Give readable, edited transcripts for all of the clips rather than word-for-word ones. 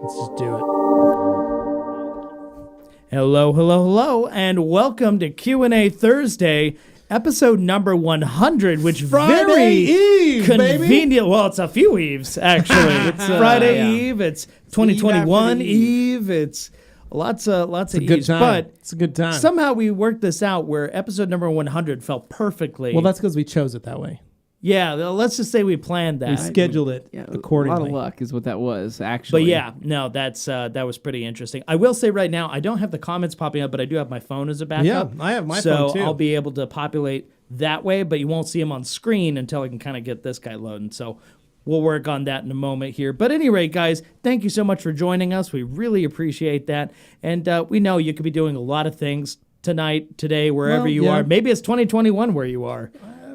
Let's just do it. Hello, hello, hello, and welcome to Q&A Thursday, episode number 100, which Friday very Eve, convenient. baby. Well, it's a few Eves, actually. It's Friday Eve, it's 2021 Eve, it's lots of Eves. But it's a good time. somehow we worked this out where episode number 100 felt perfectly. Well, that's because we chose it that way. Yeah, let's just say we planned that. We scheduled it accordingly. A lot of luck is what that was, actually. But yeah, no, that was pretty interesting. I will say right now, I don't have the comments popping up, but I do have my phone as a backup. Yeah, I have my phone too. So I'll be able to populate that way, but you won't see them on screen until I can kind of get this guy loading. So we'll work on that in a moment here. But at any rate, guys, thank you so much for joining us. We really appreciate that. And we know you could be doing a lot of things tonight, today, wherever you are. Maybe it's 2021 where you are.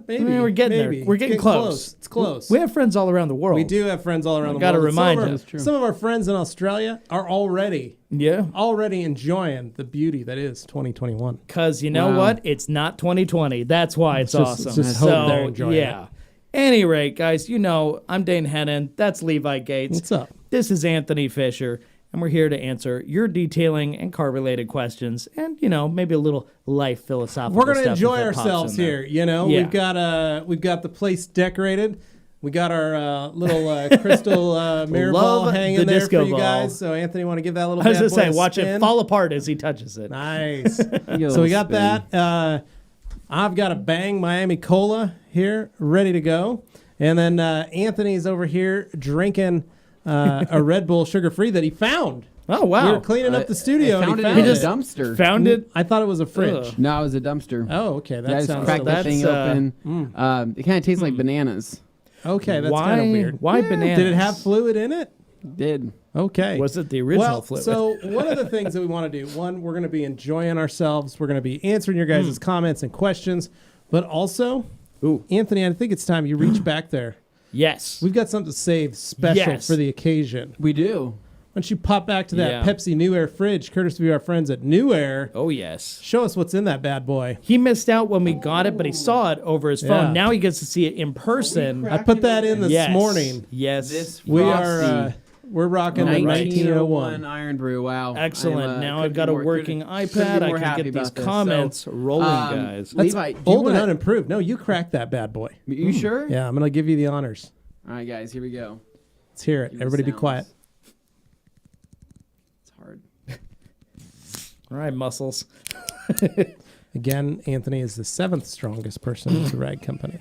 Maybe. We're getting there. We're getting close. It's close. We have friends all around the world. We do have friends all around the world. Got to remind you. Some of our friends in Australia are already enjoying the beauty that is 2021. Because you know what? It's not 2020. That's why it's awesome. Just hope they're enjoying it. Any rate, guys, you know, I'm Dane Hennen. That's Levi Gates. What's up? This is Anthony Fisher. And we're here to answer your detailing and car-related questions, and maybe a little life philosophical. We're gonna stuff enjoy if it pops ourselves in here. there. We've got the place decorated. We got our little crystal mirror ball hanging there for you guys. So Anthony, want to give that little? I was bad gonna boy say, a watch spin? it fall apart as he touches it. Nice. So we got that. I've got a Bang Miami Cola here, ready to go, and then Anthony's over here drinking a Red Bull sugar-free that he found. Oh, wow. We were cleaning up the studio. Found and it in a it. dumpster. Found it? I thought it was a fridge. Ugh. No, it was a dumpster. Oh, okay. That I just sounds cracked that thing open. It kind of tastes like bananas. Okay, that's kind of weird. Why bananas? Did it have fluid in it? Did. Okay. Was it the original fluid? So one of the things that we want to do, one, we're going to be enjoying ourselves. We're going to be answering your guys' comments and questions. But also, Anthony, I think it's time you reach back there. Yes. We've got something to save special for the occasion. We do. Why don't you pop back to that Pepsi New Air fridge, courtesy of our friends at New Air. Oh, yes. Show us what's in that bad boy. He missed out when we got it, but he saw it over his phone. Yeah. Now he gets to see it in person. I put that in this morning. Yes. We're rocking the 1901 Iron Brew. Wow. Excellent. Now I've got a working iPad. I can get these comments rolling, guys. That's Levi, old and unimproved. No, you cracked that bad boy. You sure? Yeah, I'm going to give you the honors. All right, guys, here we go. Let's hear it. Everybody be quiet. It's hard. All right, muscles. Again, Anthony is the 7th strongest person in the rag company.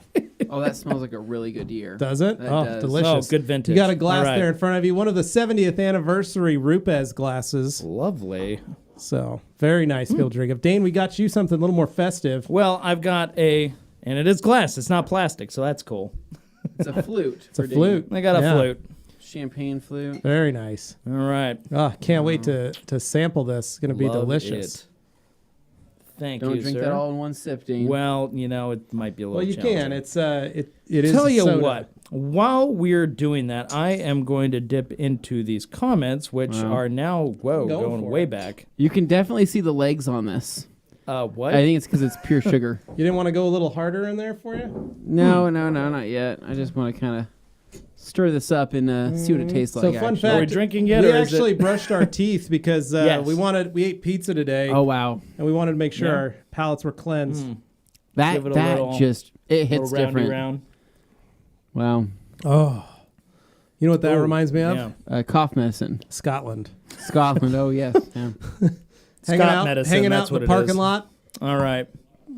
Oh, that smells like a really good year. Does it? That does. Delicious. Oh, good vintage. You got a glass All right. there in front of you. One of the 70th anniversary Rupes glasses. Lovely. So, very nice to be able to drink of. Dane, we got you something a little more festive. Well, I've got and it is glass. It's not plastic, so that's cool. It's a flute. It's a flute. I got a flute. Champagne flute. Very nice. All right. Oh, can't wait to sample this. It's going to be Love delicious. it. Thank Don't you, drink sir. that all in one sip, Dean. Well, it might be a little Well, you challenging. can. It's it is. Tell you soda. what, while we're doing that, I am going to dip into these comments, which are now, going way back. You can definitely see the legs on this. What? I think it's because it's pure sugar. You didn't want to go a little harder in there for you? No, not yet. I just want to kind of stir this up and see what it tastes like. So fun actually. fact, Are we drinking yet? we or is actually it... brushed our teeth because Yes. we ate pizza today. Oh wow, and we wanted to make sure our palates were cleansed. that Give it a little- just it hits little roundy different. round. Wow, Oh, you know what that reminds me of? Yeah. cough medicine, Scotland. Scotland. Oh yes, yeah. Medicine, hanging that's out in what the it parking is. lot All right.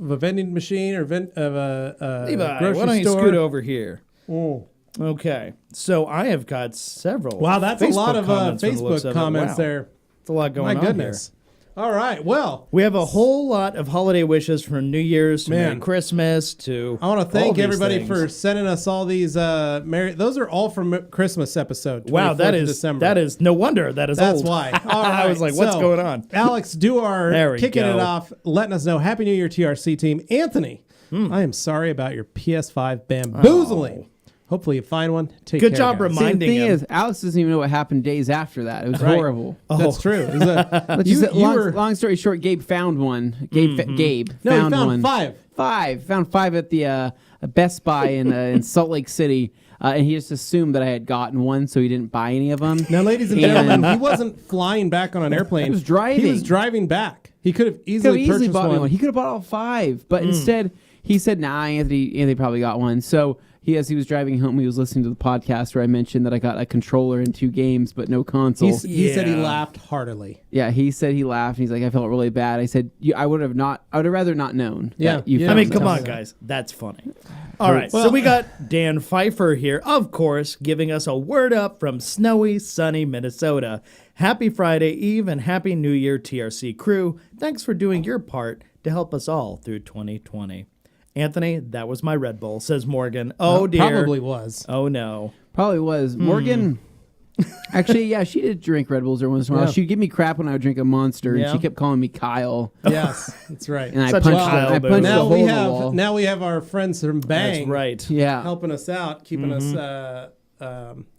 of a vending machine or of a Levi, grocery why don't you store. scoot over here? Oh. Okay. So I have got several. Wow, that's Facebook a lot of comments from the looks Facebook of it. comments Wow. there. It's a lot going My on goodness. All right. Well, We have a whole lot of holiday wishes from New Year's to Merry Man. Christmas to I want to all thank these everybody things. for sending us all these those are all from Christmas episode. Wow, 24th that of is December. that is no wonder that is That's old. why. All right. I was like, what's So, going on? Alex There Duar we kicking go. it off, letting us know Happy New Year TRC team. Anthony, I am sorry about your PS5 bamboozling. hopefully you find one. Take Good care, job guys. reminding See, the thing him. is, Alex doesn't even know what happened days after that. It was Right. horrible. That's true. It was Let's just say, long story short, Gabe found one. Gabe no, found he found one. Found five at the Best Buy in Salt Lake City. And he just assumed that I had gotten one, so he didn't buy any of them. Now, ladies and gentlemen, he wasn't flying back on an airplane. He was driving. He was driving back. He could have easily purchased bought me one. one. He could have bought all 5, but instead he said, "Nah, Anthony probably got one." So as he was driving home, he was listening to the podcast where I mentioned that I got a controller and 2 games, but no console. He said he laughed heartily. Yeah, he said he laughed. He's like, I felt really bad. I said, I would have rather not known. Yeah, that you yeah. I found mean, come something. on, guys. That's funny. All right, Well, so we got Dan Pfeiffer here, of course, giving us a word up from snowy, sunny Minnesota. Happy Friday Eve and Happy New Year, TRC crew. Thanks for doing your part to help us all through 2020. Anthony, that was my Red Bull, says Morgan. Oh, dear. Probably was. Oh, no. Probably was. Morgan, actually, yeah, she did drink Red Bulls every once in a while. Yeah. She'd give me crap when I would drink a Monster, and Yeah. she kept calling me Kyle. Yes, that's right. And I Such a punched, Kyle I move. punched a Now hole we in the wall. have our friends from Bang That's right. Yeah. helping us out, keeping us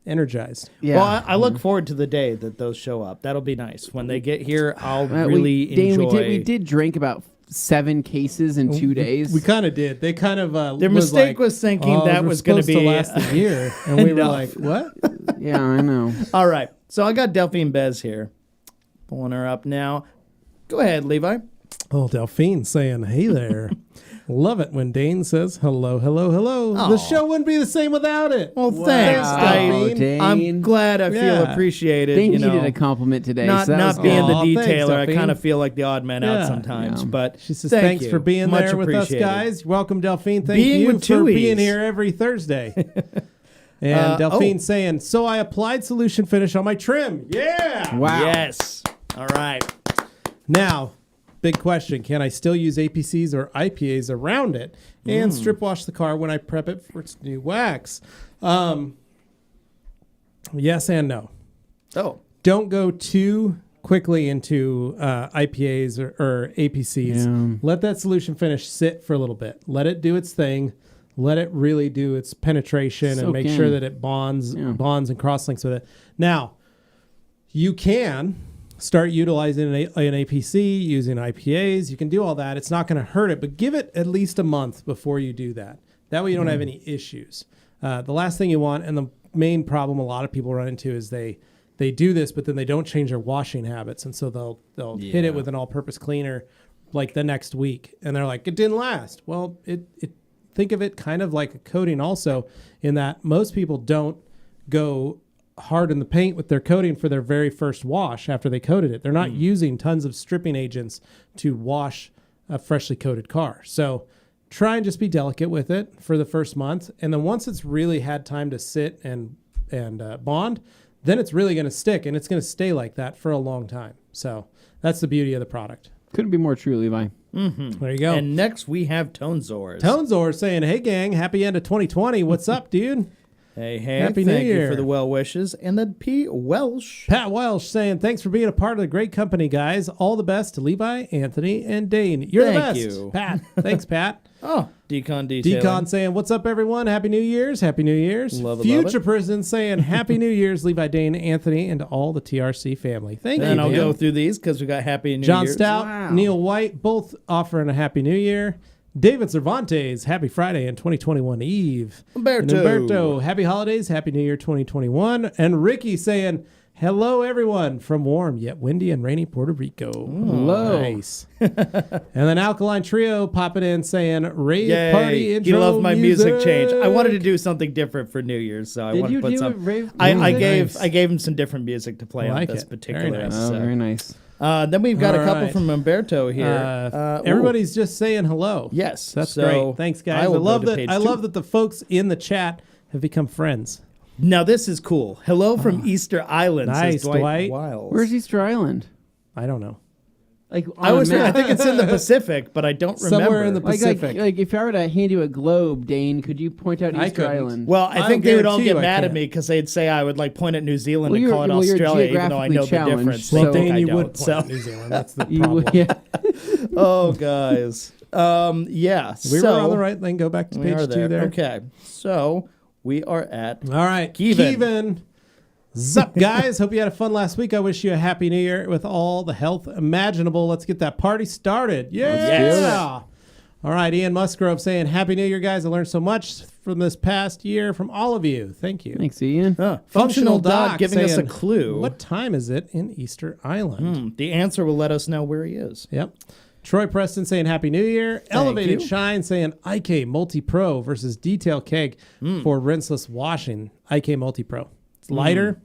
energized. Yeah. Well, I look forward to the day that those show up. That'll be nice. When they get here, I'll really Dane, enjoy. we did drink about 7 cases in 2 days. We kind of did. They kind of Their mistake was thinking that we're was going to supposed be last a year, and we were enough. like, "What?" Yeah, I know. All right. So I got Delphine Bez here. Pulling her up now. Go ahead, Levi. Oh, Delphine saying, "Hey there." Love it when Dane says hello, hello, hello. Aw. The show wouldn't be the same without it. Well, thanks. Delphine. Dane. I'm glad I feel Yeah. appreciated. Dane you know, needed a compliment today. not so that was not being good. the Aw, thanks, detailer. I Delphine. kind of feel like the odd man out Yeah. sometimes. Yeah. But She says, thank "Thanks you. for being Much there with us, appreciated. guys. Welcome, Delphine. Thank Being you with for two being E's. here every Thursday." And Delphine oh. saying, "So I applied solution finish on my trim. Yeah. Wow. Yes. All right. Now, big question: can I still use APCs or IPAs around it and strip wash the car when I prep it for its new wax? Yes and no. Oh. Don't go too quickly into IPAs or APCs. Yeah. Let that solution finish sit for a little bit. Let it do its thing. Let it really do its penetration and Soak make in. sure that it bonds and cross-links with it. Now, you can start utilizing an APC, using IPAs. You can do all that. It's not going to hurt it, but give it at least a month before you do that. That way you don't have any issues. The last thing you want, and the main problem a lot of people run into, is they do this, but then they don't change their washing habits, and so they'll hit it with an all-purpose cleaner like the next week, and they're like, it didn't last. Well, it think of it kind of like a coating also, in that most people don't go hard in the paint with their coating for their very first wash after they coated it. They're not using tons of stripping agents to wash a freshly coated car. So try and just be delicate with it for the first month. And then once it's really had time to sit and bond, then it's really going to stick, and it's going to stay like that for a long time. So that's the beauty of the product. Couldn't be more true, Levi. There you go. And next we have Tonezors. Tonezor saying, "Hey gang, happy end of 2020. What's up, dude?" Hey, Happy New thank you Year. for the well wishes. And then P. Welsh. Pat Welsh saying, "Thanks for being a part of the great company, guys. All the best to Levi, Anthony, and Dane. You're the Thank best." you. Pat. Thanks, Pat. Oh, Decon Detailing. Decon saying, "What's up, everyone? Happy New Year's. Happy New Year's." Love it, Future love it. Prison saying, "Happy New Year's, Levi, Dane, Anthony, and all the TRC family." Thank And you, I'll man. go through these because we got Happy New John Year's. Stout, Wow. Neil White, both offering a Happy New Year. David Cervantes, Happy Friday and 2021 Eve. Umberto. And Umberto, Happy Holidays, Happy New Year 2021. And Ricky saying, "Hello, everyone, from warm yet windy and rainy Puerto Rico." Hello. Nice. And then Alkaline Trio popping in saying, "Rave Yay. party intro He loved my music change. I wanted to do something different for New Year's, so I Did wanted you to put do some. a rave I music? gave Nice. I gave him some different music to play I on like this it. particular Very nice. Oh, episode. very nice. Then we've got a All couple right. from Umberto here. Ooh. Everybody's just saying hello. Yes, That's so great. Thanks, guys. I will go love to that. page I 2. love that the folks in the chat have become friends. Now this is cool. Hello from Easter Island. Nice, says Dwight. Dwight. Wiles. Where's Easter Island? I don't know. Like I think it's in the Pacific, but I don't remember. Somewhere in the like, Pacific. like if I were to hand you a globe, Dane, could you point out I Easter couldn't. Island? Well, I I'll think they would all guarantee get you I mad at can't. me because they'd say I would like point at New Zealand Well, and call it you're Australia, even though I know the geographically difference. challenged, Well, so- Dane, I you don't, would point so. at New Zealand. That's the You problem. would- yeah. Oh, guys. Yeah. We so were on the right lane. Go back to we are page 2 there. Okay. So we are at All right, Kevin. Zup, guys. Hope you had a fun last week. I wish you a happy new year with all the health imaginable. Let's get that party started. Yeah. All right, Ian Musgrove saying, Happy New Year, guys. I learned so much from this past year from all of you. Thank you. Thanks, Ian. Functional Doc giving us a saying, clue. What time is it in Easter Island? The answer will let us know where he is. Yep. Troy Preston saying Happy New Year. Elevated you. Shine saying IK Multi-Pro versus Detail Keg for rinseless washing. IK Multi-Pro. It's lighter.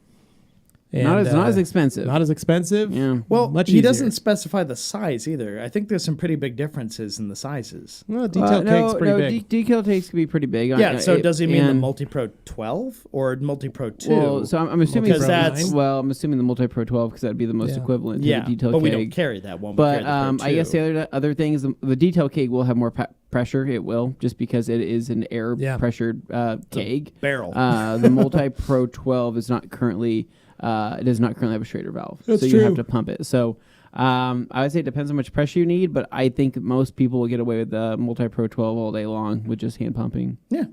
And, Not as expensive. Not as expensive. Yeah. Well, Much he easier. doesn't specify the size either. I think there's some pretty big differences in the sizes. Well, Detail Keg's pretty big. Detail takes can be pretty big. Yeah, so does he mean the and- Multi-Pro 12 or Multi-Pro 2? Well, so I'm assuming Because that's- I'm assuming the Multi-Pro 12 because that'd be the most Yeah. equivalent to yeah, the Detail but we Keg. don't carry that one. We But carry the Pro I guess 2. the other thing is the Detail Keg will have more pressure. It will, just because it is an air pressured keg. barrel. The Multi-Pro 12 is not currently it does not currently have a Schrader valve, That's so true. you have to pump it. So I would say it depends how much pressure you need, but I think most people will get away with the Multi-Pro 12 all day long with just hand pumping. Yeah.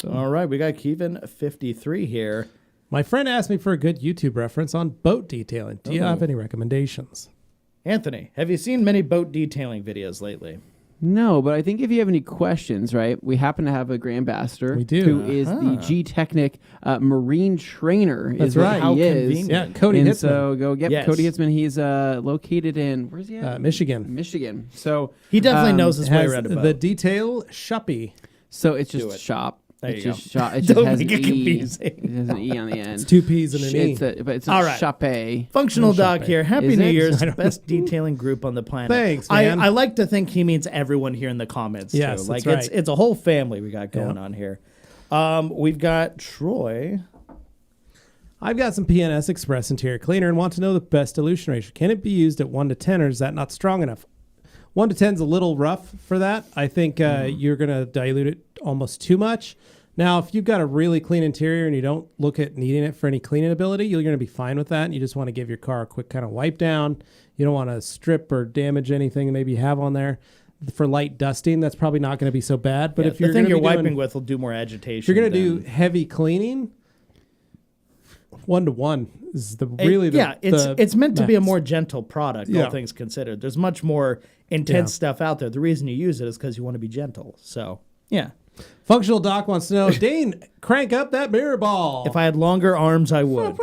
All right, we got Kevin 53 here. My friend asked me for a good YouTube reference on boat detailing. Do you have any recommendations? Anthony, have you seen many boat detailing videos lately? No, but I think if you have any questions, right, we happen to have a Grand Ambassador We do. who is the G-Technic Marine Trainer. That's is what right. How he is. convenient. Yeah, Cody And Hitzman. so go get Yes. Cody Hitzman. He's located in, where's he at? Michigan. Michigan. So He definitely knows his way Has around a boat. the detail shoppy. So it's Do just it. shop. There It's you just go. shop. It just Don't has make an it E. confusing. It has an E on the end. It's 2 P's and an E. But it's All a right. Chape. Functional No Doc shopping. here. Happy Is New it? Year's. I don't Best detailing group on the planet. Thanks, man. I like to think he means everyone here in the comments, Yes, too. that's Like, right. it's a whole family we got going on here. We've got Troy. I've got some PNS Express interior cleaner and want to know the best dilution ratio. Can it be used at 1 to 10 or is that not strong enough? 1 to 10 is a little rough for that. I think you're going to dilute it almost too much. Now, if you've got a really clean interior and you don't look at needing it for any cleaning ability, you're going to be fine with that. And you just want to give your car a quick kind of wipe down. You don't want to strip or damage anything that maybe you have on there. For light dusting, that's probably not going to be so bad. But Yeah, if you're the thing gonna you're be wiping doing, with will do more agitation. if you're going to than- do heavy cleaning, 1 to 1 is it's meant to be a max. more gentle product, Yeah. all things considered. There's much more intense stuff out there. The reason you use it is because you want to be gentle. So, yeah. Functional Doc wants to know, Dane, crank up that mirror ball. If I had longer arms, I would.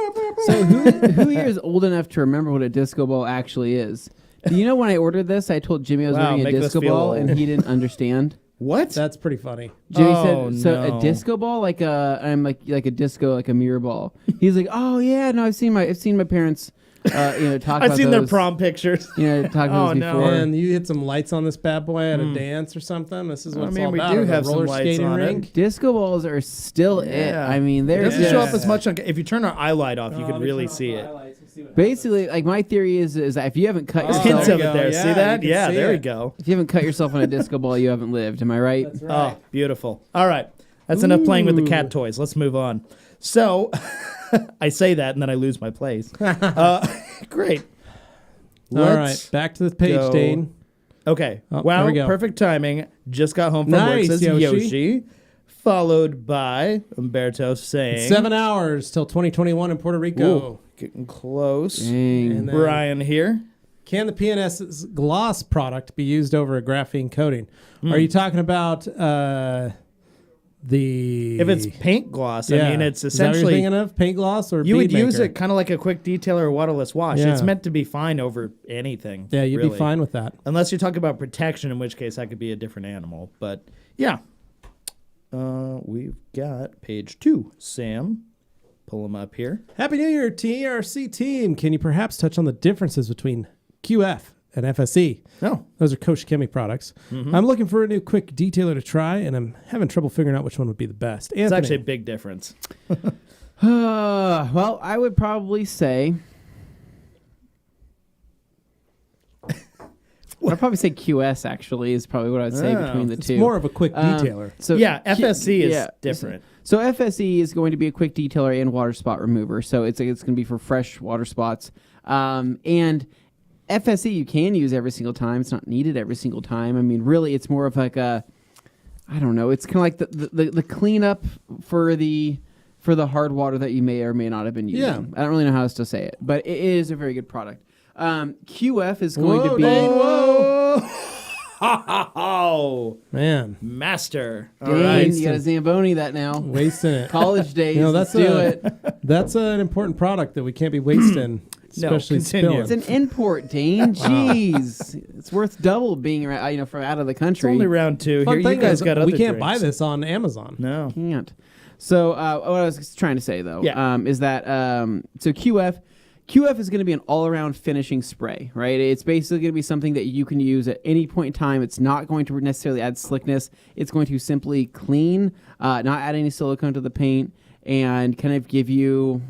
So who here is old enough to remember what a disco ball actually is? Do you know when I ordered this, I told Jimmy I was Wow, ordering a make us disco feel ball, old. and he didn't understand. What? That's pretty funny. Jimmy Oh, said, "So no. a disco ball, like a disco, like a mirror ball." He's like, "Oh yeah, no, I've seen my parents, talk about I've seen their those, prom pictures. talk about Oh, those no. before." And you hit some lights on this bad boy at a dance or something. This is what it's all we about. do or the have some roller lights skating on it. rink. Disco balls are still it. I mean, It they're doesn't show up just- as much. If you turn our eye light off, you can really see it. Basically, like my theory is that if you haven't cut There's yourself, hints of it there. Yeah, See you that? can Yeah, see there we it. go. if you haven't cut yourself on a disco ball, you haven't lived. Am I right? That's right. Oh, beautiful. All right. That's enough playing with the cat toys. Let's move on. So, I say that and then I lose my place. Great. All right, Let's back to the page, go. Dane. Okay. Oh, wow. there we go. Perfect timing. Just got home from work, Nice, says Yoshi. Yoshi. Followed by Umberto saying 7 hours till 2021 in Puerto Rico. Ooh, getting close. Dang. And then- Brian here. Can the PNS's gloss product be used over a graphene coating? Are you talking about the... If it's paint gloss, I mean, it's Is that what you're essentially thinking of? Paint gloss or you would bead use maker? it kind of like a quick detailer or waterless wash. Yeah. It's meant to be fine over anything. Yeah, you'd really. be fine with that. Unless you talk about protection, in which case that could be a different animal. But yeah, we've got page 2. Sam, pull him up here. Happy New Year, TRC team. Can you perhaps touch on the differences between QF and FSE? No, Those are Koch Chemi products. I'm looking for a new quick detailer to try, and I'm having trouble figuring out which one would be the best. it's Anthony, actually a big difference. Well, I would probably say. I'd probably say QS actually is probably what I'd say between the it's two. more of a quick detailer. So Yeah, FSC is yeah, different. So FSE is going to be a quick detailer and water spot remover. So it's going to be for fresh water spots. And FSE you can use every single time. It's not needed every single time. I mean, really, it's more of like a. I don't know. It's kind of like the cleanup for the hard water that you may or may not have been using. Yeah. I don't really know how else to say it, but it is a very good product. QF is going to be... Dane, whoa! Oh, Man. master. All Dane, right. you got to Zamboni that now. Wasting it. College days, Let's do it. That's an important product that we can't be wasting, especially continue. spilling. It's an import, Dane. Jeez. It's worth double being from out of the It's country. only round 2. Fun Here, you thing guys is, got other we can't drinks. buy this on Amazon. No. Can't. So what I was trying to say, though, Yeah. is that so QF is going to be an all-around finishing spray, right? It's basically going to be something that you can use at any point in time. It's not going to necessarily add slickness. It's going to simply clean, not add any silicone to the paint, and kind of give you,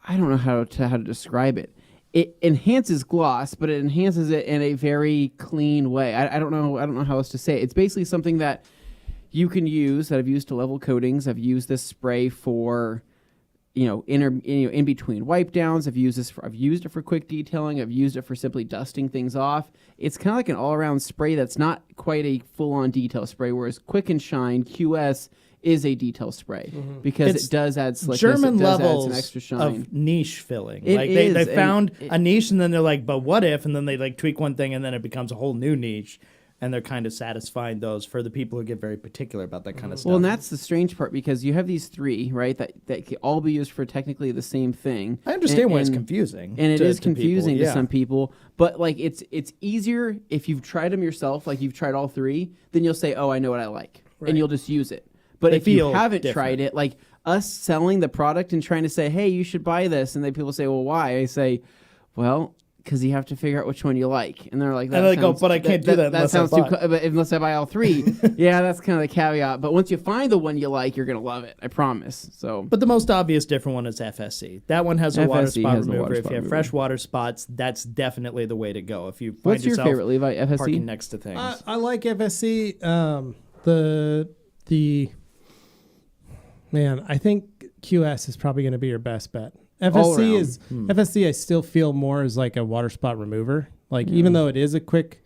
I don't know how to describe it. It enhances gloss, but it enhances it in a very clean way. I don't know how else to say it. It's basically something that you can use, that I've used to level coatings. I've used this spray for... in between wipe downs. I've used it for quick detailing. I've used it for simply dusting things off. It's kind of like an all-around spray that's not quite a full-on detail spray, whereas Quick and Shine QS is a detail spray because It's it does add slickness. German it does add levels some extra shine. of niche filling. It Like is, they found and a niche and then they're like, but what if? And then they like tweak one thing and then it becomes a whole new niche. And they're kind of satisfying those for the people who get very particular about that kind of stuff. Well, and that's the strange part because you have these three, right, that can all be used for technically the same thing. I understand why it's confusing. And it is to people, confusing to yeah. some people, but like it's easier if you've tried them yourself, like you've tried all three, then you'll say, oh, I know what I like, and you'll just use it. But They if you feel haven't different. tried it, like us selling the product and trying to say, hey, you should buy this, and then people say, well, why? I say, well... because you have to figure out which one you like, and they're like, And they go, but I can't do that unless I sounds buy. but unless I buy all three. Yeah, that's kind of the caveat. But once you find the one you like, you're gonna love it. I promise. So, But the most obvious different one is FSC. That one has a water FSC spot has a remover. water If spot you have remover. fresh water spots, that's definitely the way to go. If you find what's your yourself favorite, Levi? parking FSC? next to things. I like FSC. I think QS is probably going to be your best bet. FSC I still feel more as like a water spot remover. Like even though it is a quick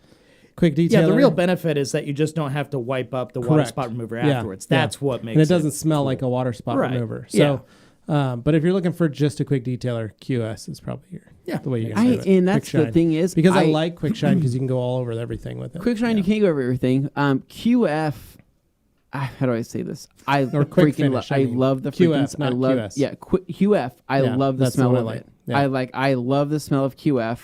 detail. Yeah, the real benefit is that you just don't have to wipe up the water Correct. spot remover Yeah, afterwards. yeah. That's what makes and it doesn't smell cool. like a water spot Right. remover. So, but if you're looking for just a quick detailer, QS is probably the way you can do it. And that's Quick the shine. thing is because I like quick shine because you can go all over everything with it. Quick Shine. You can't go over everything. QF. How do I say this? Or quick finish, I love the freaking. QF, not I love QS. yeah. QF. I Yeah, love the that's smell what I of like. it. Yeah. I love the smell of QF.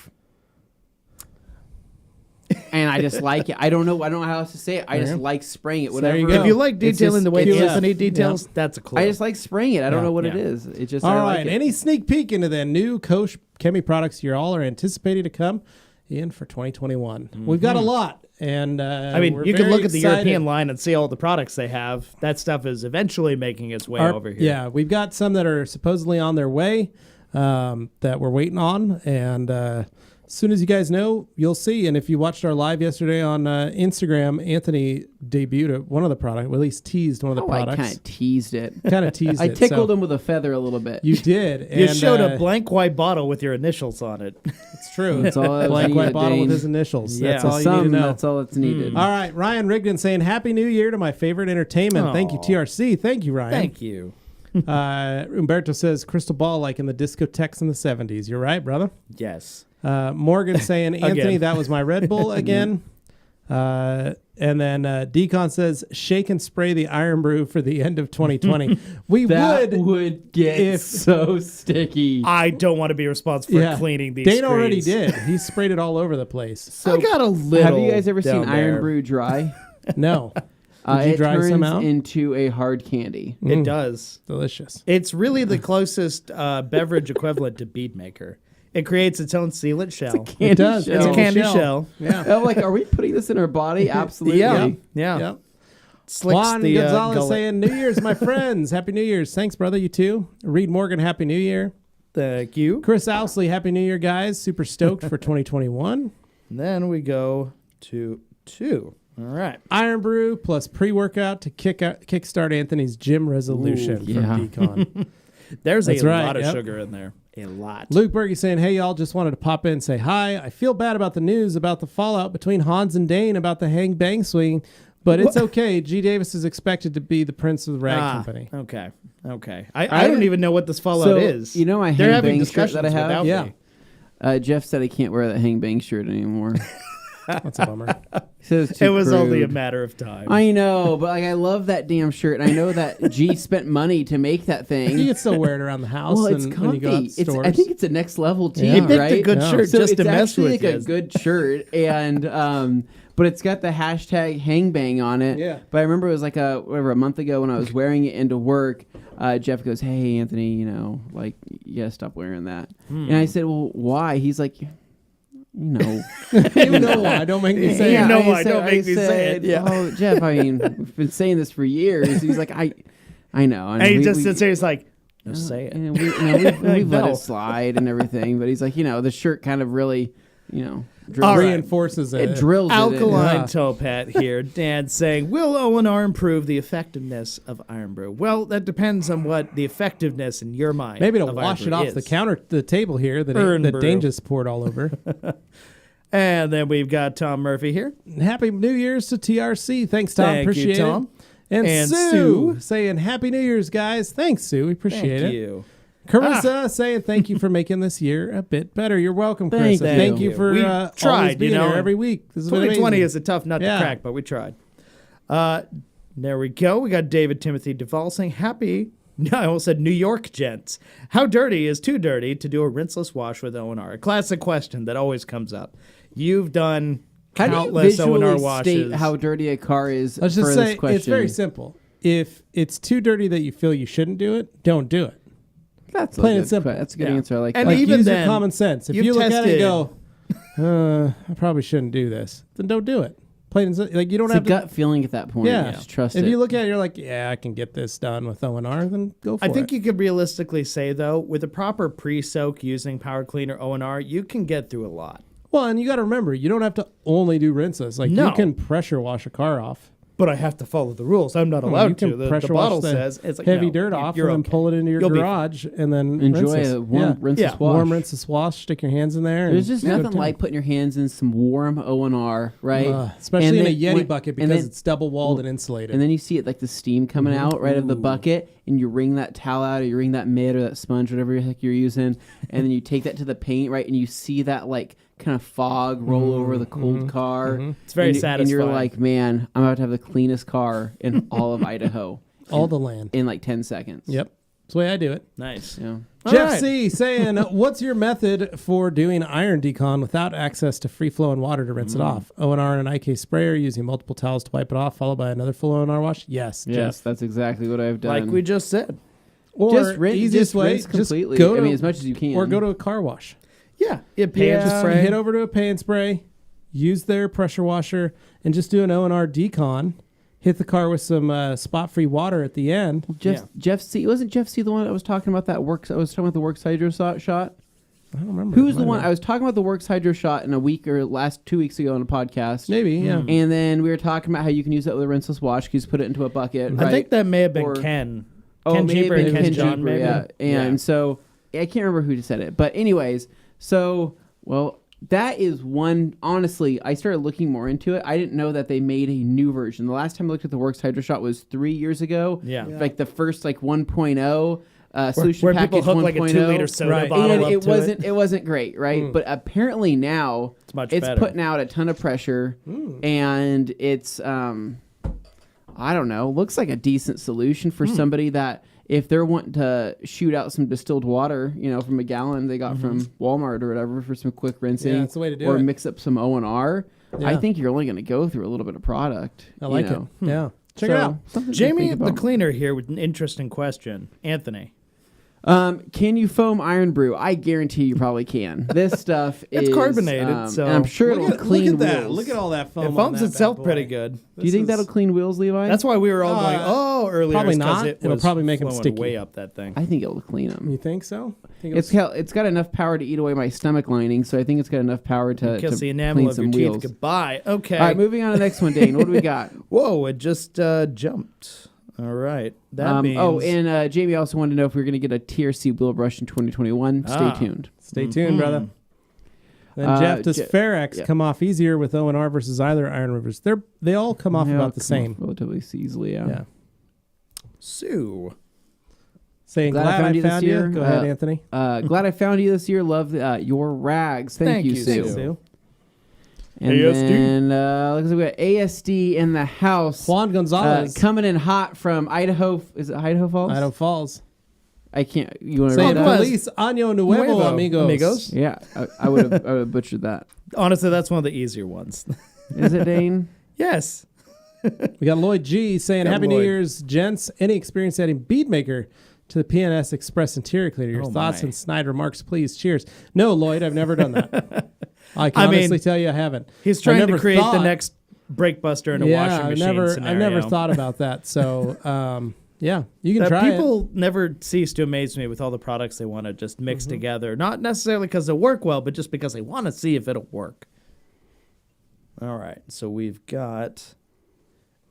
And I just like it. I don't know how else to say it. I just like spraying it. So Whatever. there you go. If you like It's detailing just- the way it's Anthony just- details, that's a clue. I just like spraying it. I don't Yeah, know what yeah. it is. It just All I right. like it. Any sneak peek into the new Koch Chemi products you all are anticipating to come in for 2021? We've got a lot. And I mean, we're you can very look at the excited. European line and see all the products they have. That stuff is eventually making its way over here. Yeah, we've got some that are supposedly on their way that we're waiting on. And as soon as you guys know, you'll see. And if you watched our live yesterday on Instagram, Anthony debuted one of the products, well, at least teased one of the I products. kind of teased it. Kind of teased I it. tickled so him with a feather a little bit. You did. You and, showed a blank white bottle with your initials on it. It's true. That's all I Blank needed, white bottle with Dane. his initials. Yeah. That's all you need to know. That's all that's needed. All right, Ryan Rigdon saying Happy New Year to my favorite entertainment. Thank you, Aw. TRC. Thank you, Ryan. Thank you. Umberto says crystal ball like in the discotheques in the 70s. You're right, brother. Yes. Morgan saying, Anthony, Again. that was my Red Bull again. And then Decon says, shake and spray the Iron Brew for the end of 2020. We That would. would get if- so sticky. I don't want to be responsible for cleaning these Dane already screens. did. He sprayed it all over the place. So I got a little. have you guys ever seen down Iron there. Brew dry? No. Did you it dry turns some out? into a hard candy. It does. Delicious. It's really the closest beverage equivalent to bead maker. It creates its own sealant shell. It does. shell. It's a Oh, candy shell. shell. Yeah. I'm like, are we putting this in our body? Absolutely. Yeah. Yeah. Yep. Slicks Juan the Gonzalez gullet. saying, New Year's, my friends. Happy New Year's. Thanks, brother. You too. Reed Morgan, Happy New Year. Thank you. Chris Owsley, Happy New Year, guys. Super stoked for 2021. Then we go to 2. All right. Iron Brew plus pre-workout to kickstart Anthony's gym resolution Ooh, from yeah. Decon. There's That's a right, lot of yep. sugar in there. A lot. Luke Berge saying, hey, y'all, just wanted to pop in and say hi. I feel bad about the news about the fallout between Hans and Dane about the hang bang swing, But it's okay. G. Davis is expected to be the prince of the rag company. Okay. I don't even know what this Fallout is. You know my They're hang having bang shirt discussions that I have? without Yeah. me. Jeff said I can't wear that hang bang shirt anymore. That's a bummer. He said it's too It was crude. only a matter of time. I know, but like I love that damn shirt, and I know that G spent money to make that thing. You can still wear it around the house Well, it's and comfy. when you go out to stores. I think it's a next level too, Yeah. He picked right? a good shirt So just to it's mess actually with like you. a good shirt, and but it's got the hashtag hang bang on it. Yeah. But I remember it was like a month ago when I was wearing it into work. Jeff goes, "Hey Anthony, like you gotta stop wearing that." And I said, "Well, why?" He's like, "You know." You know why? Don't make me say You it. know I why, said- don't make I me say said, it. Yeah. "Oh, Jeff, I mean, we've been saying this for years." He's like, I know. and he just sits there. He's like, "Just say it." And we've let No. it slide and everything, but he's like, the shirt kind of really, All drills, right. Reinforces it. it drills it in. Alkaline Yeah. Towpat here. Dan saying, will O&R improve the effectiveness of Iron Brew? Well, that depends on what the effectiveness in your mind Maybe to of wash Iron it Brew off is. the table here that Burn brew. Dane just poured all over. And then we've got Tom Murphy here. Happy New Year's to TRC. Thanks, Tom. Thank you, Appreciate Tom. it. And Sue Sue. saying Happy New Year's, guys. Thanks, Sue. We appreciate Thank it. you. Carissa saying thank you for making this year a bit better. You're welcome, Thank Carissa. you. Thank you for We always tried, being you know, here every week. This has been 2020 amazing. is a tough nut Yeah. to crack, but we tried. There we go. We got David Timothy Duvall saying, happy, no, I almost said New York gents. How dirty is too dirty to do a rinseless wash with O&R? A classic question that always comes up. You've done How do you countless O&R visually washes. state how dirty a car is? Let's for just this say question? it's very simple. If it's too dirty that you feel you shouldn't do it, don't do it. That's plain a and good simple. That's a good Yeah. answer. I like And that. Like, even use then, your common sense. If you've you look at it and tested- go, I probably shouldn't do this, then don't do it. Plain and simple. Like you don't It's a have to. gut feeling at that point. Yeah. Just trust If it. you look at it, you're like, yeah, I can get this done with O&R, then go for I it. think you could realistically say, though, with a proper pre-soak using Power Cleaner O&R, you can get through a lot. Well, and you got to remember, you don't have to only do rinseless. Like No. you can pressure wash a car off. But I have to follow the rules. I'm not allowed You can to. The pressure bottle wash the says it's like, heavy no, dirt off you're and then okay. pull it into your You'll be garage and then Enjoy rinseless. a warm rinseless yeah. wash. Warm rinseless wash. Stick your hands in there. There's and just go nothing to like putting your hands in some warm O&R, right? especially And in then a Yeti when- bucket and because then- it's double walled and insulated. And then you see it like the steam coming out right of the bucket, and you wring that towel out, or you wring that mitt or that sponge, whatever the heck you're using, and then you take that to the paint, right, and you see that like kind of fog roll over the cold car. It's very and satisfying. And you're like, man, I'm about to have the cleanest car in all of Idaho all the land. in like 10 seconds. Yep. That's the way I do it. Nice. Yeah. All Jeff right. C. saying, what's your method for doing iron decon without access to free-flowing water to rinse it off? O&R and an IK sprayer using multiple towels to wipe it off, followed by another full O&R wash? Yes, Yes, Jeff. that's exactly what I've done. Like we just said. Or just rinse, easiest just way, rinse completely. just go to, I mean, as much as you can. or go to a car wash. Yeah. It pans Yeah. spray. Hit over to a pay and spray, use their pressure washer, and just do an O&R decon. Hit the car with some spot-free water at the end. Jeff C. Wasn't Jeff C. the one that was talking about that works? I was talking about the Works Hydro shot. I don't remember. Who's the Might one? have I was talking about the Works Hydro shot in a week or last 2 weeks ago on a podcast. been. Maybe, yeah. And then we were talking about how you can use that with a rinseless wash. You just put it into a bucket. I right? think that may have been Or- Ken. Oh, Ken maybe Jeeper and Ken John, Jeeper, maybe. yeah. And so I can't remember who said it, but anyways, so that is one. Honestly, I started looking more into it. I didn't know that they made a new version. The last time I looked at the Works Hydro Shot was 3 years ago. Yeah. Like the first 1.0 solution where package people hook like a 1.0. 2-liter soda Right. bottle And up it to wasn't. It wasn't great, right? But apparently now It's much better. putting out a ton of pressure, and it's I don't know. Looks like a decent solution for somebody that if they're wanting to shoot out some distilled water, from a gallon they got from Walmart or whatever for some quick rinsing, Yeah, that's the way to do or it. mix up some O&R. Yeah. I think you're only going to go through a little bit of product. I like it. Yeah. Check it out. Jamie the cleaner here with an interesting question. Anthony. Can you foam iron brew? I guarantee you probably can. This stuff It's is carbonated, so- and I'm sure it'll clean look at that. wheels. Look at all that foam. It on foams that itself bad boy. pretty good. Do you think that'll clean wheels, Levi? That's why we were all going, earlier. probably is 'cause not. It It'll was probably make 'em flowing sticky. way up that thing. I think it'll clean them. You think so? I think It's got enough power to eat away my stomach lining, so I think it's got enough power to Kiss to the enamel clean of some your wheels. teeth goodbye. Okay. All right, moving on to the next one, Dane. What do we got? Whoa, it just jumped. All right. That means... and Jamie also wanted to know if we were going to get a TRC wheel brush in 2021. Stay tuned. Stay tuned, brother. Then Jeff, does Je- Ferrex yeah. come off easier with O&R versus either Iron Rivers? They all come off Yeah, about the come same. off relatively easily, yeah. Yeah. Sue. Saying glad I found you this this year. year. Go ahead, Anthony. Glad I found you this year. Love your rags. Thank you, Sue. Sue. And ASD. then looks like we got ASD in the house. Juan Gonzalez. Coming in hot from Idaho. Is it Idaho Falls? Idaho Falls. I can't. You want to Saying read that? Feliz Año Nuevo, amigos. Yeah, I would have butchered that. Honestly, that's one of the easier ones. Is it, Dane? Yes. We got Lloyd G saying, Yeah, Happy New Lloyd. Year's, gents. Any experience adding bead maker to the PNS Express interior cleaner? Your Oh, thoughts my. and snide remarks, please. Cheers. No, Lloyd, I've never done that. I can honestly tell you I haven't. He's I trying to never create the thought- next brake buster in a washing machine I've scenario. never thought about that. So, yeah, you can That try people never cease to amaze me with all the products they want to just mix Mm-hmm. together. Not necessarily because they work well, but just because they want to see if it'll work. All right, so we've got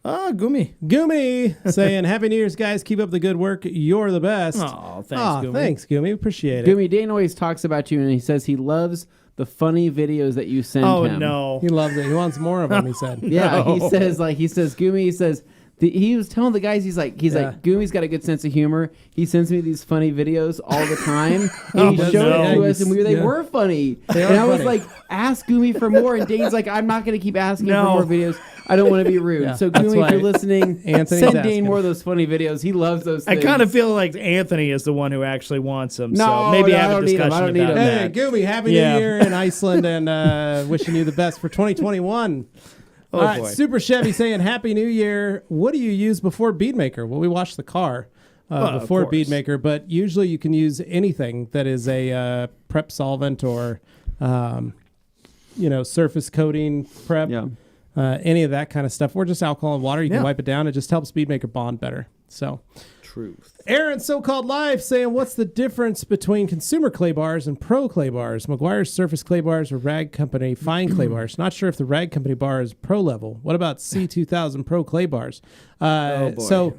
Gumi. it. Gumi saying, Happy New Year's, guys. Keep up the good work. You're the best. Oh, thanks, Aw, Gumi. thanks, Gumi. Appreciate it. Gumi, Dane always talks about you, and he says he loves the funny videos that you send Oh him. no. He loves it. He wants more of them, he said. Yeah, No. he says Gumi. He says he was telling the guys he's like Gumi's got a good sense of humor. He sends me these funny videos all the time, and he Oh, showed no. it to us, and they Yeah. were funny. They and are I was funny. like, ask Gumi for more, and Dane's like, I'm not going to keep asking No. for more videos. I don't want to be rude. Yeah, so that's Gumi, if you're why listening, Anthony's send asking. Dane more of those funny videos. He loves those I things. kind of feel like Anthony is the one who actually wants them. No, so maybe no, I have a don't need 'em. I discussion don't need about 'em. Hey, that. Gumi, Happy Yeah. New Year in Iceland and wishing you the best for 2021. Oh, All right, boy. Super Chevy saying Happy New Year. What do you use before Beadmaker? Well, we wash the car Well, of before course. Beadmaker, but usually you can use anything that is a prep solvent or, surface coating prep. Yeah. Any of that kind of stuff, or just alcohol and water. You Yeah. can wipe it down. It just helps Beadmaker bond better. So, Truth. Aaron, so-called live, saying, what's the difference between consumer clay bars and pro clay bars? McGuire's surface clay bars or Rag Company fine clay bars? Not sure if the Rag Company bar is pro level. What about C2000 pro clay bars? boy. So,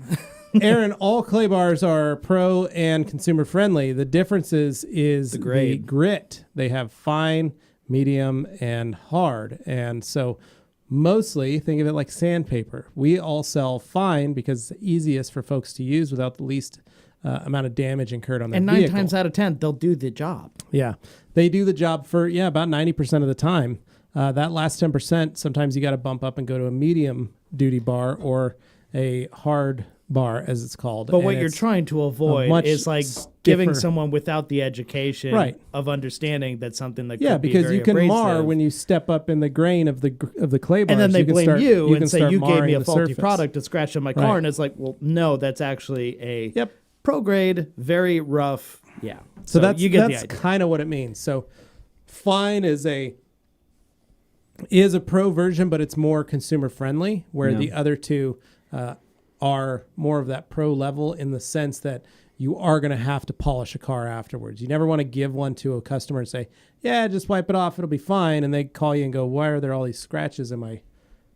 Aaron, all clay bars are pro and consumer friendly. The difference is the grade. grit. They have fine, medium, and hard. And so mostly think of it like sandpaper. We all sell fine because it's the easiest for folks to use without the least amount of damage incurred on their And 9 vehicle. times out of 10, they'll do the job. Yeah, they do the job for about 90% of the time. That last 10%, sometimes you got to bump up and go to a medium duty bar or a hard bar, as it's called. But And what you're it's trying to avoid much is like giving stiffer- someone without the education Right. of understanding that something that yeah, could be because very you can mar abrasive. when you step up in the grain of the clay bars. And then they you can blame start, you can and say start you gave me marring a the faulty surface. product that scratched on my car, Right. and it's like, well, no, that's actually a Yep. pro grade, very rough. Yeah. So that's you get the idea. kind of what it means. So fine is a pro version, but it's more consumer friendly, where Yeah. the other two are more of that pro level in the sense that you are going to have to polish a car afterwards. You never want to give one to a customer and say, yeah, just wipe it off, it'll be fine. And they call you and go, why are there all these scratches in my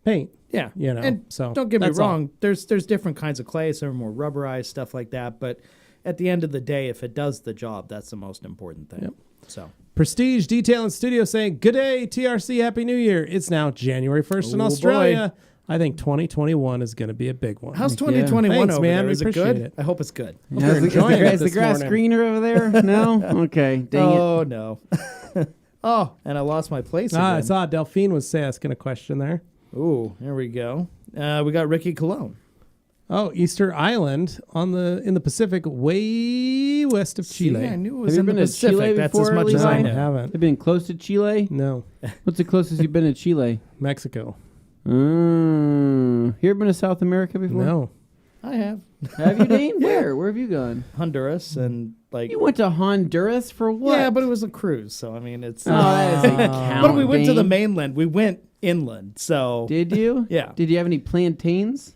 paint? Yeah. And so don't get me that's all. wrong, there's different kinds of clay, some are more rubberized, stuff like that, but at the end of the day, if it does the job, that's the most important thing. Yep. So Prestige Detail and Studio saying, good day, TRC, Happy New Year. It's now January 1st in Oh, Australia. I think 2021 is going to be a big one. how's Yeah. 2021 Thanks, over man. there? We Is it appreciate good? it. I hope it's good. you're enjoying it is the this grass morning. greener over there? No? Okay. Dang it. Oh, no. Oh, and I lost my place again. I saw Delphine was asking a question there. Ooh, here we go. We got Ricky Cologne. Oh, Easter Island in the Pacific, way west of Chile. See, I knew it was Have you in the been to Pacific. Chile That's as before, much as Levi? I I know. haven't. Have you been close to Chile? No, What's the closest you've been to Chile? Mexico. You ever been to South America before? No. I have. Have you, Dane? Where have you gone? Honduras and like. You went to Honduras for what? Yeah, but it was a cruise, so I mean it's. Oh, that doesn't count, but we went to the Dane. mainland. We went inland, so. Did you? Yeah. Did you have any plantains?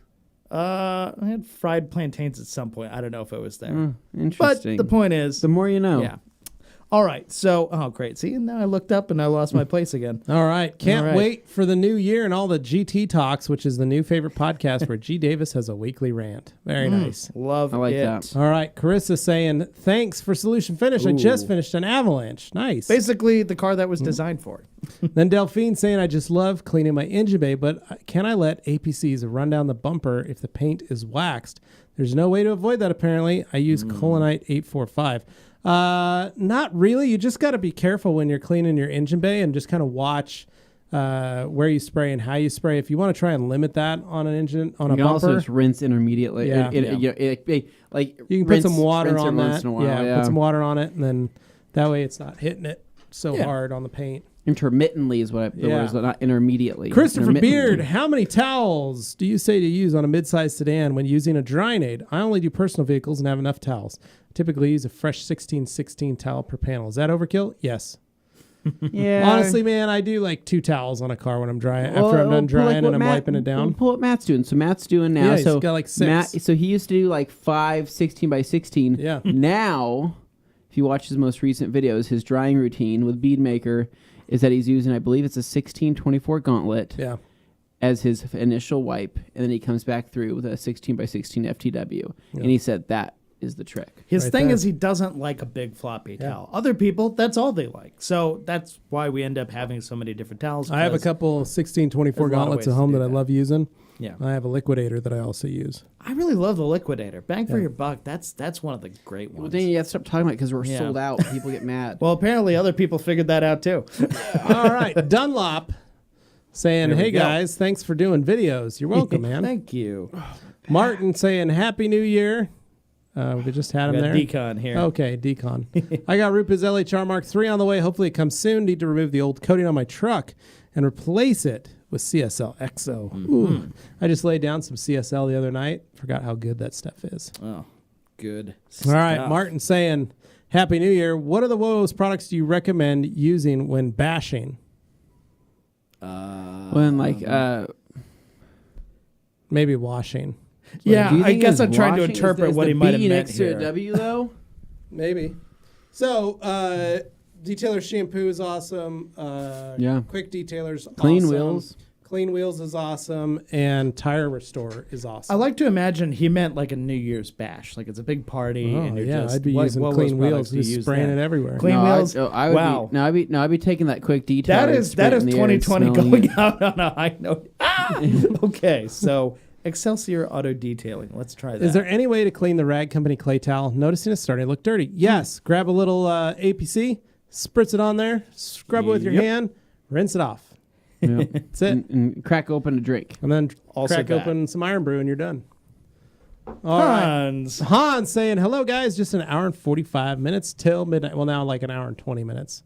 I had fried plantains at some point. I don't know if it was there. Interesting. But the point is, The more you know. yeah. All right. So, great. See, now I looked up and I lost my place again. All right. Can't All right. wait for the new year and all the GT Talks, which is the new favorite podcast where G. Davis has a weekly rant. Very nice. Love I like it. that. All right. Carissa saying, thanks for Solution Finish. I just finished an Avalanche. Nice. Basically, the car that was designed for it. Then Delphine saying, I just love cleaning my engine bay, but can I let APCs run down the bumper if the paint is waxed? There's no way to avoid that, apparently. I use Colonite 845. Not really. You just got to be careful when you're cleaning your engine bay and just kind of watch where you spray and how you spray. If you want to try and limit that on an engine, on a You can bumper. also just rinse intermediately. Yeah. Like You can rinse, put some water rinse on every once that. in a while, Put some water on it, and then that way it's not hitting it so hard on the paint. Intermittently is what the word is, not intermediately. Christopher Intermittently. Beard, how many towels do you say to use on a midsize sedan when using a dry Nade? I only do personal vehicles and have enough towels. I typically use a fresh 16/16 towel per panel. Is that overkill? Yes. Yeah. Honestly, man, I do like 2 towels on a car when I'm drying. After I'm done drying and I'm wiping it down. Pull what Matt's doing. So Matt's doing now. Yeah, he's so got like 6. So he used to do like 5 16x16. Yeah. Now, if you watch his most recent videos, his drying routine with Beadmaker is that he's using, I believe it's a 1624 gauntlet Yeah. as his initial wipe, and then he comes back through with a 16x16 FTW. And he said that is the trick. His Right thing there. is he doesn't like a big floppy towel. Other people, that's all they like. So that's why we end up having so many different towels. I have a 'cause couple 1624 there's a lot of gauntlets ways at home to that do I that. love using. Yeah. I have a liquidator that I also use. I really love the liquidator. Bang for your buck. That's one of the great Well, ones. Dane, you have to stop talking about it because we're Yeah. sold out. People get mad. Well, apparently other people figured that out too. All right. Dunlop saying, There we hey, go. guys, thanks for doing videos. You're welcome, man. Thank you. Martin saying, Happy New Year. We just had him We got there. Decon here. Okay, Decon. I got Rupa's LHR Mark III on the way. Hopefully it comes soon. Need to remove the old coating on my truck and replace it with CSL XO. Ooh. I just laid down some CSL the other night. Forgot how good that stuff is. Oh, good. All right, stuff. Martin saying, Happy New Year. What are the Woos products do you recommend using when bashing? When Maybe washing. Yeah, do you I think guess it's I'm trying to washing? interpret Is what the he might have B meant next to here. a W though? Maybe. So, detailer shampoo is awesome. Yeah. Quick detailer's Clean awesome. wheels. Clean Wheels is awesome, and Tire Restore is awesome. I like to imagine he meant like a New Year's bash, like it's a big party. Oh, and you're yeah, just, I'd be what- using what Clean products Wheels, do you just use spraying then? it everywhere. Clean Wheels. Wow. Wow. I'd be taking that quick detail. That and is spraying it in the air and 2020 smelling going it. out on a high note. Ah! Okay, so Excelsior Auto Detailing. Let's try that. Is there any way to clean the Rag Company clay towel? Noticing it's starting to look dirty. Yes. Grab a little APC, spritz it on there, scrub it with your Yep. hand, rinse it off. Yeah. That's it. And crack open a drink. And then Also crack that. open some Iron Brew and you're done. All right. Hans? Hans saying, hello, guys. Just an hour and 45 minutes till midnight. Well, now like an hour and 20 minutes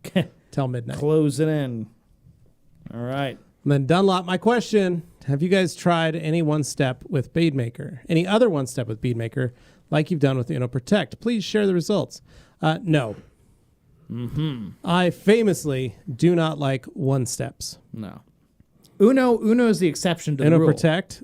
till midnight. Close it in. All right. And then Dunlop, my question, have you guys tried any one-step with Beadmaker? Any other one-step with Beadmaker like you've done with Uno Protect? Please share the results. No. I famously do not like one-steps. No. Uno is the exception to the Uno rule. Protect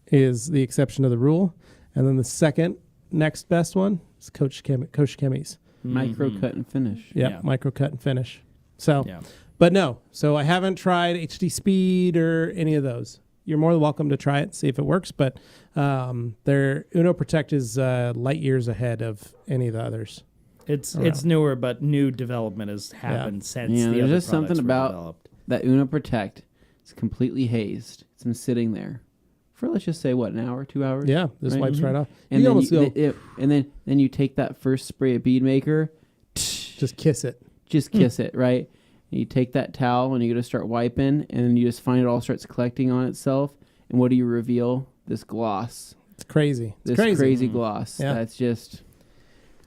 is the exception to the rule. And then the second next best one is Coach Chemi's. Micro cut and finish. Yep, Yeah. micro cut and finish. So, Yeah. but no. So I haven't tried HD Speed or any of those. You're more than welcome to try it and see if it works. But their Uno Protect is light years ahead of any of the others. It's newer, but new development has happened since Yeah, the there's other just something products were about developed. that Uno Protect. It's completely hazed. It's been sitting there for, let's just say, what, an hour, 2 hours? Yeah, this Right. wipes right off. And you then almost go, and then you take that first spray of Beadmaker, just kiss it. just kiss it, right? And you take that towel and you go to start wiping, and then you just find it all starts collecting on itself. And what do you reveal? This gloss. It's crazy. It's This crazy. gloss. Yeah. That's just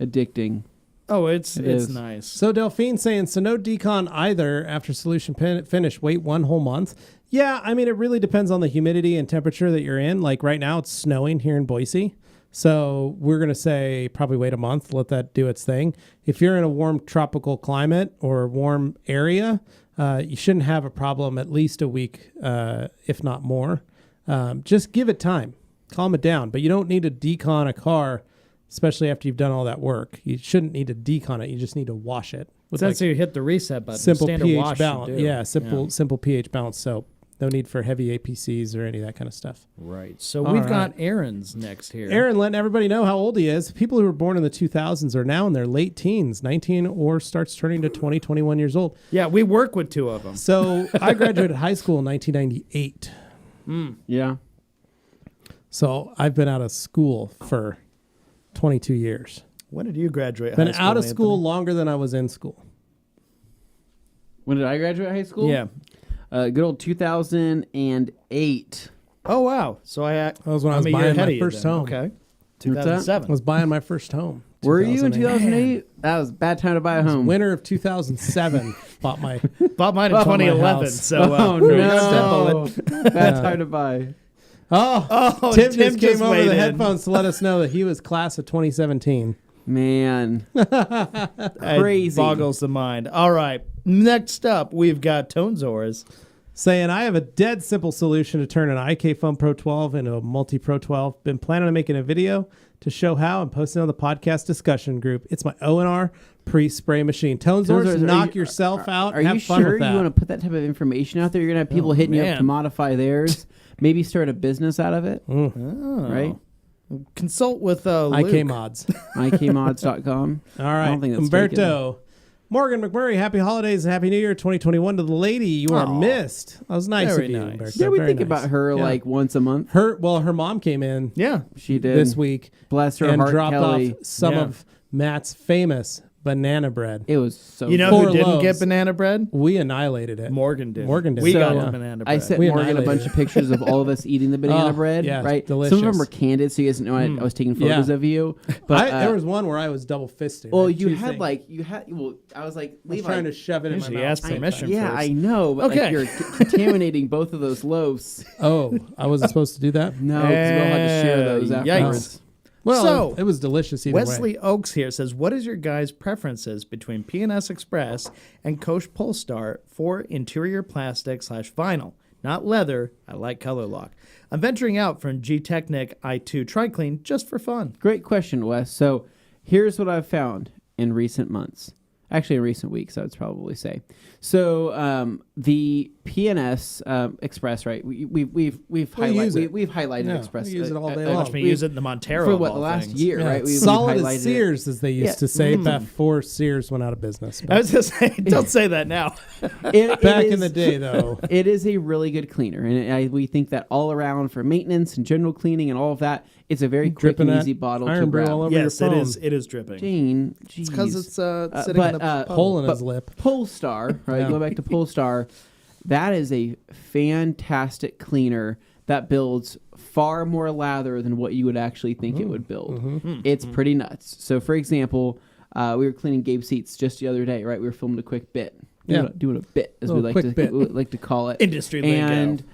addicting. Oh, it's is. nice. So Delphine saying, so no decon either after solution finish. Wait 1 whole month. Yeah, I mean, it really depends on the humidity and temperature that you're in. Like right now, it's snowing here in Boise. So we're going to say probably wait a month, let that do its thing. If you're in a warm tropical climate or warm area, you shouldn't have a problem at least a week, if not more. Just give it time. Calm it down. But you don't need to decon a car, especially after you've done all that work. You shouldn't need to decon it. You just need to wash it. Since you hit the reset button, simple standard pH wash balance. should do. Yeah, simple pH balance soap. No need for heavy APCs or any of that kind of stuff. Right. So All we've right. got Aaron's next here. Aaron letting everybody know how old he is. People who were born in the 2000s are now in their late teens, 19 or starts turning to 20, 21 years old. Yeah, we work with two of them. So I graduated high school in 1998. Yeah. So I've been out of school for 22 years. When did you graduate Been high school, out of school Anthony? longer than I was in school. When did I graduate high school? Yeah. Good old 2008. Oh, wow. So That was when I was I'm a year buying ahead my of you first then. home. Okay. What's that? 2007. I was buying my first home. Were you in 2008. 2008? That was a bad time to buy a home. Winter of 2007 bought my Bought mine in Bought my 2011. house. So, Oh, we're no. gonna demo it. Bad time to buy. Oh, Tim Tim just came just over weighed the in. headphones to let us know that he was class of 2017. Man. It Crazy. boggles the mind. All right. Next up, we've got Tonzors. Saying, I have a dead simple solution to turn an IK Foam Pro 12 into a Multi Pro 12. Been planning on making a video to show how and posting on the podcast discussion group. It's my O&R pre-spray machine. Tonzors, knock yourself out. Are and have you fun sure with that. you want to put that type of information out there? You're going to have people hitting you up to man. modify theirs, maybe start a business out of it, Oh. right? Consult with Luke. IK Mods. IKmods.com. All right. I don't think that's Umberto. Morgan McMurray, happy holidays and happy new year 2021 to the lady. You are Aw. missed. That was nice Very of you, nice. Umberto. Yeah, we Very think nice. about her Yeah. like once a month. Her mom came in Yeah. She did. this week Bless her and heart, dropped Kelly. off some Yeah. of Matt's famous banana bread. It was so You know Four who didn't loaves. get banana bread? We annihilated it. Morgan did. Morgan did. We So, got yeah. the banana bread. I sent We Morgan a annihilated bunch it. of pictures of all of us eating the banana Oh, bread, yeah, right? delicious. Some of them were candid, so you guys know I was taking photos Yeah. of you. But There was one where I was double fisted. well, I had you two had things. I was like, I was Levi, trying to shove it in my Usually mouth. ask permission yeah, first. I know, but Okay. like you're contaminating both of those loaves. Oh, I wasn't supposed to do that? No, because we all had to share those Yikes. afterwards. Well, So, it was delicious either way. Wesley Oaks here says, what is your guys' preferences between P&S Express and Koch Polestar for interior plastic / vinyl? Not leather. I like color lock. I'm venturing out from G-Technic i2 TriClean just for fun. Great question, Wes. So here's what I've found in recent months. Actually, in recent weeks, I would probably say. So the P&S Express, right? We've use it. we've highlighted Yeah, Express. we use it all day uh, long. Watch me use it in the Montero for of what all the last things. year, Yeah, right? it's solid highlighted as it. Sears, as they used Yeah. to say before Sears went out of business. I was just saying, don't say that now. Back in the day, though. It is a really good cleaner, and we think that all around for maintenance and general cleaning and all of that, it's a very quick Dripping and that easy bottle Iron to Brew grab. all over Yes, your it phone. is. It is dripping. Jane, It's because it's sitting but, in the puddle. Hole in but his lip. Polestar, right? Yeah. Go back to Polestar. That is a fantastic cleaner that builds far more lather than what you would actually think it would build. Mm-hmm. It's pretty nuts. So, for example, we were cleaning Gabe's seats just the other day, right? We were filming a quick bit. Doing a bit, as we Little like quick bit. we like to call it. Industry lingo.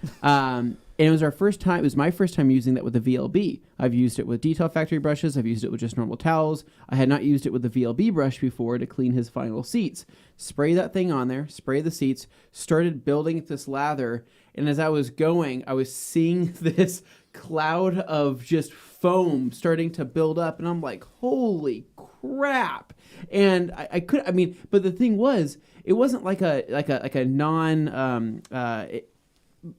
And it was our first time. It was my first time using that with the VLB. I've used it with detail factory brushes. I've used it with just normal towels. I had not used it with the VLB brush before to clean his final seats. Spray that thing on there. Spray the seats. Started building this lather. And as I was going, I was seeing this cloud of just foam starting to build up, and I'm like, holy crap. And I could, I mean, but the thing was, it wasn't like a non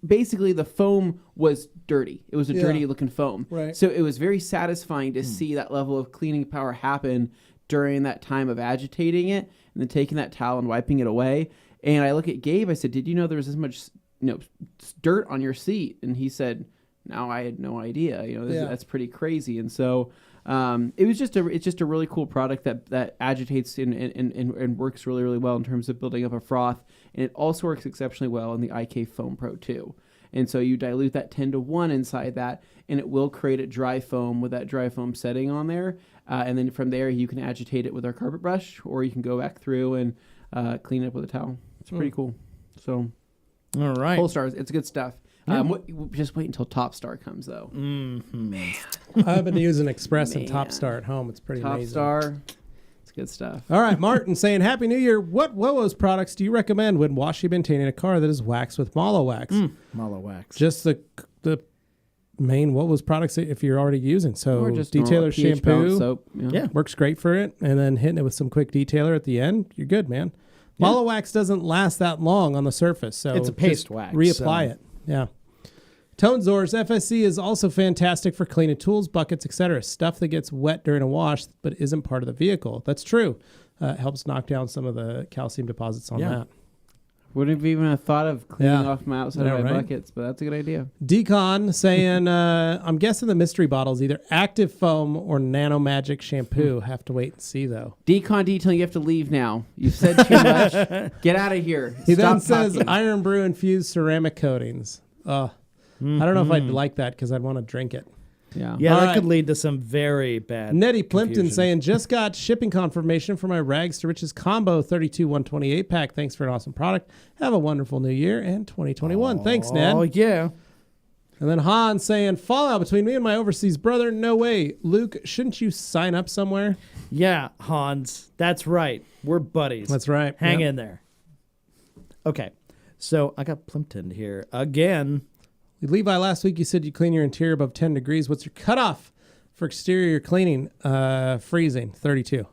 basically the foam was dirty. It was a dirty looking foam. Right. So it was very satisfying to see that level of cleaning power happen during that time of agitating it and then taking that towel and wiping it away. And I look at Gabe, I said, did you know there was this much dirt on your seat? And he said, no, I had no idea. That's pretty crazy. And so it's just a really cool product that agitates and works really, really well in terms of building up a froth. And it also works exceptionally well in the IK Foam Pro 2. And so you dilute that 10-to-1 inside that, and it will create a dry foam with that dry foam setting on there. And then from there, you can agitate it with our carpet brush, or you can go back through and clean it up with a towel. It's pretty cool. So, All right. Polestars, it's good stuff. Just wait until Top Star comes, though. I've been using Express and Man. Top Star at home. It's pretty Top amazing. Star, it's good stuff. All right, Martin saying, Happy New Year. What WOWO's products do you recommend when washing and maintaining a car that is waxed with Malo Wax? Malo wax. Just the main what was products if you're already using. So Or just detailer normal pH shampoo balanced soap. Yeah. works great for it, and then hitting it with some quick detailer at the end, you're good, man. Mallow wax doesn't last that long on the surface, so It's a paste just wax, reapply so- it. Yeah. Tonezors FSC is also fantastic for cleaning tools, buckets, etc. Stuff that gets wet during a wash but isn't part of the vehicle. That's true. It helps knock down some of the calcium deposits on that. Wouldn't have even thought of cleaning Yeah. off my outside Yeah, of my right? buckets, but that's a good idea. Decon saying, I'm guessing the mystery bottles either active foam or nano magic shampoo. Have to wait and see though. Decon detailing, you have to leave now. You've said too much. Get out of here. He Stop then says talking. Iron Brew infused ceramic coatings. I don't know if I'd like that because I'd want to drink it. Yeah. Yeah, All that right. could lead to some very bad. Nettie Plimpton confusion. saying, just got shipping confirmation for my Rags to Riches combo 32 128 pack. Thanks for an awesome product. Have a wonderful new year and 2021. Thanks, Ned. Oh, yeah. And then Han saying, fallout between me and my overseas brother. No way. Luke, shouldn't you sign up somewhere? Yeah, Hans. That's right. We're buddies. That's right. Hang Yep. in there. Okay. So I got Plimpton here again. Levi, last week you said you clean your interior above 10 degrees. What's your cutoff for exterior cleaning? Freezing, 32.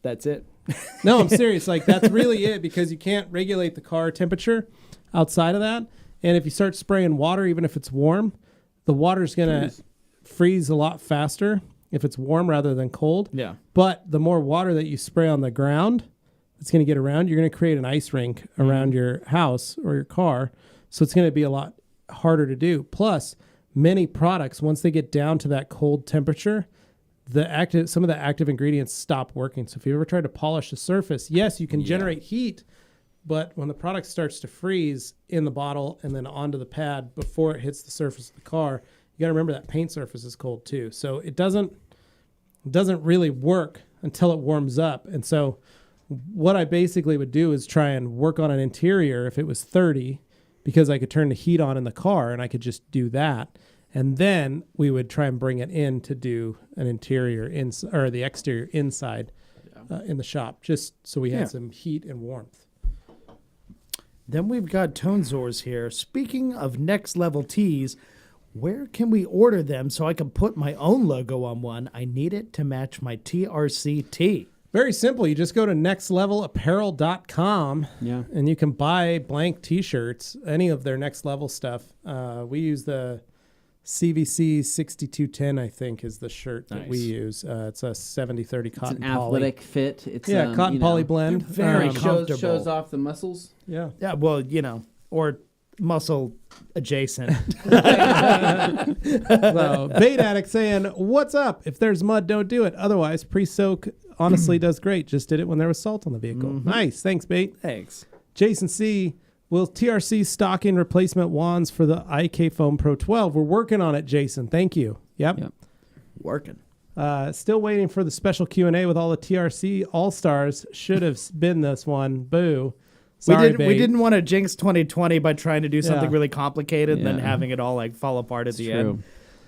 That's it. No, I'm serious. Like, that's really it because you can't regulate the car temperature outside of that. And if you start spraying water, even if it's warm, the water's going to freeze a lot faster if it's warm rather than cold. Yeah. But the more water that you spray on the ground, it's going to get around. You're going to create an ice rink around your house or your car. So it's going to be a lot harder to do. Plus, many products, once they get down to that cold temperature, some of the active ingredients stop working. So if you ever try to polish the surface, yes, you can generate heat, but when the product starts to freeze in the bottle and then onto the pad before it hits the surface of the car, you got to remember that paint surface is cold too. So it doesn't really work until it warms up. And so what I basically would do is try and work on an interior if it was 30, because I could turn the heat on in the car and I could just do that. And then we would try and bring it in to do an interior or the exterior inside in the shop, just so we had some heat and warmth. Then we've got Tonezors here. Speaking of next level tees, where can we order them so I can put my own logo on one? I need it to match my TRC tee. Very simple. You just go to nextlevelapparel.com and you can buy blank t-shirts, any of their next level stuff. We use the CVC 6210, I think, is the shirt that we use. It's a 70-30 cotton It's an poly. athletic fit. It's Cotton poly blend. Very comfortable. shows off the muscles. Yeah. Yeah, well, or muscle adjacent. So, Bait Addict saying, what's up? If there's mud, don't do it. Otherwise, pre-soak honestly does great. Just did it when there was salt on the vehicle. Nice. Thanks, Bait. Thanks. Jason C. Will TRC stock in replacement wands for the IK Foam Pro 12? We're working on it, Jason. Thank you. Yep. Working. Still waiting for the special Q&A with all the TRC All-Stars. Should have been this one. Boo. Sorry, Bait. We didn't want to jinx 2020 by trying to do something really complicated and then having it all fall apart at the end.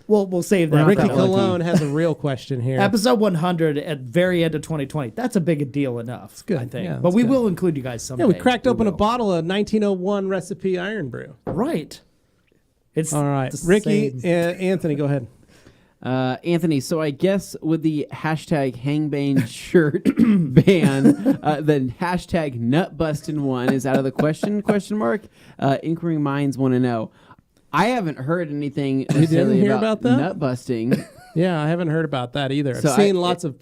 We'll save that. Ricky for another time. Cologne has a real question here. Episode 100 at very end of 2020. That's a big a deal enough, good. I think. Yeah, but we good. will include you guys someday. Yeah, we cracked open a will. bottle of 1901 recipe Iron Brew. Right. It's All right. the Ricky, same. Anthony, go ahead. Anthony, so I guess with the hashtag Hangbane shirt ban, the hashtag nutbustin' one is out of the question mark. Inquiring minds want to know. I haven't heard anything necessarily hear about that? nut busting. Yeah, I haven't heard about that either. So I've seen lots of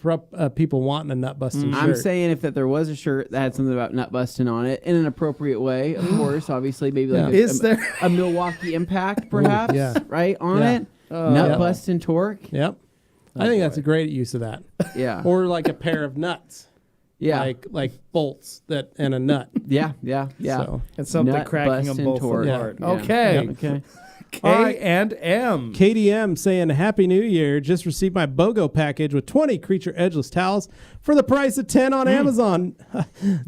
people wanting a nut busting shirt. I'm saying if there was a shirt that had something about nut busting on it in an appropriate way, of course, obviously, maybe like Is there? a Milwaukee Impact, perhaps, right, on Yeah. it? Nut busting torque. Yep. I think that's a great use of that. Yeah. Or like a pair of nuts. Yeah. Like bolts and a nut. Yeah. So. It's something Nut cracking them bustin' both torque. apart. Yeah. Okay. Yeah. Okay. K All right. and M. KDM saying, Happy New Year. Just received my BOGO package with 20 Creature Edgeless towels for the price of 10 on Amazon.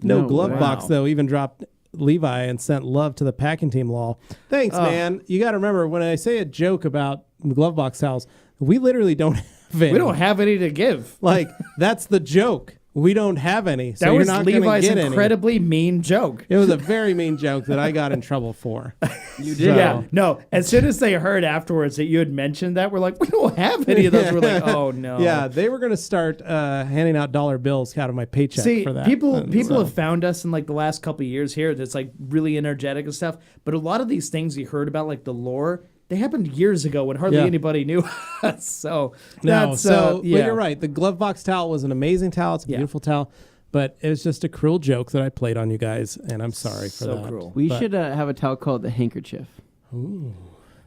No glove way. box, though. Even dropped Levi and sent love to the packing team, lol. Thanks, man. You got to remember, when I say a joke about glove box towels, we literally don't have any. We don't have any to give. Like, that's the joke. we don't have any, so That you're was not going to Levi's get any. incredibly mean joke. It was a very mean joke that I got in trouble for. You did. Yeah, no. As soon as they heard afterwards that you had mentioned that, we're like, we don't have any of those. We're like, oh no. Yeah, they were going to start handing out dollar bills out of my paycheck See, for that. people so. have found us in like the last couple of years here that's like really energetic and stuff. But a lot of these things you heard about, like the lore, they happened years ago when hardly anybody knew us. So But yeah. you're right. The glove box towel was an amazing towel. It's a beautiful towel. But it was just a cruel joke that I played on you guys, and I'm sorry for that. So cruel. We should have a towel called the handkerchief. Ooh.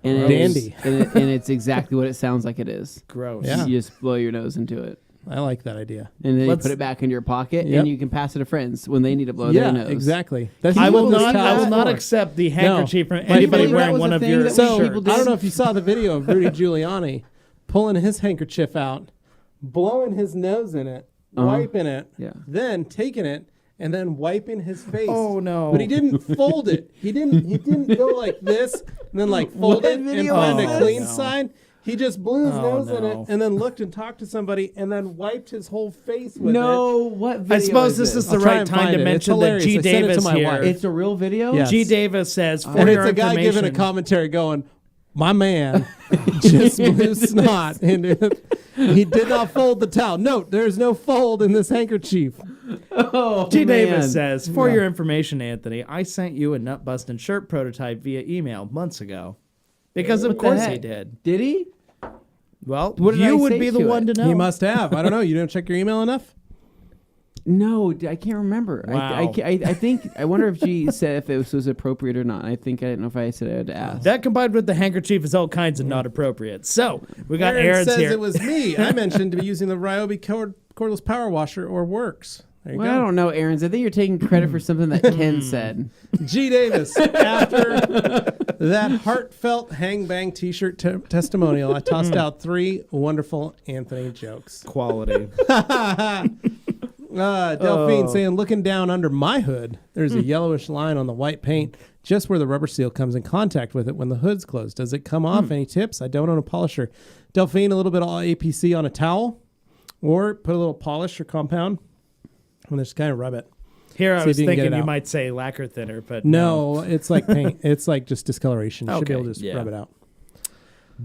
And Dandy. and it's exactly what it sounds like it is. Gross. Yeah. You just blow your nose into it. I like that idea. And then Let's- you put it back in your pocket, Yep. and you can pass it to friends when they need to blow their nose. exactly. I will what this not. towel I will is not for. accept the handkerchief from My anybody favorite- wearing that was one a of thing your that So, people I don't did. know if you saw the video of Rudy Giuliani pulling his handkerchief out, blowing his nose in it, wiping it, then taking it, and then wiping his face. Oh no! But he didn't fold it. He didn't go like this and then like fold What it and video find is a this? clean No. side. He just blew his nose in it no. and then looked and talked to somebody and then wiped his whole face with it. No, what video I suppose this this? is the I'll try right and time find to it. It's mention that hilarious. G I sent it to Davis my here. wife. It's a real video? Yes. G Davis says for And your it's a guy information. giving a commentary going, my man just blew snot into it. He did not fold the towel. Note, there's no fold in this handkerchief. Oh, G. man. Davis says, for your information, Anthony, I sent you a nut-busting shirt prototype via email months ago. Because of What the course heck? he did. Did he? Well, What did I you would say be the to one it? to know. He must have. I don't know. You didn't check your email enough? No, I can't remember. Wow. I think, I wonder if G said if it was appropriate or not. I didn't know if I said I had to ask. That combined with the handkerchief is all kinds of not appropriate. So, we got Aaron Aaron's says here. it was me. I mentioned to be using the Ryobi cordless power washer or works. There you Well, I go. don't know, Aaron's. I think you're taking credit for something that Ken said. G. Davis, after that heartfelt hang bang t-shirt testimonial, I tossed out 3 wonderful Anthony jokes. Quality. Delphine saying, looking down under my hood, there's a yellowish line on the white paint just where the rubber seal comes in contact with it when the hood's closed. Does it come off? Any tips? I don't own a polisher. Delphine, a little bit of APC on a towel or put a little polish or compound and just kind of rub it. Here I See if was you can get thinking it you out. might say lacquer thinner, but No, it's like paint. It's like just discoloration. You should be Okay, able to just yeah. rub it out.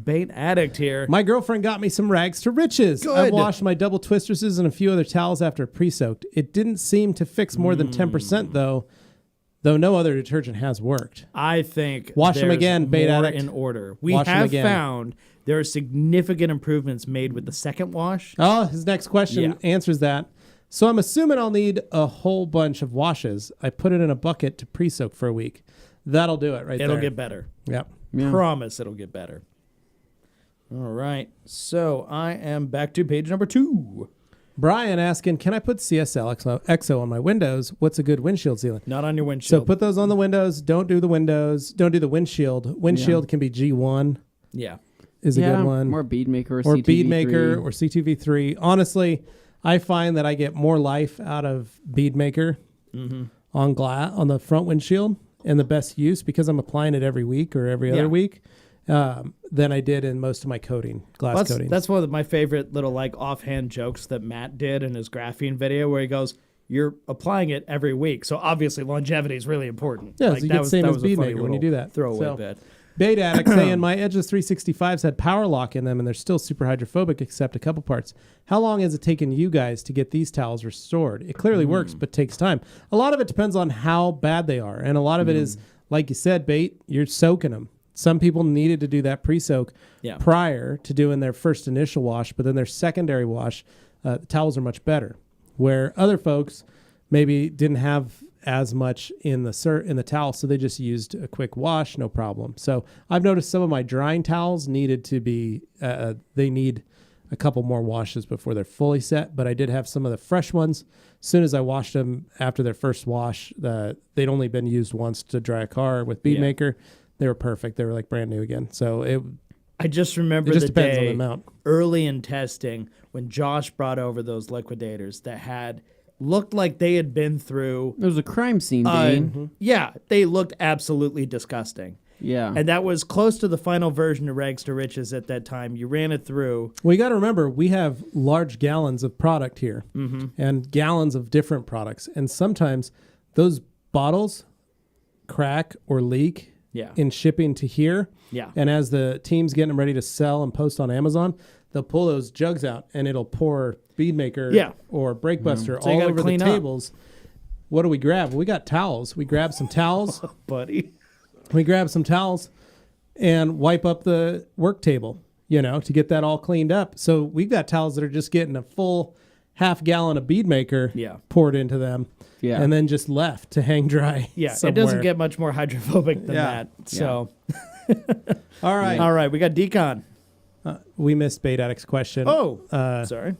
Bait addict here. My girlfriend got me some rags to riches. Good. I've washed my double twisters and a few other towels after pre-soaked. It didn't seem to fix more than 10% though no other detergent has worked. I think Wash 'em there's again, bait more addict. in order. We Wash 'em have again. found there are significant improvements made with the second wash. Oh, his next question answers that. So I'm assuming I'll need a whole bunch of washes. I put it in a bucket to pre-soak for a week. That'll do it right there. It'll get better. Yep. Yeah. Promise it'll get better. All right. So I am back to page number 2. Brian asking, can I put CSL XO on my windows? What's a good windshield sealant? Not on your So windshield. put those on the windows. Don't do the windows. Don't do the windshield. Windshield can be G1 yeah. is a good one. Or bead maker or Or CTV3. bead maker or C2V3. Honestly, I find that I get more life out of bead maker on glass on the front windshield and the best use because I'm applying it every week or every other week than I did in most of my glass coatings. That's one of my favorite little like offhand jokes that Matt did in his graphene video where he goes, you're applying it every week. So obviously longevity is really important. Yeah, like, so you that get was, same that as was a bead funny maker when you little do that. Throwaway So- bit. Bait Addict saying my Edges 365s had power lock in them and they're still super hydrophobic except a couple parts. How long has it taken you guys to get these towels restored? It clearly works, but takes time. A lot of it depends on how bad they are. And a lot of it is, like you said, Bait, you're soaking them. Some people needed to do that pre-soak prior to doing their first initial wash, but then their secondary wash, the towels are much better. Where other folks maybe didn't have as much in the towel, so they just used a quick wash, no problem. So I've noticed some of my drying towels needed to be, they need a couple more washes before they're fully set, but I did have some of the fresh ones. As soon as I washed them after their first wash, they'd only been used once to dry a car with Bead Maker. They were perfect. They were like brand new again. So I just remember just the depends on day the amount. early in testing when Josh brought over those liquidators that had looked like they had been through. It was a crime scene, Dane. Yeah, they looked absolutely disgusting. Yeah. And that was close to the final version of Rags to Riches at that time. You ran it through. Well, you got to remember, we have large gallons of product here and gallons of different products. And sometimes those bottles crack or leak in shipping to here. Yeah. And as the team's getting them ready to sell and post on Amazon, they'll pull those jugs out and it'll pour bead maker or brake buster So you all gotta over the clean up. tables. What do we grab? We got towels. We grab some towels. Buddy. We grab some towels and wipe up the work table, to get that all cleaned up. So we've got towels that are just getting a full half gallon of bead maker poured into them and then just left to hang dry. Yeah, somewhere. it doesn't get much more hydrophobic than that. So, all right. All right, we got Decon. We missed Bait Addict's question. Oh, sorry.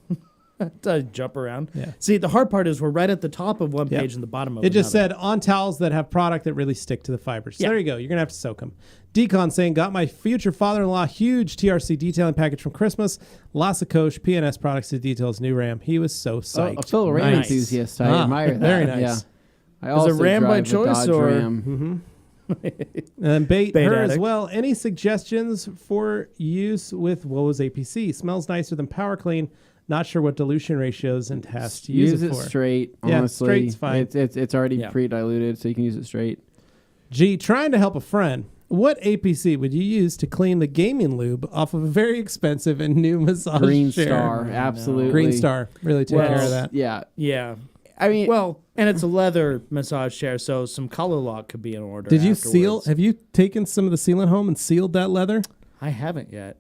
To jump around. Yeah. See, the hard part is we're right at the top of one page and the bottom of it. Just another. said on towels that have product that really stick to the fibers. So there you go. You're going to have to soak them. Decon saying, got my future father-in-law huge TRC detailing package from Christmas. Lots of Koch PNS products to detail his new Ram. He was so psyched. A fellow Ram enthusiast. I admire that. Very nice. Yeah. I Is it also Ram by drive a choice Dodge or- Ram. And bait Bait her as Addict. well. Any suggestions for use with Woes APC? Smells nicer than Power Clean. Not sure what dilution ratios and tests to use it for. Straight. Yeah, Honestly, straight's fine. It's already pre-diluted, so you can use it straight. G, trying to help a friend. What APC would you use to clean the gaming lube off of a very expensive and new massage Green chair? Star, absolutely. Green Star, really take care of that. Yeah. Yeah. I mean, Well, and it's a leather massage chair, so some color lock could be in order. Did you afterwards. seal? Have you taken some of the sealant home and sealed that leather? I haven't yet.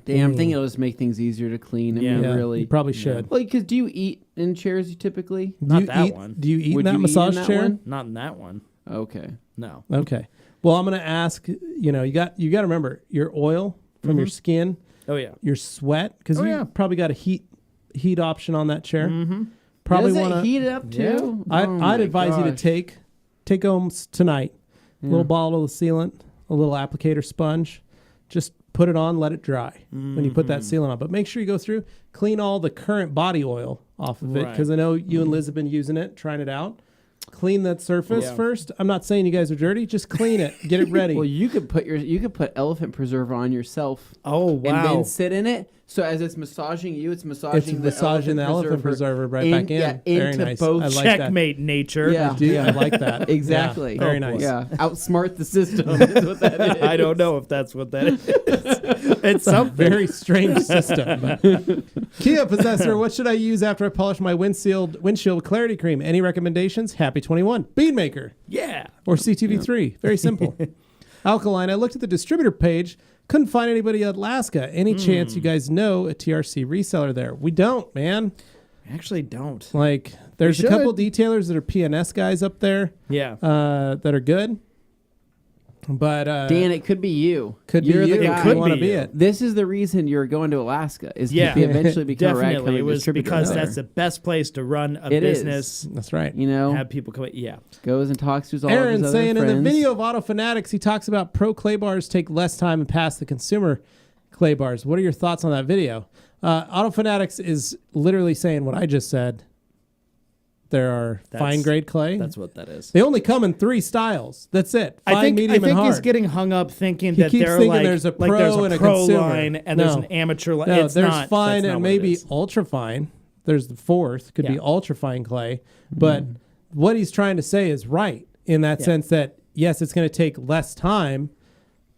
damn, I'm thinking it'll just make things easier to clean. I mean, Yeah, really. you probably should. Well, because do you eat in chairs typically? Not do you that eat, one. Do you eat in Would that you eat massage in that chair? one? Not in that one. Okay. No. Okay. Well, I'm going to ask, you got to remember your oil from your skin, Oh, yeah. your sweat, because you probably got a heat option on that chair. Mm-hmm. Probably Does want it to heat it up too? I'd advise you to take. take home tonight a little bottle of sealant, a little applicator sponge, just put it on, let it dry when you put that sealant on. But make sure you go through, clean all the current body oil off of it, because I know you and Liz have been using it, trying it out. Clean that surface first. I'm not saying you guys are dirty. Just clean it. Get it ready. Well, you could put elephant preserver on yourself. Oh, wow. And then sit in it. So as it's massaging you, it's massaging the elephant preserver right back in. Very into nice. both. I like Checkmate, nature. Yeah. I like that. Exactly. Yeah, very Oh, boy. nice. Yeah, outsmart the system is what that is. I don't know if that's what that is. It's something. Very strange system. But. Kia Possessor, what should I use after I polish my windshield clarity cream? Any recommendations? Happy 21. Bead Maker. Yeah. Or CTV3. Very simple. Alkaline, I looked at the distributor page. Couldn't find anybody in Alaska. Any chance you guys know a TRC reseller there? We don't, man. I actually don't. Like, there's We a couple should. detailers that are PNS guys up there Yeah. that are good. But Dan, it could be you. could You're be the you. guy. It Could could want to be be you. it. This is the reason you're going to Alaska is Yeah. to eventually become a rag Definitely. company It was distributor because there. that's the best place to run a It is. business. That's right. You know, Have people come. Yeah. goes and talks to all of Aaron his other saying friends. in the video of Auto Fanatics, he talks about pro clay bars take less time and pass the consumer clay bars. What are your thoughts on that video? Auto Fanatics is literally saying what I just said. There are fine grade clay. That's what that is. They only come in 3 styles. That's it. Fine, I think medium, and hard. he's getting hung up thinking He that keeps they're thinking like there's a like there's pro a and a pro consumer. line and there's No. an amateur line. No, It's there's not. fine That's not and what it maybe is. ultra fine. There's the 4th, could be Yeah. ultra fine clay. But what he's trying to say is right in that sense that, yes, it's going to take less time,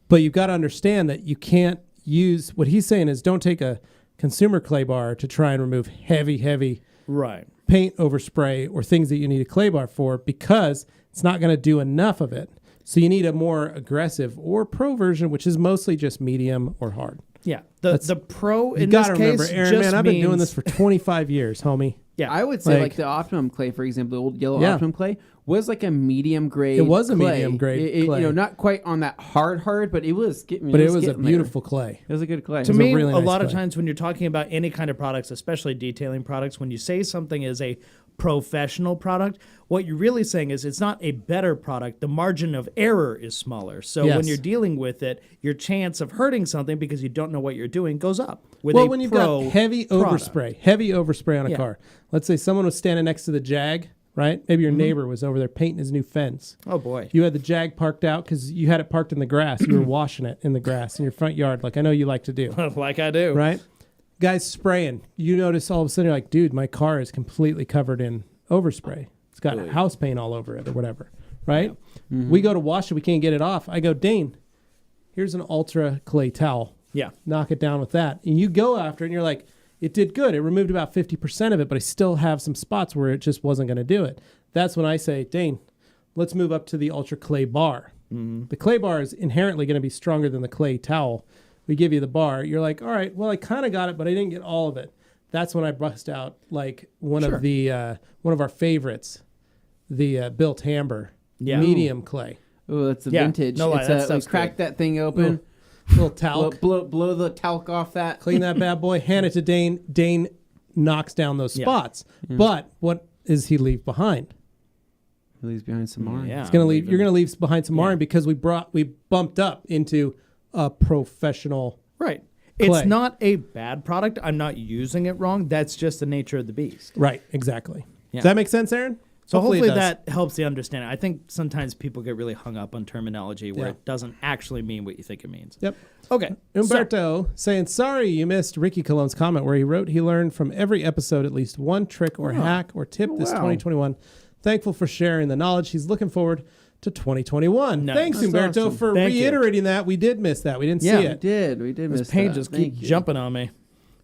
but you've got to understand that you can't use, what he's saying is don't take a consumer clay bar to try and remove heavy Right. paint overspray or things that you need a clay bar for, because it's not going to do enough of it. So you need a more aggressive or pro version, which is mostly just medium or hard. Yeah. The pro You in got this to case remember, Aaron, just man, I've been doing means- this for 25 years, homie. Yeah. I would say Like- like the Optimum clay, for example, the old yellow Yeah. Optimum clay was like a medium grade. It was a clay. medium grade clay. You know, not quite on that hard, but it was. But it was a getting there. beautiful clay. It was a good clay. To was a me, really a nice lot of clay. times when you're talking about any kind of products, especially detailing products, when you say something is a professional product, what you're really saying is it's not a better product. The margin of error is smaller. So when Yes. you're dealing with it, your chance of hurting something because you don't know what you're doing goes up. With Well, a when you've pro got heavy product. overspray on a Yeah. car. Let's say someone was standing next to the Jag right? Maybe your neighbor was over there painting his new fence. Oh, boy. You had the Jag parked out because you had it parked in the grass. You were washing it in the grass in your front yard, like I know you like to do. Like I do. Right? Guys spraying. You notice all of a sudden you're like, dude, my car is completely covered in overspray. It's got house paint all over it or whatever, right? Yeah. We go to wash it. We can't get it off. I go, Dane, here's an ultra clay towel. Yeah. Knock it down with that. And you go after it and you're like, it did good. It removed about 50% of it, but I still have some spots where it just wasn't going to do it. That's when I say, Dane, let's move up to the ultra clay bar. The clay bar is inherently going to be stronger than the clay towel. We give you the bar. You're like, all right, well, I kind of got it, but I didn't get all of it. That's when I bust out like one of our favorites, the Built Hamber medium clay. Oh, that's a vintage. No, it's crack that thing open. Little talc. Blow the talc off that. Clean that bad boy. Hand it to Dane. Dane knocks down those spots. But what does he leave behind? He leaves behind some marring. Yeah, you're gonna leave behind some marring because we bumped up into a professional. Right. Clay. It's not a bad product. I'm not using it wrong. That's just the nature of the beast. Right. Exactly. Yeah. Does that make sense, Aaron? So hopefully that helps you understand it. I think sometimes people get really hung up on terminology where it doesn't actually mean what you think it means. Yep. Okay. Umberto saying, sorry you missed Ricky Cologne's comment where he wrote he learned from every episode at least one trick or hack or tip this 2021. Thankful for sharing the knowledge. He's looking forward to 2021. Nice. Thanks, That's Umberto, awesome. for reiterating that. We did miss that. We didn't see it. We did miss Those pages that. keep jumping on me.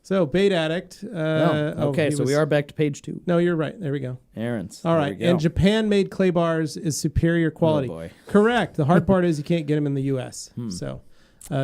So, Bait Addict. We are back to page 2. No, you're right. There we go. Aaron's. All right. And Japan-made clay bars is superior quality. Oh, boy. Correct. The hard part is you can't get them in the U.S. So,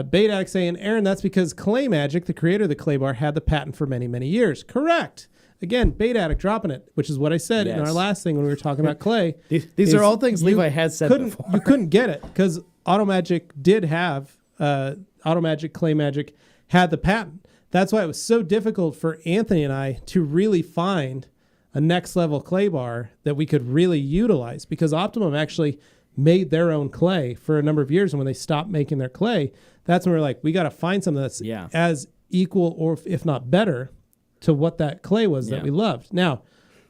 Bait Addict saying, Aaron, that's because Clay Magic, the creator of the clay bar, had the patent for many, many years. Correct. Again, Bait Addict dropping it, which is what I said in our last thing when we were talking about clay. These are all things Levi has said before. You couldn't get it because Automagic did have, Automagic, Clay Magic had the patent. That's why it was so difficult for Anthony and I to really find a next level clay bar that we could really utilize because Optimum actually made their own clay for a number of years. And when they stopped making their clay, that's when we're like, we got to find something that's as equal or if not better to what that clay was that we loved. Now,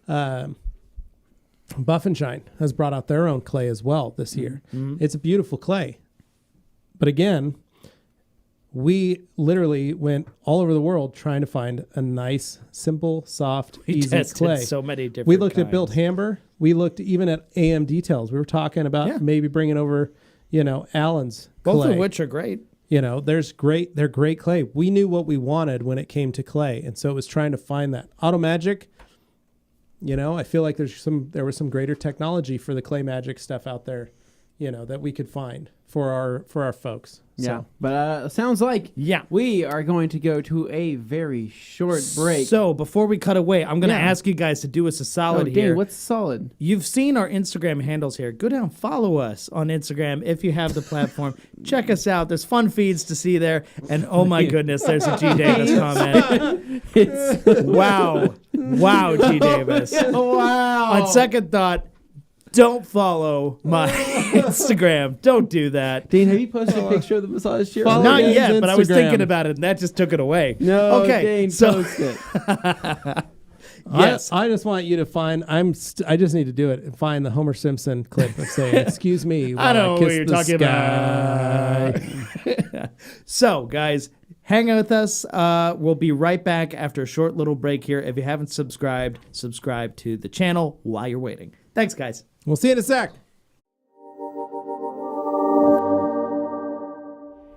Buff and Shine has brought out their own clay as well this year. It's a beautiful clay. But again, we literally went all over the world trying to find a nice, simple, soft, easy clay. So many different We looked kinds. at Built Hamber. We looked even at AM Details. We were talking about maybe bringing over, Allen's clay. Both of which are great. They're great clay. We knew what we wanted when it came to clay, and so it was trying to find that. Automagic, I feel like there was some greater technology for the Clay Magic stuff out there, that we could find for our folks. Yeah, but sounds like we are going to go to a very short break. So before we cut away, I'm going to ask you guys to do us a solid here. Dane, what's solid? You've seen our Instagram handles here. Go down, follow us on Instagram if you have the platform. Check us out. There's fun feeds to see there. And oh my goodness, there's a G. Davis comment. Wow, G. Davis. Wow. On second thought, don't follow my Instagram. Don't do that. Dane, have you posted a picture of the massage chair? Not yet, but I was Instagram. thinking about it, and that just took it away. No, okay, Dane, so post it. yes, I just want you to find. I just need to do it and find the Homer Simpson clip of saying, "Excuse me." I don't know kiss what you're the talking sky. about. So, guys, hang out with us. We'll be right back after a short little break here. If you haven't subscribed, subscribe to the channel while you're waiting. Thanks, guys. We'll see you in a sec.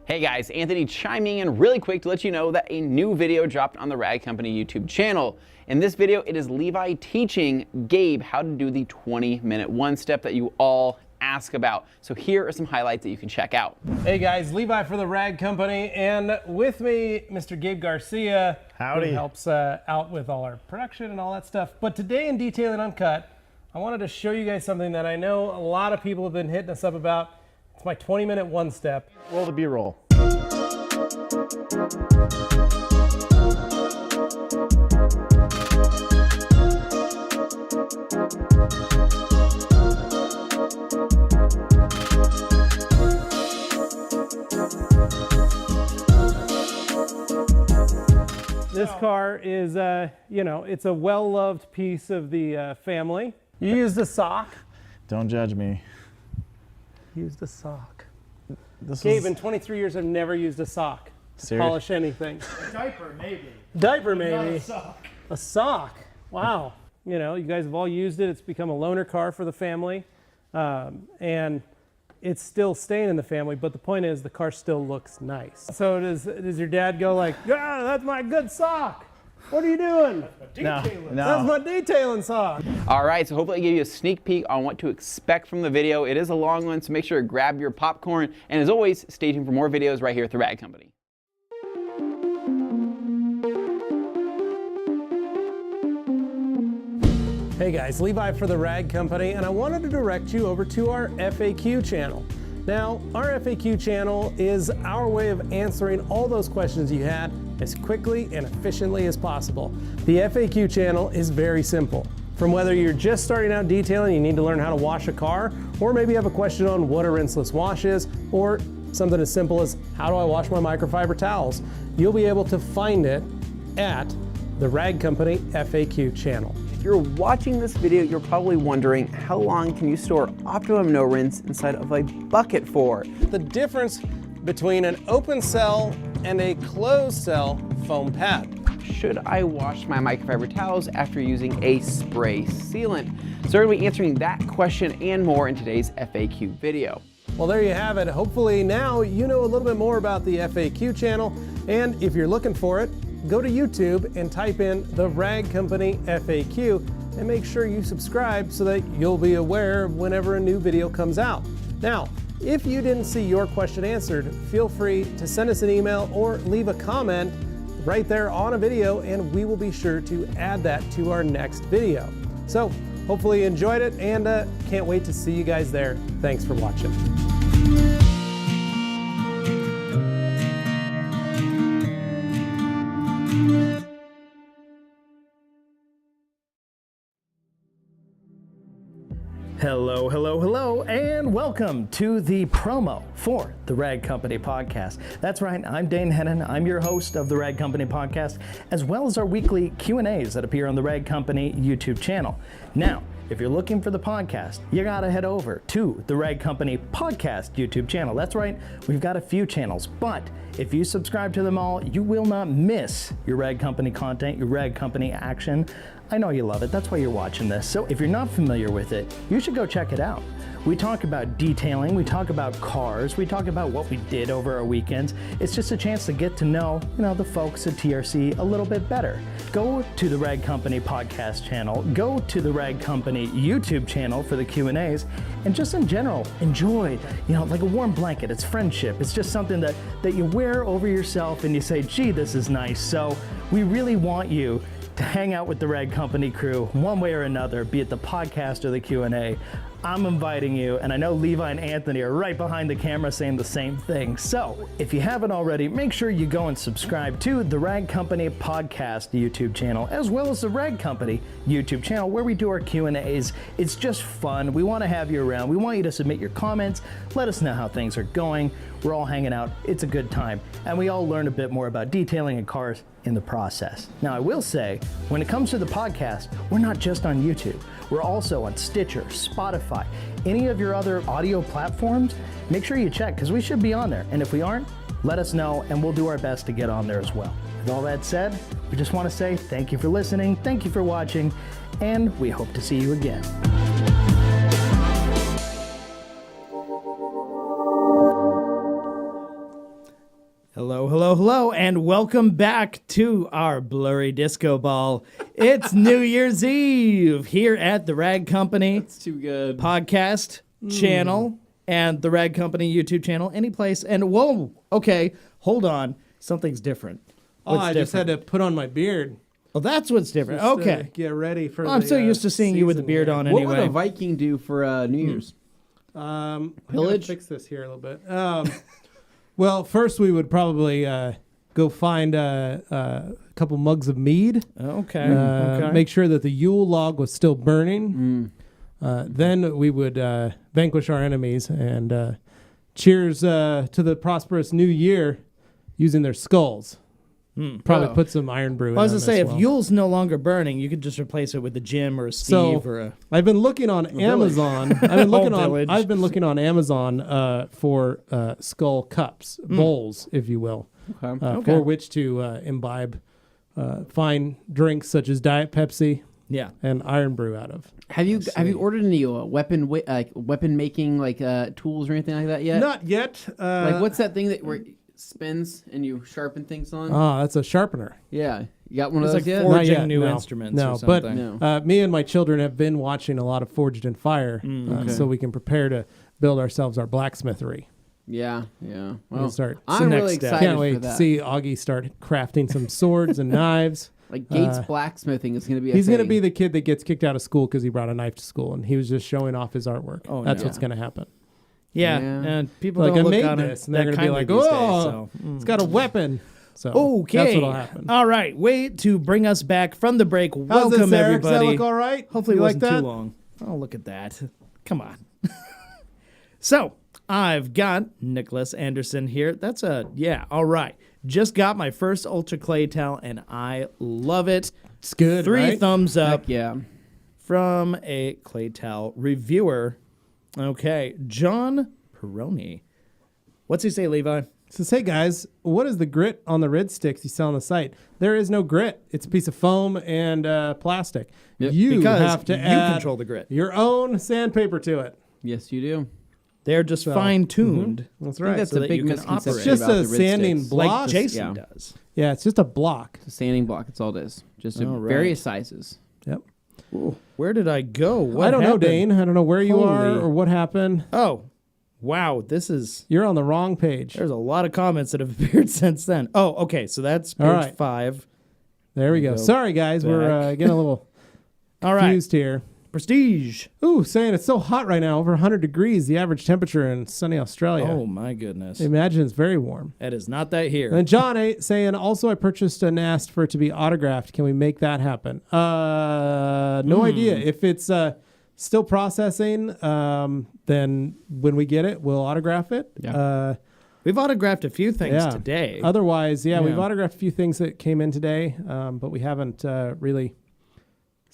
Hey guys, Anthony chiming in really quick to let you know that a new video dropped on the Rag Company YouTube channel. In this video, it is Levi teaching Gabe how to do the 20-minute one-step that you all ask about. So here are some highlights that you can check out. Hey guys, Levi for the Rag Company, and with me, Mr. Gabe Garcia. Howdy. Who helps out with all our production and all that stuff. But today in Detail and Uncut, I wanted to show you guys something that I know a lot of people have been hitting us up about. It's my 20-minute one-step. Roll the B-roll. This car is, it's a well-loved piece of the family. You used a sock? Don't judge me. Used a sock. This Gabe, was in 23 years, I've never used a sock to Serious? polish anything. Diaper, maybe. Diaper, maybe. Not a sock. A sock. Wow. You know, you guys have all used it. It's become a loaner car for the family. And it's still staying in the family, but the point is the car still looks nice. So does your dad go like, yeah, that's my good sock. What are you doing? no. That's my detailing sock. All right, so hopefully I gave you a sneak peek on what to expect from the video. It is a long one, so make sure to grab your popcorn. And as always, stay tuned for more videos right here at The Rag Company. Hey guys, Levi for The Rag Company, and I wanted to direct you over to our FAQ channel. Now, our FAQ channel is our way of answering all those questions you had as quickly and efficiently as possible. The FAQ channel is very simple. From whether you're just starting out detailing, you need to learn how to wash a car, or maybe you have a question on what a rinseless wash is, or something as simple as how do I wash my microfiber towels, you'll be able to find it at the Rag Company FAQ channel. If you're watching this video, you're probably wondering how long can you store Optimum No Rinse inside of a bucket for? The difference between an open cell and a closed cell foam pad. Should I wash my microfiber towels after using a spray sealant? So we're going to be answering that question and more in today's FAQ video. Well, there you have it. Hopefully now you know a little bit more about the FAQ channel, and if you're looking for it, go to YouTube and type in the Rag Company FAQ and make sure you subscribe so that you'll be aware whenever a new video comes out. Now, if you didn't see your question answered, feel free to send us an email or leave a comment right there on a video, and we will be sure to add that to our next video. So hopefully you enjoyed it, and can't wait to see you guys there. Thanks for watching. Hello, hello, hello, and welcome to the promo for the Rag Company podcast. That's right, I'm Dane Hennen. I'm your host of the Rag Company podcast, as well as our weekly Q&As that appear on the Rag Company YouTube channel. Now, if you're looking for the podcast, you gotta head over to the Rag Company podcast YouTube channel. That's right, we've got a few channels, but if you subscribe to them all, you will not miss your Rag Company content, your Rag Company action. I know you love it, that's why you're watching this. So if you're not familiar with it, you should go check it out. We talk about detailing, we talk about cars, we talk about what we did over our weekends. It's just a chance to get to know, the folks at TRC a little bit better. Go to the Rag Company podcast channel, go to the Rag Company YouTube channel for the Q&As, and just in general, enjoy, like a warm blanket. It's friendship. It's just something that you wear over yourself and you say, gee, this is nice. So we really want you to hang out with the Rag Company crew one way or another, be it the podcast or the Q&A. I'm inviting you, and I know Levi and Anthony are right behind the camera saying the same thing. So if you haven't already, make sure you go and subscribe to the Rag Company podcast YouTube channel, as well as the Rag Company YouTube channel, where we do our Q&As. It's just fun. We want to have you around. We want you to submit your comments. Let us know how things are going. We're all hanging out. It's a good time. And we all learn a bit more about detailing and cars in the process. Now, I will say, when it comes to the podcast, we're not just on YouTube. We're also on Stitcher, Spotify, any of your other audio platforms. Make sure you check, because we should be on there. And if we aren't, let us know, and we'll do our best to get on there as well. With all that said, we just want to say thank you for listening, thank you for watching, and we hope to see you again. Hello, hello, hello, and welcome back to our blurry disco ball. It's New Year's Eve here at the Rag Company It's too good. podcast channel and the Rag Company YouTube channel, any place. And whoa, okay, hold on, something's different. What's I just had to put on my beard. Oh, that's what's different. Just to Okay. get ready for I'm the, so used to seeing you with the season beard here. on What anyway. would a Viking do for New Year's? I gotta Pillage? fix this here a little bit. Well, first we would probably go find a couple mugs of mead. Okay. Make sure that the Yule log was still burning. Then we would vanquish our enemies and cheers to the prosperous new year using their skulls. Probably put some iron brew in I was them going to say, as if well. Yule's no longer burning, you could just replace it with a Jim or a Steve or a... I've been looking on Amazon. I've been looking on Amazon for skull cups, bowls, if you will, for which to imbibe fine drinks such as Diet Pepsi and iron brew out of. Have you ordered any weapon making tools or anything like that yet? Not yet. What's that thing where it spins and you sharpen things on? Oh, that's a sharpener. Yeah, you got one of It's those like yet? forging Not yet, new no. instruments No, or something. No. me and my children have been watching a lot of Forged in Fire, so we can prepare to build ourselves our blacksmithery. Yeah. We'll Well, start. I'm next really step. excited Can't wait for to that. see Augie start crafting some swords and knives. Like Gates blacksmithing is going to be. He's going to be the kid that gets kicked out of school because he brought a knife to school, and he was just showing off his artwork. Oh, That's no. what's going to happen. Yeah, Yeah. and people Like, don't I look made on this, it and they're that going to be like, kindly these days, oh, so. it's got a weapon. So Okay. that's what'll happen. All right. Wait to bring us back from the break. How's Welcome, this, Eric? Does that everybody. look all right? Hopefully, you it like wasn't that? too long. Oh, look at that. Come on. So, I've got Nicholas Anderson here. That's all right. Just got my first Ultra Clay Towel, and I love it. It's good, 3 right? thumbs up Heck yeah. from a clay towel reviewer. Okay, John Peroni. What's he say, Levi? So say, guys, what is the grit on the rid sticks you sell on the site? There is no grit. It's a piece of foam and plastic. Yep. You Because have to you add control the grit. your own sandpaper to it. Yes, you do. They're just fine-tuned. That's I think right. that's so a that big you can misconception. operate. It's just about a the rid sanding sticks. block. Like Jason Yeah. does. Yeah, it's just a block. It's a sanding block. That's all it is. Just All right. various sizes. Yep. Ooh, where did I go? What I don't know, happened? Dane. I don't know where you are Holy- or what happened. Oh, wow. This is... You're on the wrong page. There's a lot of comments that have appeared since then. Oh, okay. So that's page All right. 5. There we go. Go Sorry, guys. We're back. getting a little All right. confused here. Prestige. Ooh, saying it's so hot right now, over 100 degrees, the average temperature in sunny Australia. Oh, my goodness. Imagine it's very warm. That is not that here. And then John saying, also, I purchased and asked for it to be autographed. Can we make that happen? No idea. If it's still processing, then when we get it, we'll autograph it. Yeah. We've autographed a few things Yeah. today. Otherwise, we've Yeah. autographed a few things that came in today, but we haven't really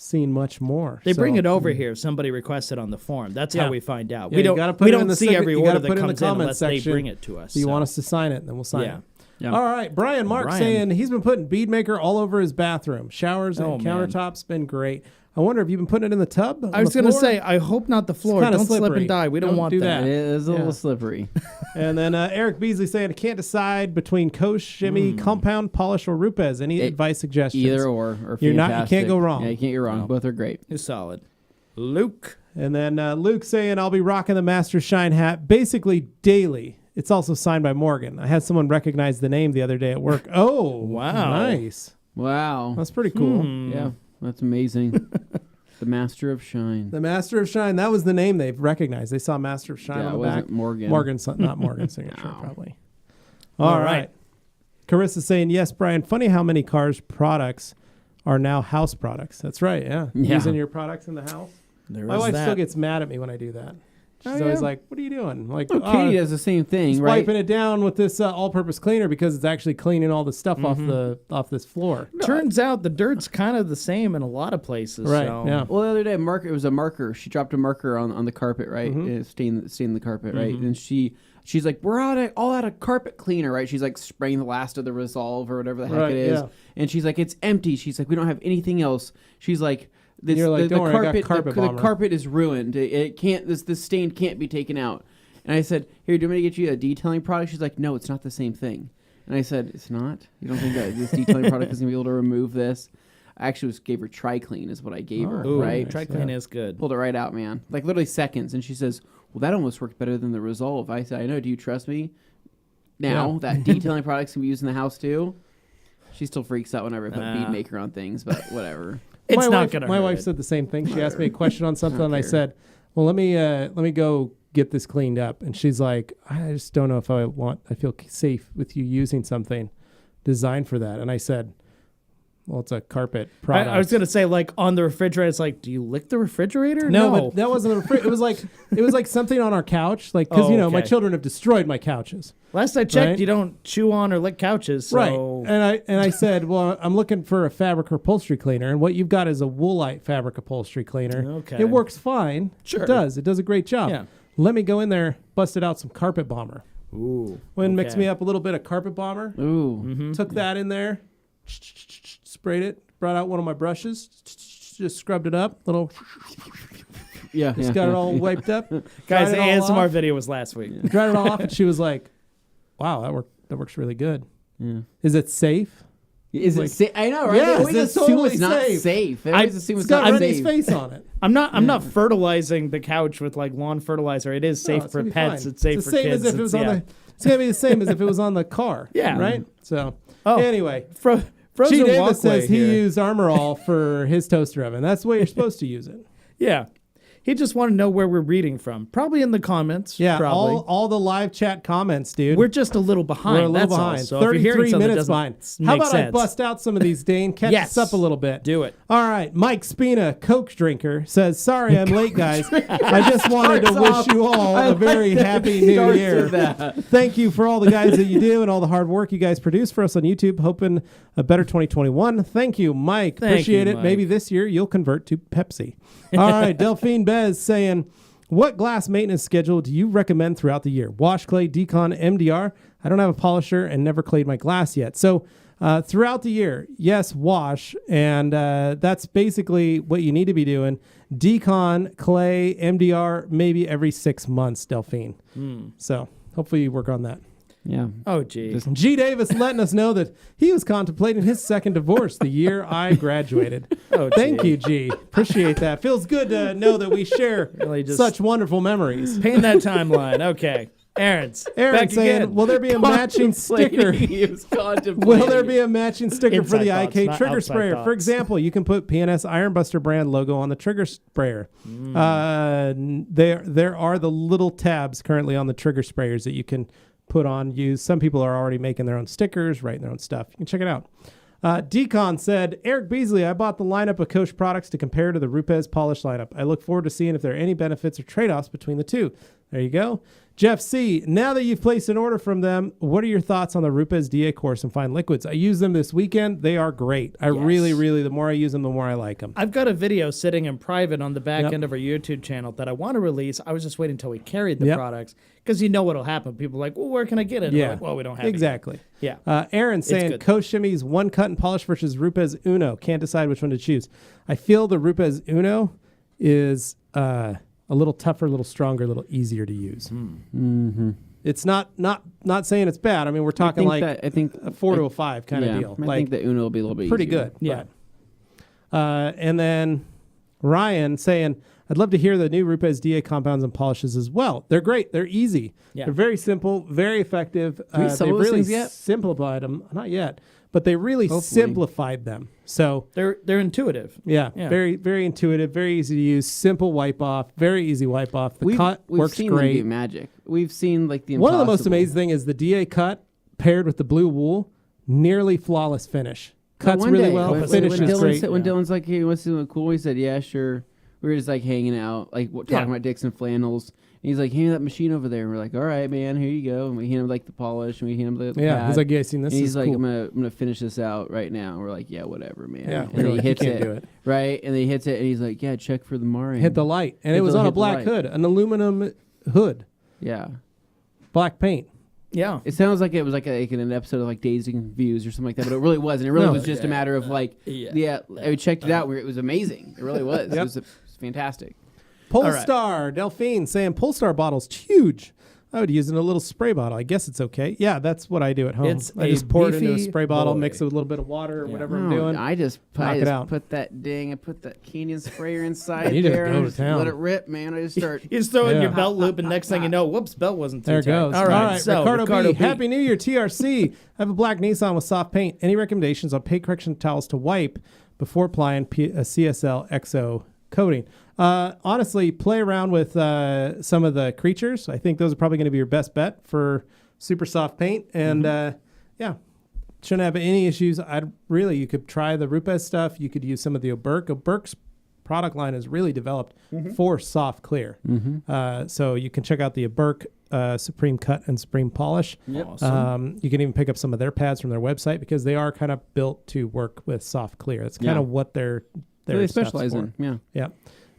seen much more. They bring So- it over here if somebody requests it on the form. That's Yeah. how we find out. Yeah, we you don't, gotta put we it in don't the see sign- every you order gotta that put it in the comes in comment unless section. they bring it to us. Do you want us to sign it? Then we'll sign Yeah. it. Yeah. All right, Brian Mark Brian. saying he's been putting bead maker all over his bathroom, showers and Oh, man. countertops. Been great. I wonder if you've been putting it in the tub. I was going to say, I hope not the floor. kinda Don't slip slippery. and die. We don't want do that. It is a Yeah. little slippery. And then Eric Beasley saying, I can't decide between Kosh, Shimmy, Compound, Polish, or Rupes. Any advice, suggestions? Either or You're not- you fantastic. can't go wrong. Yeah, you can't go wrong. No. Both are great. It's solid. Luke. And then Luke saying, I'll be rocking the Master Shine hat basically daily. It's also signed by Morgan. I had someone recognize the name the other day at work. Oh, Wow. Nice. Wow. That's pretty cool. Yeah, that's amazing. The Master of Shine. The Master of Shine, that was the name they've recognized. They saw Master of Shine Yeah, on it the wasn't back. Morgan. Morgan's not Morgan's signature, No. probably. All All right. right. Carissa saying, yes, Brian, funny how many cars products are now house products. That's right, yeah. Yeah. Using your products in the house. There My is wife that. still gets mad at me when I do that. She's Oh, always yeah? like, what are you doing? I'm like, Well, Katie does the same thing, just right? wiping it down with this all-purpose cleaner because it's actually cleaning all the stuff off this floor. Turns out the dirt's kind of the same in a lot of places. Right, so. yeah. Well, the other day, it was a marker. She dropped a marker on the carpet, right? It stained the carpet, right? And she's like, we're all out of carpet cleaner, right? She's like spraying the last of the Resolve or whatever the heck Right, it is. yeah. And she's like, it's empty. She's like, we don't have anything else. She's like, You're like, "Don't worry, I got carpet the bomber." carpet is ruined. It can't. This stain can't be taken out. And I said, here, do you want me to get you a detailing product? She's like, no, it's not the same thing. And I said, it's not? You don't think that this detailing product is going to be able to remove this? I actually gave her Tri-Clean is what I gave her, Ooh, right? Tri-Clean is good. Pulled it right out, man. Like literally seconds. And she says, well, that almost worked better than the Resolve. I said, I know. Do you trust me? Now Yeah. that detailing products can be used in the house too. She still freaks out whenever I put bead Nah. maker on things, but whatever. It's my not wife, going to My hurt wife it. said the same thing. She asked me a question on something, and I care. said, well, let me go get this cleaned up. And she's like, I just don't know if I feel safe with you using something designed for that. And I said, Well, it's a carpet product. I was gonna say, like, on the refrigerator, it's like, do you lick the refrigerator? No, but that wasn't a refrigerator. It was like something on our couch, like because my children have destroyed my couches. Last I checked, Right? you don't chew on or lick couches. So. Right. And I said, well, I'm looking for a fabric upholstery cleaner, and what you've got is a Woolite fabric upholstery cleaner. Okay. It works fine. Sure. It does. It does a great job. Yeah. Let me go in there, busted out some carpet bomber. Ooh. Went and mixed me up a little bit of carpet bomber. Ooh. Took that in there, sprayed it, brought out one of my brushes, just scrubbed it up, little. Yeah. Just got it all wiped up. Guys, the dried it all ASMR off, video was last week. dried it all off, and she was like, "Wow, that works really good." Yeah. Is it safe? Is Like- it safe? I know, right? Yes, They always it's assume totally it's not safe. safe. They always assume It's it's got not Rennie's safe. face on it. I'm not fertilizing the couch with like lawn fertilizer. It is safe it's for gonna be pets. fine. It's safe It's for the same kids. as if it was on the. It's gonna be the same as if it was on the car. Yeah. Right. So. Oh. Anyway, Frozen G. Davis walkway says he here. used Armor All for his toaster oven. That's the way you're supposed to use it. Yeah. He just wanted to know where we're reading from. Probably in the comments. Yeah. Probably. All the live chat comments, dude. We're just a little behind. We're a little that's behind. All. So if you're hearing 33 something that minutes doesn't behind. make How about I sense, bust out some of these, Dane? Catch Yes. us up a little bit. do it. All right. Mike Spina, Coke drinker, says, sorry I'm late, guys. I just wanted to wish you all a very happy new year. Thank you for all the guys that you do and all the hard work you guys produce for us on YouTube. Hoping a better 2021. Thank you, Mike. Thank Appreciate you, it. Mike. Maybe this year you'll convert to Pepsi. All right. Delphine Bez saying, what glass maintenance schedule do you recommend throughout the year? Wash, clay, decon, MDR. I don't have a polisher and never clayed my glass yet. So throughout the year, yes, wash. And that's basically what you need to be doing. Decon, clay, MDR, maybe every 6 months, Delphine. So hopefully you work on that. Yeah. Oh, gee. G. Davis letting us know that he was contemplating his second divorce the year I graduated. Oh, Thank gee. you, G. Appreciate that. Feels good to know that we share Really just- such wonderful memories. Paint that timeline. Okay. Aaron's. Aaron back saying, again. will there be a matching sticker? He was contemplating. Will there be a matching sticker for Inside the thoughts, IK not trigger outside sprayer? thoughts. For example, you can put PNS Ironbuster brand logo on the trigger sprayer. There are the little tabs currently on the trigger sprayers that you can put on, use. Some people are already making their own stickers, writing their own stuff. You can check it out. Decon said, Eric Beasley, I bought the lineup of Koch products to compare to the Rupes polish lineup. I look forward to seeing if there are any benefits or trade-offs between the two. There you go. Jeff C., now that you've placed an order from them, what are your thoughts on the Rupes DA course and fine liquids? I used them this weekend. They are great. I really, the more I use them, the more I like them. I've got a video sitting in private on the back Yep. end of our YouTube channel that I want to release. I was just waiting until we carried the Yep. products because you know what'll happen. People are like, well, where can I get it? And I'm like, well, we don't have it yet. Exactly. Yeah. Aaron saying good. Koch Shimmy's one cut and polish versus Rupes Uno. Can't decide which one to choose. I feel the Rupes Uno is a little tougher, a little stronger, a little easier to use. Mm-hmm. It's not saying it's bad. I mean, we're talking like I think a 4 to a 5 kind of deal. I Like think the Uno will be a little bit pretty easier. good. Yeah. but, and then Ryan saying, I'd love to hear the new Rupes DA compounds and polishes as well. They're great. They're easy. Yeah. They're very simple, very effective. Do we sell they those really things yet? simplified them. Not yet, but they really Hopefully. simplified them. So They're intuitive. yeah, Yeah. very, very intuitive, very easy to use, simple wipe off, very easy wipe off. The cut We've works seen them great. do magic. We've seen like the One of the most impossible. amazing thing is the DA cut paired with the blue wool, nearly flawless finish. Cuts One really day, well, when finishes Dylan great. said, when Dylan's like, "Hey, what's doing cool?" He said, "Yeah, sure." We were just like hanging out, like talking about Dixon flannels. And he's like, "Hand me that machine over there." And we're like, "All right, man, here you go." And we hand him like the polish, and we hand him the Yeah, pad. he's like, yeah, seen this. And This he's is like, cool. I'm gonna finish this out right now. And we're like, yeah, whatever, man. Yeah, and we were then he like, you hits can't it, do it. right? And then he hits it, and he's like, yeah, check for the Mari. Hit the light, and Hit it was the- on a hit the black light. hood, an aluminum hood, Yeah. black paint. Yeah. It sounds like it was like an episode of like Dazed and Confused or something like that, but it really wasn't. It really No. was just a matter of like, I checked it out where it was amazing. It really was. Yep. It was fantastic. Polestar, Delphine saying Polestar bottle's huge. I would use it in a little spray bottle. I guess it's okay. Yeah, that's what I do at home. It's I a just pour it into a beefy spray bottle, boy. mix it with a little bit of water or whatever I'm No, doing. I just Knock it out. put that I put that Canyon sprayer inside You just there go and to just town. let it rip, man. I just start. You just throw it in Yeah. your belt loop, and next thing you know, whoops, belt wasn't too There it tight. goes. All right, so Ricardo B. Happy New Year, TRC. I have a black Nissan with soft paint. Any recommendations on paint correction towels to wipe before applying a CSL XO coating? Honestly, play around with some of the creatures. I think those are probably going to be your best bet for super soft paint. And yeah, shouldn't have any issues. You could try the Rupes stuff. You could use some of the Oberk. Oberk's product line is really developed for soft clear. So you can check out the Oberk Supreme Cut and Supreme Polish. Awesome. You can even pick up some of their pads from their website because they are kind of built to work with soft clear. That's kind of what they specialize in. Yeah.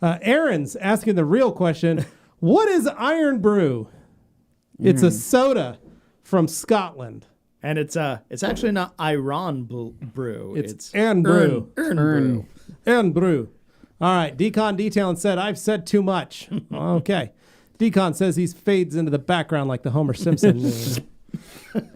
Aaron's asking the real question. What is Iron Brew? It's a soda from Scotland. And it's actually not Iron Brew. It's Ern Brew. Ern Brew. All right. Decon Detailing said, I've said too much. Okay. Decon says he fades into the background like the Homer Simpson meme.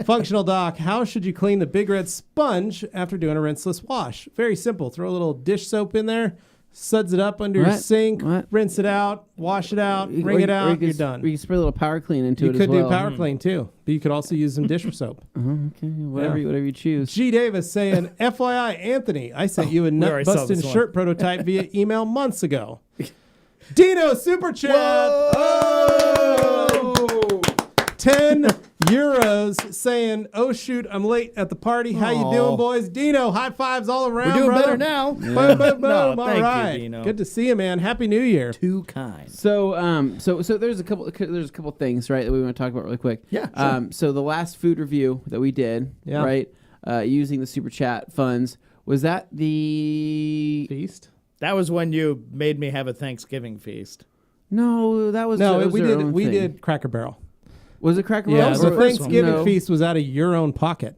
Functional Doc, how should you clean the big red sponge after doing a rinseless wash? Very simple. Throw a little dish soap in there, suds it up under your sink, rinse it out, wash it out, wring it out, you're done. You can spray a little power clean into it as well. You could do power clean too, but you could also use some dish soap. Okay, whatever you choose. G. Davis saying, FYI, Anthony, I sent you a nut-busting shirt prototype via email months ago. Dino Super Chat! Whoa! 10 euros saying, oh shoot, I'm late at the party. How you doing, boys? Dino, high fives all around. We're doing brother. better now. Boom, boom, boom. No, all thank right. you, Dino. Good to see you, man. Happy New Year. Too kind. So there's a couple things, right, that we want to talk about really quick. Yeah. Sure. So the last food review that we did, right, using the super chat funds, was that the feast? That was when you made me have a Thanksgiving feast. No, that was we did Cracker Barrel. Was it Cracker Barrel? Yeah, the Thanksgiving feast was out of your own pocket.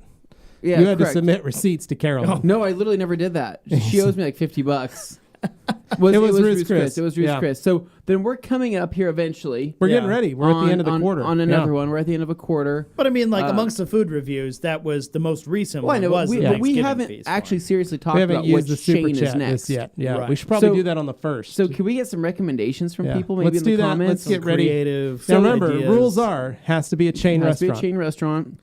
Yeah, you had to submit receipts to Carolyn. No, I literally never did that. She owes me like $50. It was Ruth's Chris. It was Ruth's Chris. So then we're coming up here eventually. We're getting ready. We're at the end of the quarter. On another one. We're at the end of a quarter. But I mean, like amongst the food reviews, that was the most recent one. I know, was but we haven't actually seriously talked about what chain is next yet. Yeah, right. we should probably do that on the first. So can we get some recommendations from people? Maybe Let's in the do that. comments. Let's get ready. Creative. Now remember, ideas. rules has to be a chain restaurant. Has to be a chain restaurant.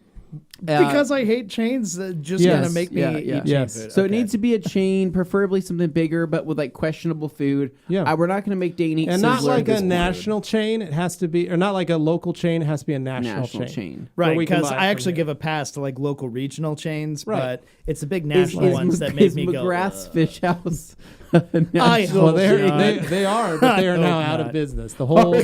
Because I hate chains, just gonna make me eat chain food. So it needs to be a chain, preferably something bigger, but with like questionable food. Yeah, we're not gonna make Dane eat. And not like a national chain. It has to be, or not like a local chain. It has to be a national chain. Right, because I actually give a pass to like local regional chains, but it's the big national ones that make me go. McGrath's Fish House. Well, they are, but they are now out of business. The whole no,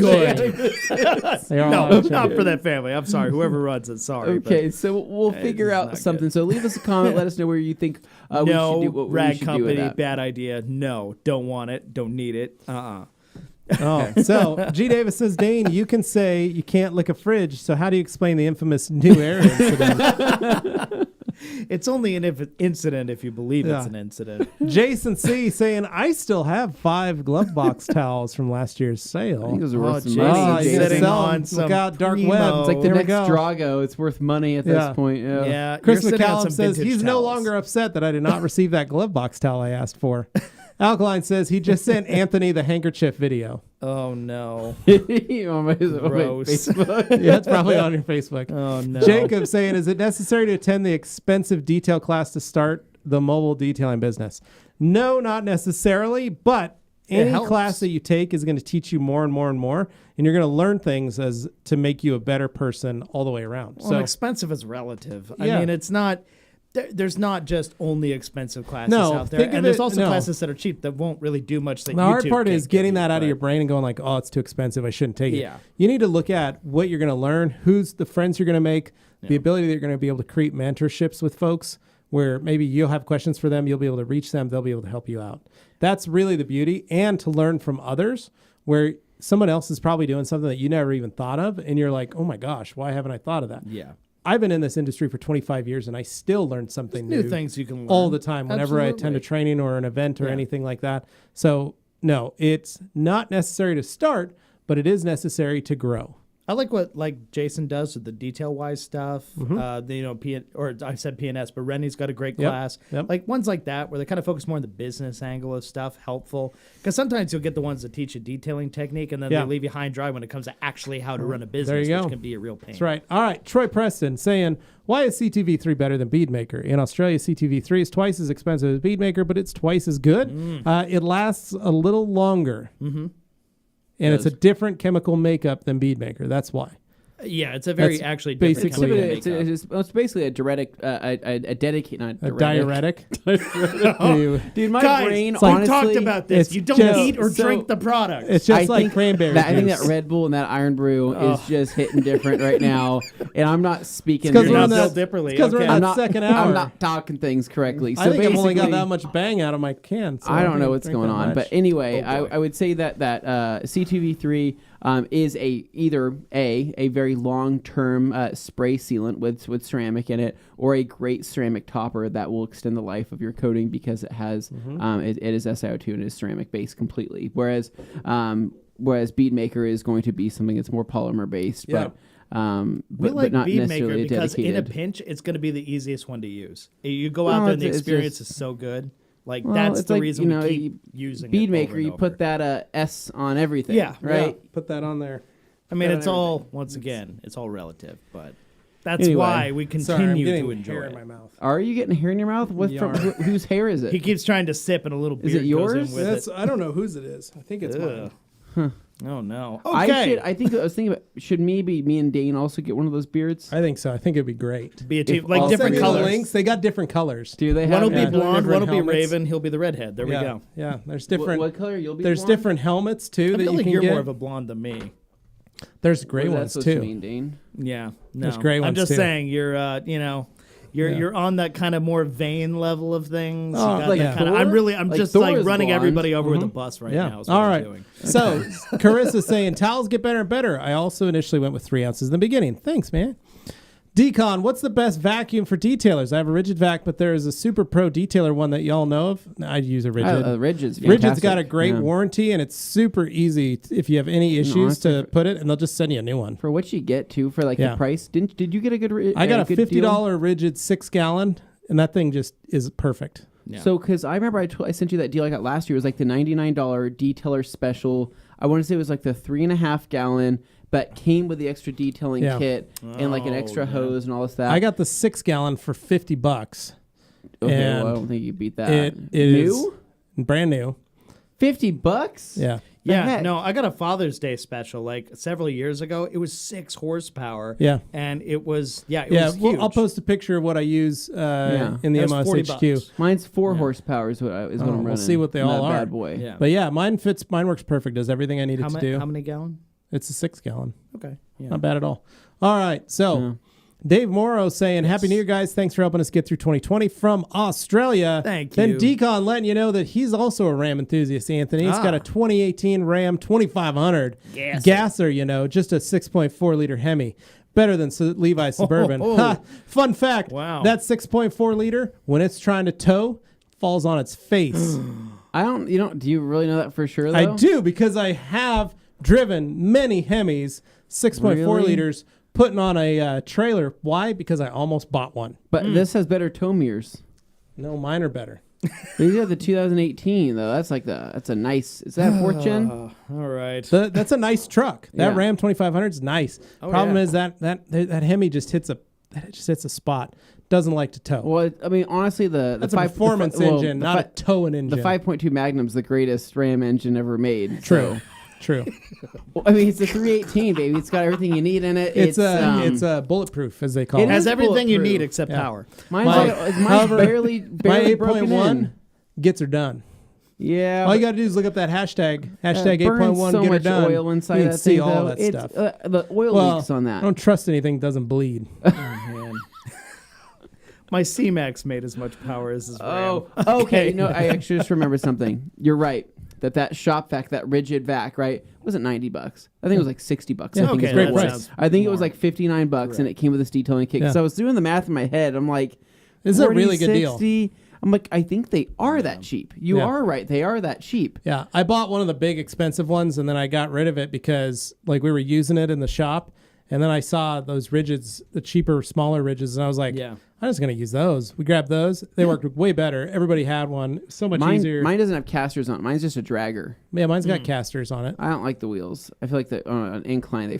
not for that family. I'm sorry, whoever runs it. Sorry. Okay, so we'll figure out something. Good. So leave us a comment. Let us know where you think we should do. What rag we should company, do with that. bad idea. No, don't want it. Don't need it. So G. Davis says, Dane, you can say you can't lick a fridge. So how do you explain the infamous new air incident? It's only an incident if you believe it's an incident. Jason C. saying, I still have 5 glove box towels from last year's sale. I think those are worth some money. money. Sitting on some look out, dark web. It's like the next Drago. It's worth money at this point. Yeah. Chris McCallum says he's no longer upset that I did not receive that glove box towel I asked for. Alkaline says he just sent Anthony the handkerchief video. Oh, no. On my Facebook. Yeah, it's probably on your Facebook. Oh, no. Jacob saying, is it necessary to attend the expensive detail class to start the mobile detailing business? No, not necessarily, but any class that you take is going to teach you more and more and more, and you're going to learn things as to make you a better person all the way around. Well, expensive is relative. I mean, it's not... There's not just only expensive classes out there, and there's also classes that are cheap that won't really do much. That the hard part is getting that out of your brain and going like, "Oh, it's too expensive. I shouldn't take it." Yeah. You need to look at what you're going to learn, who's the friends you're going to make, the ability that you're going to be able to create mentorships with folks, where maybe you'll have questions for them, you'll be able to reach them, they'll be able to help you out. That's really the beauty, and to learn from others, where someone else is probably doing something that you never even thought of, and you're like, "Oh my gosh, why haven't I thought of that?" Yeah. I've been in this industry for 25 years, and I still learn something new things you can learn all the time whenever I attend a training or an event or anything like that. So, no, it's not necessary to start, but it is necessary to grow. I like what Jason does with the detail-wise stuff. I said PNS, but Rennie's got a great class. Yep. Like ones like that where they kind of focus more on the business angle of stuff, helpful. Because sometimes you'll get the ones that teach a detailing technique, and then they leave you high and dry when it comes to actually how to run a business, which can be a real pain. That's right. All right, Troy Preston saying, why is CTV3 better than Beadmaker? In Australia, CTV3 is twice as expensive as Beadmaker, but it's twice as good. It lasts a little longer. Mm-hmm. And it's a different chemical makeup than Beadmaker. That's why. Yeah, it's a very That's actually different basically chemical It's, makeup. it's basically a dedicated, not A diuretic. diuretic. Dude, my Guys, brain, we honestly, talked about this. it's You don't just- eat or so- drink the product. It's just I like think cranberry I think juice. that Red Bull and that Iron Brew is just hitting different right now, and I'm not speaking. Because You're we're not on Bill that. Dipperly, Because we're okay. on I'm that not, second hour. I'm not talking things correctly. So I think I've only got basically- that much bang out of my can. So I don't can't know what's drink going that on, much. but anyway, Oh, boy. I would say that C2V3 is either a very long-term spray sealant with ceramic in it, or a great ceramic topper that will extend the life of your coating because it has it is SiO2 and it is ceramic based completely. Whereas Bead Maker is going to be something that's more polymer based, Yeah. We but like not Bead necessarily Maker because in a dedicated. pinch, it's going to be the easiest one to use. You go out Well, there and the it's experience just- is so good. Like Well, that's it's the like, reason you know, we keep using Bead it Maker, over and you over. put that S on everything, Yeah. right? Yeah, put that on there. I mean, Put it's on all once again, it's all relative, but that's Anyway. why we Sorry, I'm continue getting to enjoy hair it. in my mouth. Are you getting hair in your mouth? What from, Yeah. whose hair is it? He keeps trying to sip, and a little beard Is it yours? goes in with That's, it. I don't know whose it is. I think it's mine. Oh no. Okay. I was thinking about, should maybe me and Dane also get one of those beards? I think so. I think it'd be great. Be a team, If like all different three of Send us- you the colors. links. They got different colors. Do they One have will be Yeah. blonde, one Different will be helmets. raven. He'll be the redhead. There yeah. we go. Yeah, there's what, different. what color you'll be? There's blonde? different helmets too I that feel you like can you're get. more of a blonde than me. There's gray What is that ones supposed to too. mean, Dane? Yeah. No. There's gray I'm ones, just too. saying you're you're on that kind of more vain level of things. You Oh, got like that kinda, Thor? I'm Like just Thor like is running blonde. everybody over with a bus right Yeah. now. Is what All I'm right. doing. So Carissa's saying towels get better and better. I also initially went with 3 ounces in the beginning. Thanks, man. Decon, what's the best vacuum for detailers? I have a rigid vac, but there is a super pro detailer one that y'all know of. I'd use a rigid. Rigid's Rigid's fantastic. got a great Yeah. warranty, and it's super easy if you have any issues to put it, and they'll just send you a new one. For what you get too, for like Yeah. the price. Did you get a good? I got a good $50 rigid 6-gallon, and that thing just is perfect. Yeah. So, because I remember I sent you that deal I got last year. It was like the $99 detailer special. I want to say it was like the 3.5 gallon, but came with the extra detailing Yeah. kit and like an Oh, extra yeah. hose and all this stuff. I got the 6-gallon for $50. Okay, and well, I don't think you beat that. It New? is brand new. $50? Yeah. The Yeah, heck? no, I got a Father's Day special like several years ago. It was 6 horsepower. Yeah. And it was it Yeah, was well, huge. I'll post a picture of what I use in the That was MOS $40. HQ. Mine's 4 horsepower is what I'm running. we'll see what they on all that are. Bad boy. Yeah. But yeah, mine works perfect. Does everything I need it how, to ma- do. how many gallon? It's a 6-gallon. Okay. Yeah. Not bad at all. All right. So Yeah. Dave Morrow saying, Happy New Year, guys. Thanks for helping us get through 2020 from Australia. Thank Then you. Decon letting you know that he's also a Ram enthusiast, Anthony. He's got a 2018 Ram 2500 gasser, just a 6.4-liter Hemi. Better than Levi Suburban. Ha, fun fact. Wow. That 6.4 liter, when it's trying to tow, falls on its face. Do you really know that for sure, though? I do, because I have driven many Hemis, 6.4 Really? liters, putting on a trailer. Why? Because I almost bought one. But this has better tow mirrors. No, mine are better. These are the 2018 though. That's a nice. Is that 4th gen? All right. That's a nice truck. That Yeah. Ram 2500 is nice. Problem yeah. is that Hemi just hits a spot. Doesn't like to tow. Well, I mean, honestly, That's a performance engine, not a towing engine. The 5.2 Magnum's the greatest Ram engine ever made. True. So. True. Well, I mean, it's a 318, baby. It's got everything you need in it. It's bulletproof, as they call It it. Has is everything you bulletproof. need except Yeah. power. Mine's However, barely My broken 8.1 in. gets her done. Yeah. All you got to do is look up that hashtag burns 8.1, so get her much done. oil inside you can that see thing, all though. that It's, stuff. the oil leaks on that. I don't trust anything that doesn't bleed. My C-Max made as much power as his Ram. Oh, okay. No, I actually just remembered something. You're right. That shop vac, that rigid vac, right, wasn't $90. I think it was like $60. Yeah, I think okay, is great what it price. was. I think it was like $59, and it came with this detailing kit. Yeah. So I was doing the math in my head. I'm like, This is a really good 40, deal. 60. I'm like, I think they are that cheap. You Yeah. are right. They are that cheap. Yeah, I bought one of the big expensive ones, and then I got rid of it because we were using it in the shop, and then I saw those rigids, the cheaper, smaller rigids, and I was like, Yeah. I'm just gonna use those. We grabbed those; they worked way better. Everybody had one, so much easier. Mine doesn't have casters on it. Mine's just a dragger. Yeah, mine's got casters on it. I don't like the wheels. I feel like on an incline,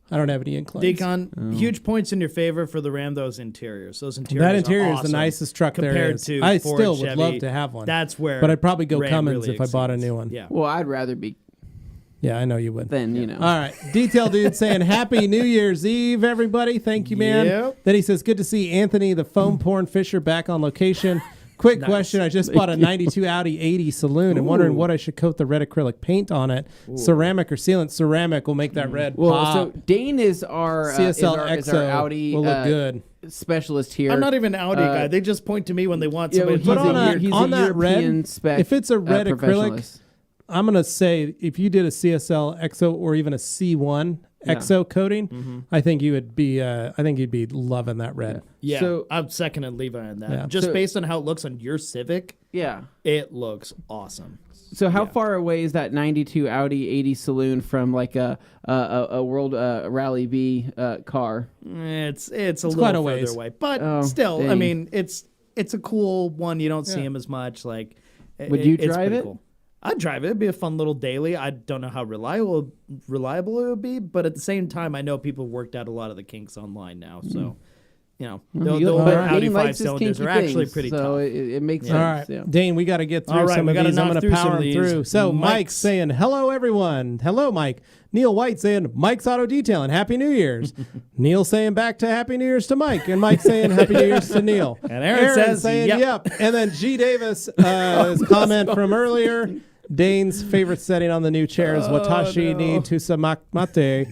I don't have any inclines. Decon, huge points in your favor for the Ram. Those interiors That interior are is the awesome nicest truck there compared is. to I Ford, still would Chevy. love to have one. That's where. But I'd probably go Ram Cummins really if I bought a exceeds. new one. Yeah. well, I'd rather be. Yeah, I know you would. then you know. All right. Detail Dude saying, Happy New Year's Eve, everybody. Thank you, man. Yep. Then he says, good to see Anthony, the foam porn fisher, back on location. Quick question. I just bought a 92 Audi 80 saloon and wondering what I should coat the red acrylic paint on it. Ceramic or sealant? Ceramic will make that red Well, pop. so Dane is our CSL is our XO Audi will look good. specialist here. I'm not even an Audi guy. They just point to me when they want Yeah, somebody he's to But put on he's on a that red, European spec, if it's a red acrylic, professionalist. I'm going to say if you did a CSL XO or even a C1 XO coating, I think you would be you'd be loving that red. Yeah, So- I'm seconding Levi on that. Yeah. Just So- based on how it looks on your Civic, Yeah. it looks awesome. So how far away is that 92 Audi 80 saloon from like a World Rally B car? It's a little quite a further ways. away, but Oh, still, I dang. mean, it's a cool one. You don't see him as much. Like, Would you it's drive pretty it? Cool. I'd drive it. It'd be a fun little daily. I don't know how reliable it would be, but at the same time, I know people worked out a lot of the kinks online now. So, you know, the old But Audi Dane 5 likes his cylinders kinky are actually things, pretty so tough. it makes All sense. right, Yeah. Dane, we got to get through All right, some we of gotta these. I'm knock going to through power some of them these. through. So Mike's Mike's saying, hello, everyone. Hello, Mike. Neil White saying, Mike's Auto Detailing. Happy New Year's. Neil saying back to Happy New Year's to Mike. And Mike saying Happy New Year's to Neil. And Aaron says, saying, yep. And then G. Davis, his comment from earlier, Dane's favorite setting on the new chair is Watashi ni Tusamate.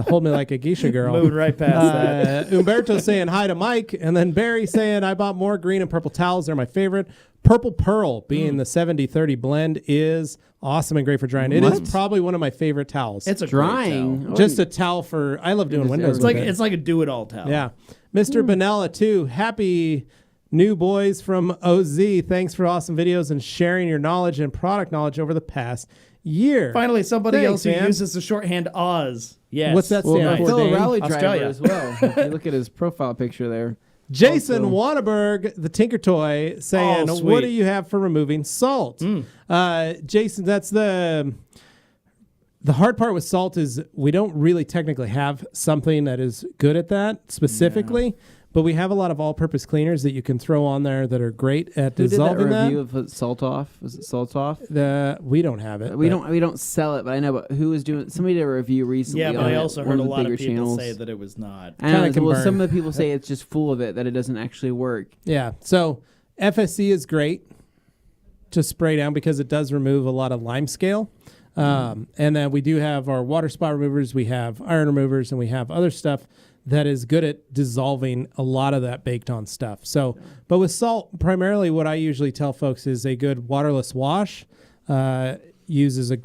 Hold me like a geisha girl. Moving right past that. Umberto saying hi to Mike, and then Barry saying I bought more green and purple towels. They're my favorite. Purple Pearl being the 70-30 blend is awesome and great for drying. It is What? probably one of my favorite towels. It's a Drying. great towel. just a towel for. I love doing Just windows. It's like with it. it's like a do-it-all towel. Yeah. Mr. Benella, too. Happy new boys from OZ. Thanks for awesome videos and sharing your knowledge and product knowledge over the past year. Finally, somebody Thanks, else who man. uses the shorthand Oz. Yes. What's that Well, stand my for, fellow Dane? rally driver Australia. as well. If you look at his profile picture there. Jason Also- Wanneberg, the Tinker Toy, saying, Oh, what sweet. do you have for removing salt? Jason, that's the hard part with salt is we don't really technically have something that is good at that specifically, but we have a lot of all-purpose cleaners that you can throw on there that are great at Who did that dissolving review of Salt Off? Was it Salt Off? We don't have it. We but- don't sell it, but I know. But who was doing? Somebody did a review recently. Yeah, but on I it, also one heard a the lot of bigger people channels. say that it was not. I know, Kinda can well, burn. some of the people say it's just full of it, that it doesn't actually work. Yeah. So FSC is great to spray down because it does remove a lot of lime scale. And then we do have our water spot removers, we have iron removers, and we have other stuff that is good at dissolving a lot of that baked on stuff. So, but with salt, primarily what I usually tell folks is a good waterless wash uses a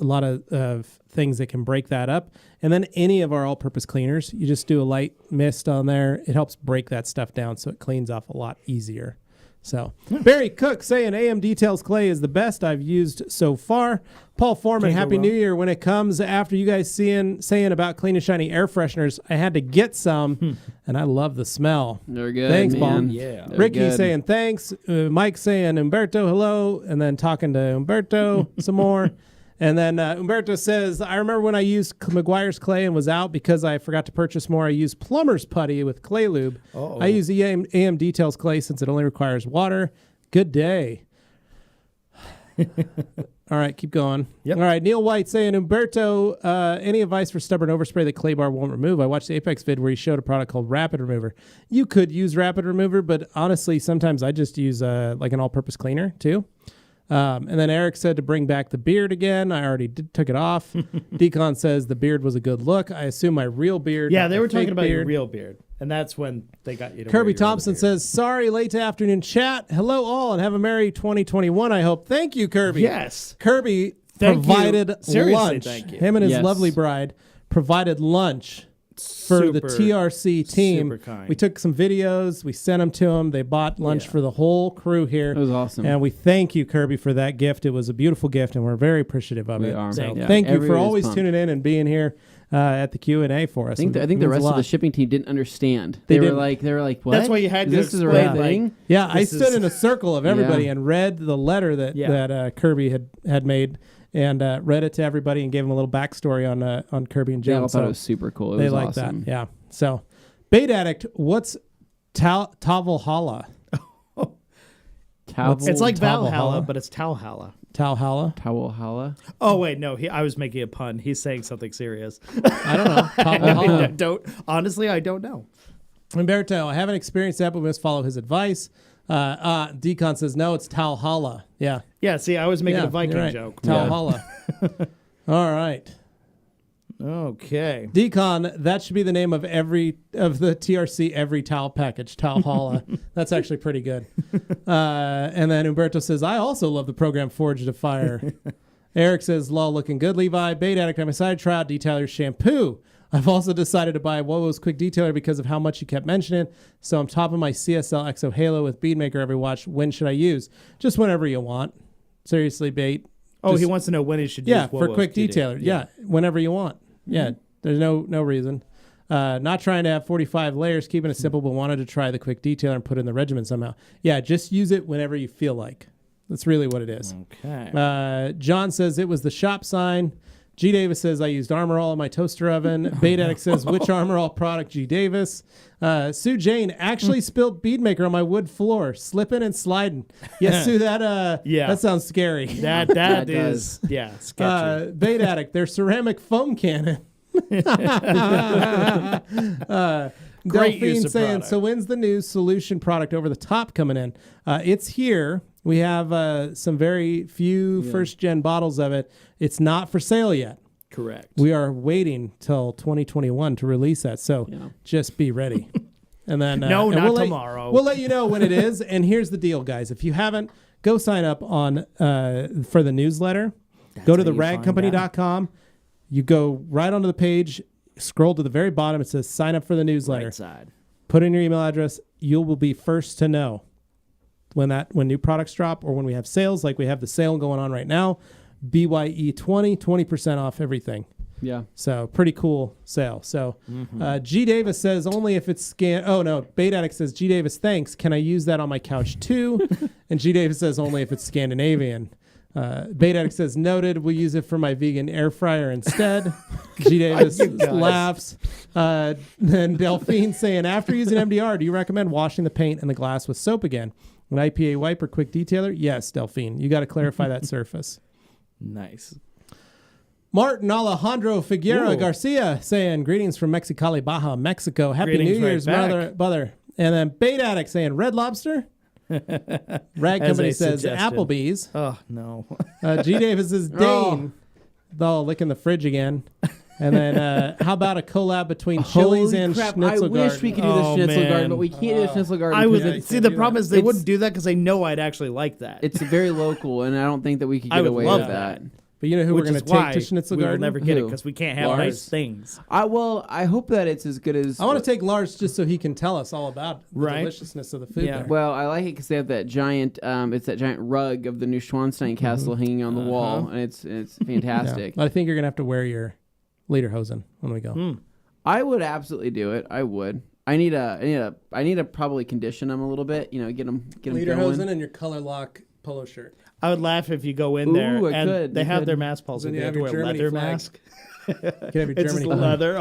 lot of things that can break that up. And then any of our all-purpose cleaners, you just do a light mist on there. It helps break that stuff down so it cleans off a lot easier. So Barry Cook saying AM Details Clay is the best I've used so far. Paul Foreman, Can't go Happy wrong. New Year. When it comes after you guys saying about clean and shiny air fresheners, I had to get some, and I love the smell. They're good. Thanks, man. Paul. Yeah. They're Ricky good. saying thanks. Mike saying Umberto hello, and then talking to Umberto some more. And then Umberto says, I remember when I used McGuire's clay and was out because I forgot to purchase more. I used plumber's putty with clay lube. Uh-oh. I use AM Details clay since it only requires water. Good day. All right, keep going. Yep. All right, Neil White saying, Umberto, any advice for stubborn overspray that clay bar won't remove? I watched the Apex vid where he showed a product called Rapid Remover. You could use Rapid Remover, but honestly, sometimes I just use like an all-purpose cleaner too. And then Eric said to bring back the beard again. I already took it off. Decon says the beard was a good look. I assume my real beard. Yeah, not they my were talking fake about your beard. real beard, and that's when they got you to wear Kirby your Thompson real beard. says, sorry, late to afternoon chat. Hello all, and have a merry 2021, I hope. Thank you, Kirby. Yes. Kirby Thank you. provided Seriously, lunch. thank you. Him and his Yes. lovely bride provided lunch for the TRC team. super kind. We took some videos. We sent them to them. They bought lunch for the whole crew here. It was awesome. And we thank you, Kirby, for that gift. It was a beautiful gift, and we're very appreciative of We it. are. So Yeah. thank you for Everybody's always pumped. tuning in and being here at the Q&A for us. I think the It means rest a of the lot. shipping team didn't understand. They They were didn't. like, what? That's why you had to This is a explain, real like, thing. Yeah, I This stood is- in a circle of everybody Yeah. and read the letter that Kirby had made, and read it to everybody and gave them a little backstory on Kirby and Yeah, Jim. I thought So it was super cool. It they was like awesome. that. Yeah. So, Bait Addict, what's Tavalhalla? It's like Valhalla? Valhalla, but it's Talhalla. Talhalla? Towelhalla. Oh wait, no, I was making a pun. He's saying something serious. I don't know. Talhalla. Honestly, I don't know. Umberto, I haven't experienced that, but we must follow his advice. Decon says, no, it's Talhalla. Yeah. Yeah, see, I was making Yeah, a Viking you're right. joke. Talhalla. All right. Okay. Decon, that should be the name of the TRC every towel package, Talhalla. That's actually pretty good. And then Umberto says, I also love the program Forged to Fire. Eric says, lol, looking good, Levi. Bait Addict, I'm excited to try out Detailer shampoo. I've also decided to buy Wowo's Quick Detailer because of how much you kept mentioning. So I'm topping my CSL Exo Halo with Beadmaker every watch. When should I use? Just whenever you want. Seriously, Bait. Oh, he wants to know when he should Yeah, use for Wowo's Quick QD. Detailer. Yeah, whenever you want. Yeah, there's no reason. Not trying to have 45 layers, keeping it simple, but wanted to try the Quick Detailer and put in the regimen somehow. Yeah, just use it whenever you feel like. That's really what it is. Okay. John says it was the shop sign. G. Davis says I used Armor All in my toaster oven. Bait Addict says which Armor All product, G. Davis. Sue Jane actually spilled Beadmaker on my wood floor, slipping and sliding. Yes, Sue, that sounds scary. That is sketchy. Bait Addict, their ceramic foam cannon. Great use Delphine of saying, product. so when's the new solution product over the top coming in? It's here. We have some very few first-gen bottles of it. It's not for sale yet. Correct. We are waiting till 2021 to release that, so just be ready. And then No, and not tomorrow. We'll let you know when it is. And here's the deal, guys. If you haven't, go sign up on for the newsletter. Go to theragcompany.com. You go right onto the page, scroll to the very bottom. It says sign up for the newsletter. Right side. Put in your email address. You will be first to know when new products drop or when we have sales, like we have the sale going on right now. BYE 20% off everything. Yeah. So pretty cool sale. So G. Davis says only if it's scanned. Oh, no. Bait Addict says, G. Davis, thanks. Can I use that on my couch too? And G. Davis says only if it's Scandinavian. Bait Addict says, noted. We'll use it for my vegan air fryer instead. G. Davis laughs. Then Delphine saying, after using MDR, do you recommend washing the paint and the glass with soap again? An IPA wipe or Quick Detailer? Yes, Delphine. You got to clarify that surface. Nice. Martin Alejandro Figueroa Garcia saying, greetings from Mexicali, Baja, Mexico. Happy Greetings New Year's, right back. brother. And then Bait Addict saying, Red Lobster? Rag As Company a says, suggestion. Applebee's. Oh, no. G. Davis is Dane. Oh, licking the fridge again. And then how about a collab between Chili's Holy and crap, Schnitzel I wish Garden? we could do the Oh, Schnitzel man. Garden, but we can't do the Schnitzel Garden. I would because see. The do problem that. is they wouldn't do that because they know I'd actually like that. it's very local, and I don't think that we could I get would away love with that. But you know who which we're going is to take why to Schnitzel we will Garden? never get it Who? because we can't have Lars? nice things. I hope that it's as good as. I want to take Lars just so he can tell us all about the Right. deliciousness of the food Yeah. there. Well, I like it because they have that giant. It's that giant rug of the new Schwanstein Castle hanging on the wall, and it's fantastic. I think you're going to have to wear your lederhosen when we go. I would absolutely do it. I would. I need to probably condition them a little bit. You know, get them Lederhosen going. and your color lock polo shirt. I would laugh if you go in Ooh, there I and could. they You have could. their mask policy. Then you They have have to your wear a Germany leather flag. mask. You can have your It's just Germany leather.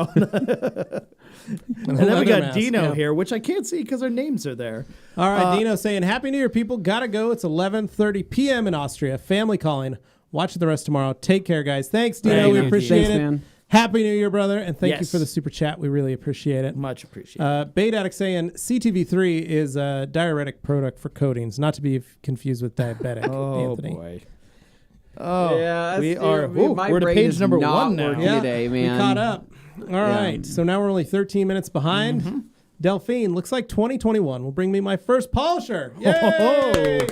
And then we got Dino yeah. here, which I can't see because our names are there. All right, Dino saying, Happy New Year, people. Gotta go. It's 11:30 p.m. in Austria. Family calling. Watch the rest tomorrow. Take care, guys. Thanks, Dino. Thank we you, appreciate Thanks, it. man. Happy New Year, brother. And thank you Yes. for the super chat. We really appreciate it. Much appreciated. Bait Addict saying, CTV3 is a diuretic product for coatings, not to be confused with diabetic. Oh, Anthony. boy. Oh, Yeah, we that's- are. dude, my We're to brain page is number not 1 now. working. Today, man. We caught up. All right. So now we're only 13 minutes behind. Delphine, looks like 2021 will bring me my first polisher. Yay!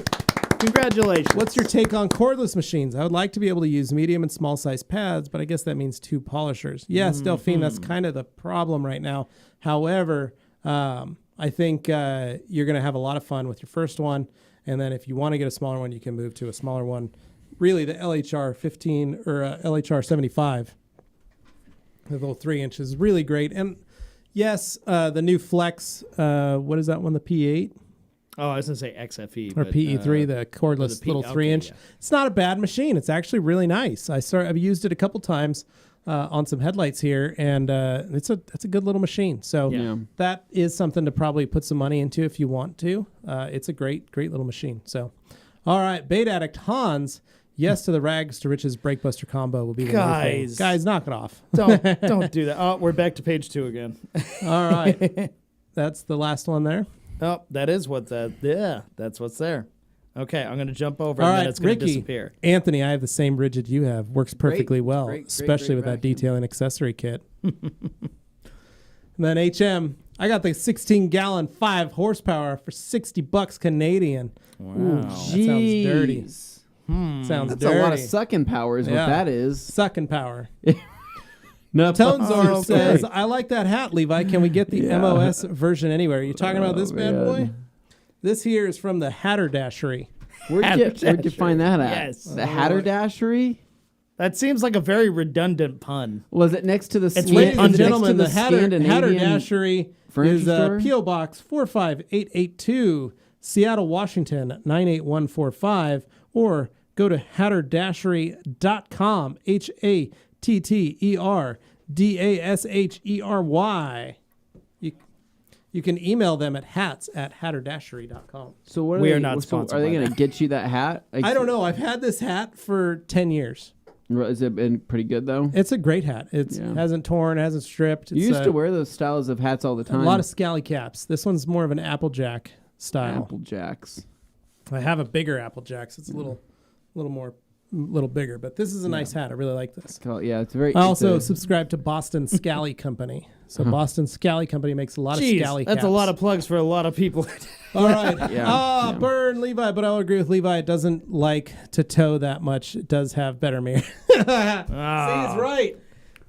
Congratulations. What's your take on cordless machines? I would like to be able to use medium and small size pads, but I guess that means 2 polishers. Yes, Delphine, that's kind of the problem right now. However, I think you're going to have a lot of fun with your first one. And then if you want to get a smaller one, you can move to a smaller one. Really, the LHR 15 or LHR 75, the little 3 inches, really great. And yes, the new Flex, what is that one, the P8? Oh, I was going to say XFE. Or but, PE3, the cordless the P- little 3 inch. okay, yeah. It's not a bad machine. It's actually really nice. I've used it a couple times. on some headlights here, and it's a good little machine. So Yeah. that is something to probably put some money into if you want to. It's a great little machine. So, all right, Bait Addict Hans. Yes to the rags to riches breakbuster combo will be the guys. Knock it off. Don't do that. Oh, we're back to page 2 again. All right, that's the last one there. Oh, that is what that. Yeah, that's what's there. Okay, I'm going to jump over All and right, then it's going to Ricky, disappear. Anthony, I have the same rigid you have. Works perfectly well, great especially with that vacuum. detailing accessory kit. And then HM, I got the 16-gallon 5 horsepower for $60 Canadian. Wow. That sounds dirty. Sounds That's dirty. a lot of sucking power is what that is. Sucking power. No, Tonzor says, I like that hat, Levi. Can we get the MOS version anywhere? Are you talking about this bad boy? This here is from the Hatterdashery. Where'd you find that at? Yes. The Hatterdashery? That seems like a very redundant pun. Was it next to the Ladies and next to gentlemen, the Scandinavian Hatterdashery furniture is store? P.O. Box 45882, Seattle, Washington 98145, or go to hatterdashery.com, HATTERDASHERY. You can email them at hats@hatterdashery.com. So what We are not so sponsored Are they by going to that. get you that hat? Like, I don't know. I've had this hat for 10 years. Has it been pretty good though? It's a great hat. It hasn't torn, hasn't stripped. You used to wear those styles of hats all the time. a lot of scally caps. This one's more of an Applejack style. Apple Jacks. I have a bigger Applejacks. It's a little bigger, but this is a nice hat. I really like this. Yeah, it's very. I also subscribe to Boston Scally Company. So Boston Scally Company makes a lot of Jeez, scally caps. that's a lot of plugs for a lot of people. All right. Yeah. Burn Levi, but I'll agree with Levi. It doesn't like to tow that much. It does have better mirror. See, he's right.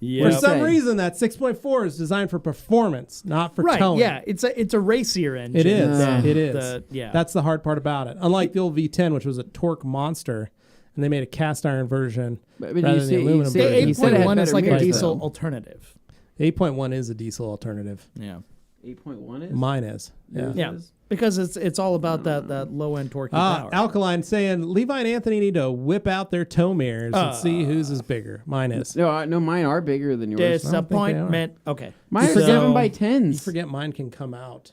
Yeah. For some Okay. reason, that 6.4 is designed for performance, not for towing. Yeah, it's a racier engine. It is. than It is. yeah. That's the hard part about it. Unlike the old V10, which was a torque monster, and they made a cast iron version But rather you than say- the you aluminum say- version. he said it had 8.1 is better like a mirrors, diesel though. alternative. 8.1 is a diesel alternative. Yeah. 8.1 is. Mine is. Yeah. Yeah. Because it's all about that low end torquey power. Alkaline saying Levi and Anthony need to whip out their tow mirrors and see whose is bigger. Mine is. No, mine are bigger than yours. Disappointment. Okay. Mine are So- 7x10s. You forget mine can come out.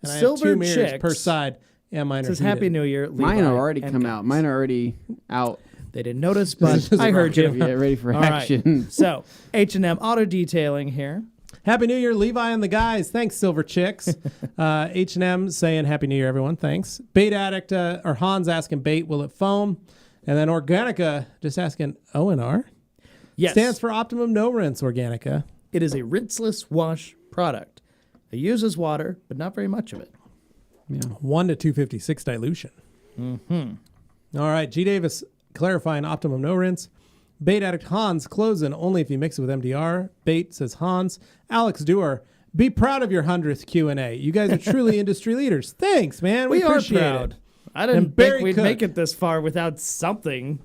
And I Silver have 2 mirrors Chicks per side. And mine are says heated. Happy New Year. Mine Levi are already and come out. Guns. Mine are already out. They didn't notice, but I heard you. Yeah, ready for All right. action. So H&M Auto Detailing here. Happy New Year, Levi and the guys. Thanks, Silver Chicks. H&M saying Happy New Year, everyone. Thanks. Bait Addict, or Hans asking bait, will it foam? And then Organica just asking ONR. Yes. Stands for Optimum No Rinse Organica. It is a rinseless wash product. It uses water, but not very much of it. 1 to 256 dilution. Mm-hmm. All right. G. Davis clarifying Optimum No Rinse. Bait Addict Hans closing only if you mix it with MDR. Bait says Hans. Alex Dewar, be proud of your 100th Q&A. You guys are truly industry leaders. Thanks, man. We are appreciate proud. it. I didn't And Barry think we'd Cook. make it this far without something,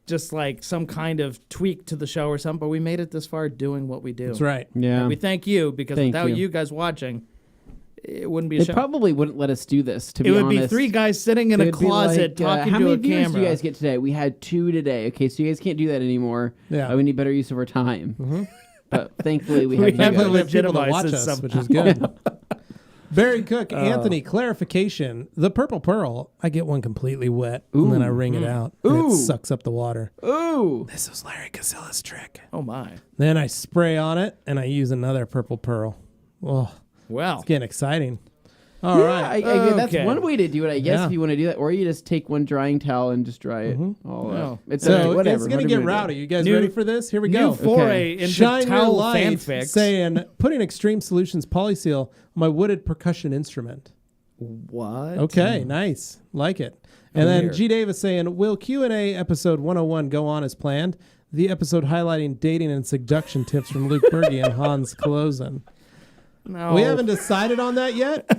just like some kind of tweak to the show or something, but we made it this far doing what we do. That's right. Yeah. And we thank you because Thank without you. you guys watching, it wouldn't be a They show. probably wouldn't let us do this, to It be would honest. be 3 guys sitting in a It'd be closet like, talking how to many a viewers camera. do you guys get today? We had 2 today. Okay, so you guys can't do that anymore. Yeah. We need better use of our time. But thankfully, we have you have guys. to We have people to legitimize watch it us, somehow. which is good. Barry Cook, Anthony, clarification. The Purple Pearl, I get one completely wet, and then I wring it out, and it Ooh. sucks up the water. Ooh. This was Larry Casilla's trick. Oh, my. Then I spray on it, and I use another Purple Pearl. Oh, Well, it's getting exciting. All right. That's Okay. one way to do it, I guess, Yeah. if you want to do that. Or you just take one drying towel and just dry it all Well, up. It's So whatever. it's going to whatever get you do. rowdy. You guys New- ready for this? Here we new go. foray into Shine your towel light fanfics. saying, putting Extreme Solutions Polyseal on my wooded percussion instrument. what? Okay, nice. Like it. And then weird. G. Davis saying, will Q&A episode 101 go on as planned? The episode highlighting dating and seduction tips from Luke Berge and Hans Klosen. No. We haven't decided on that yet.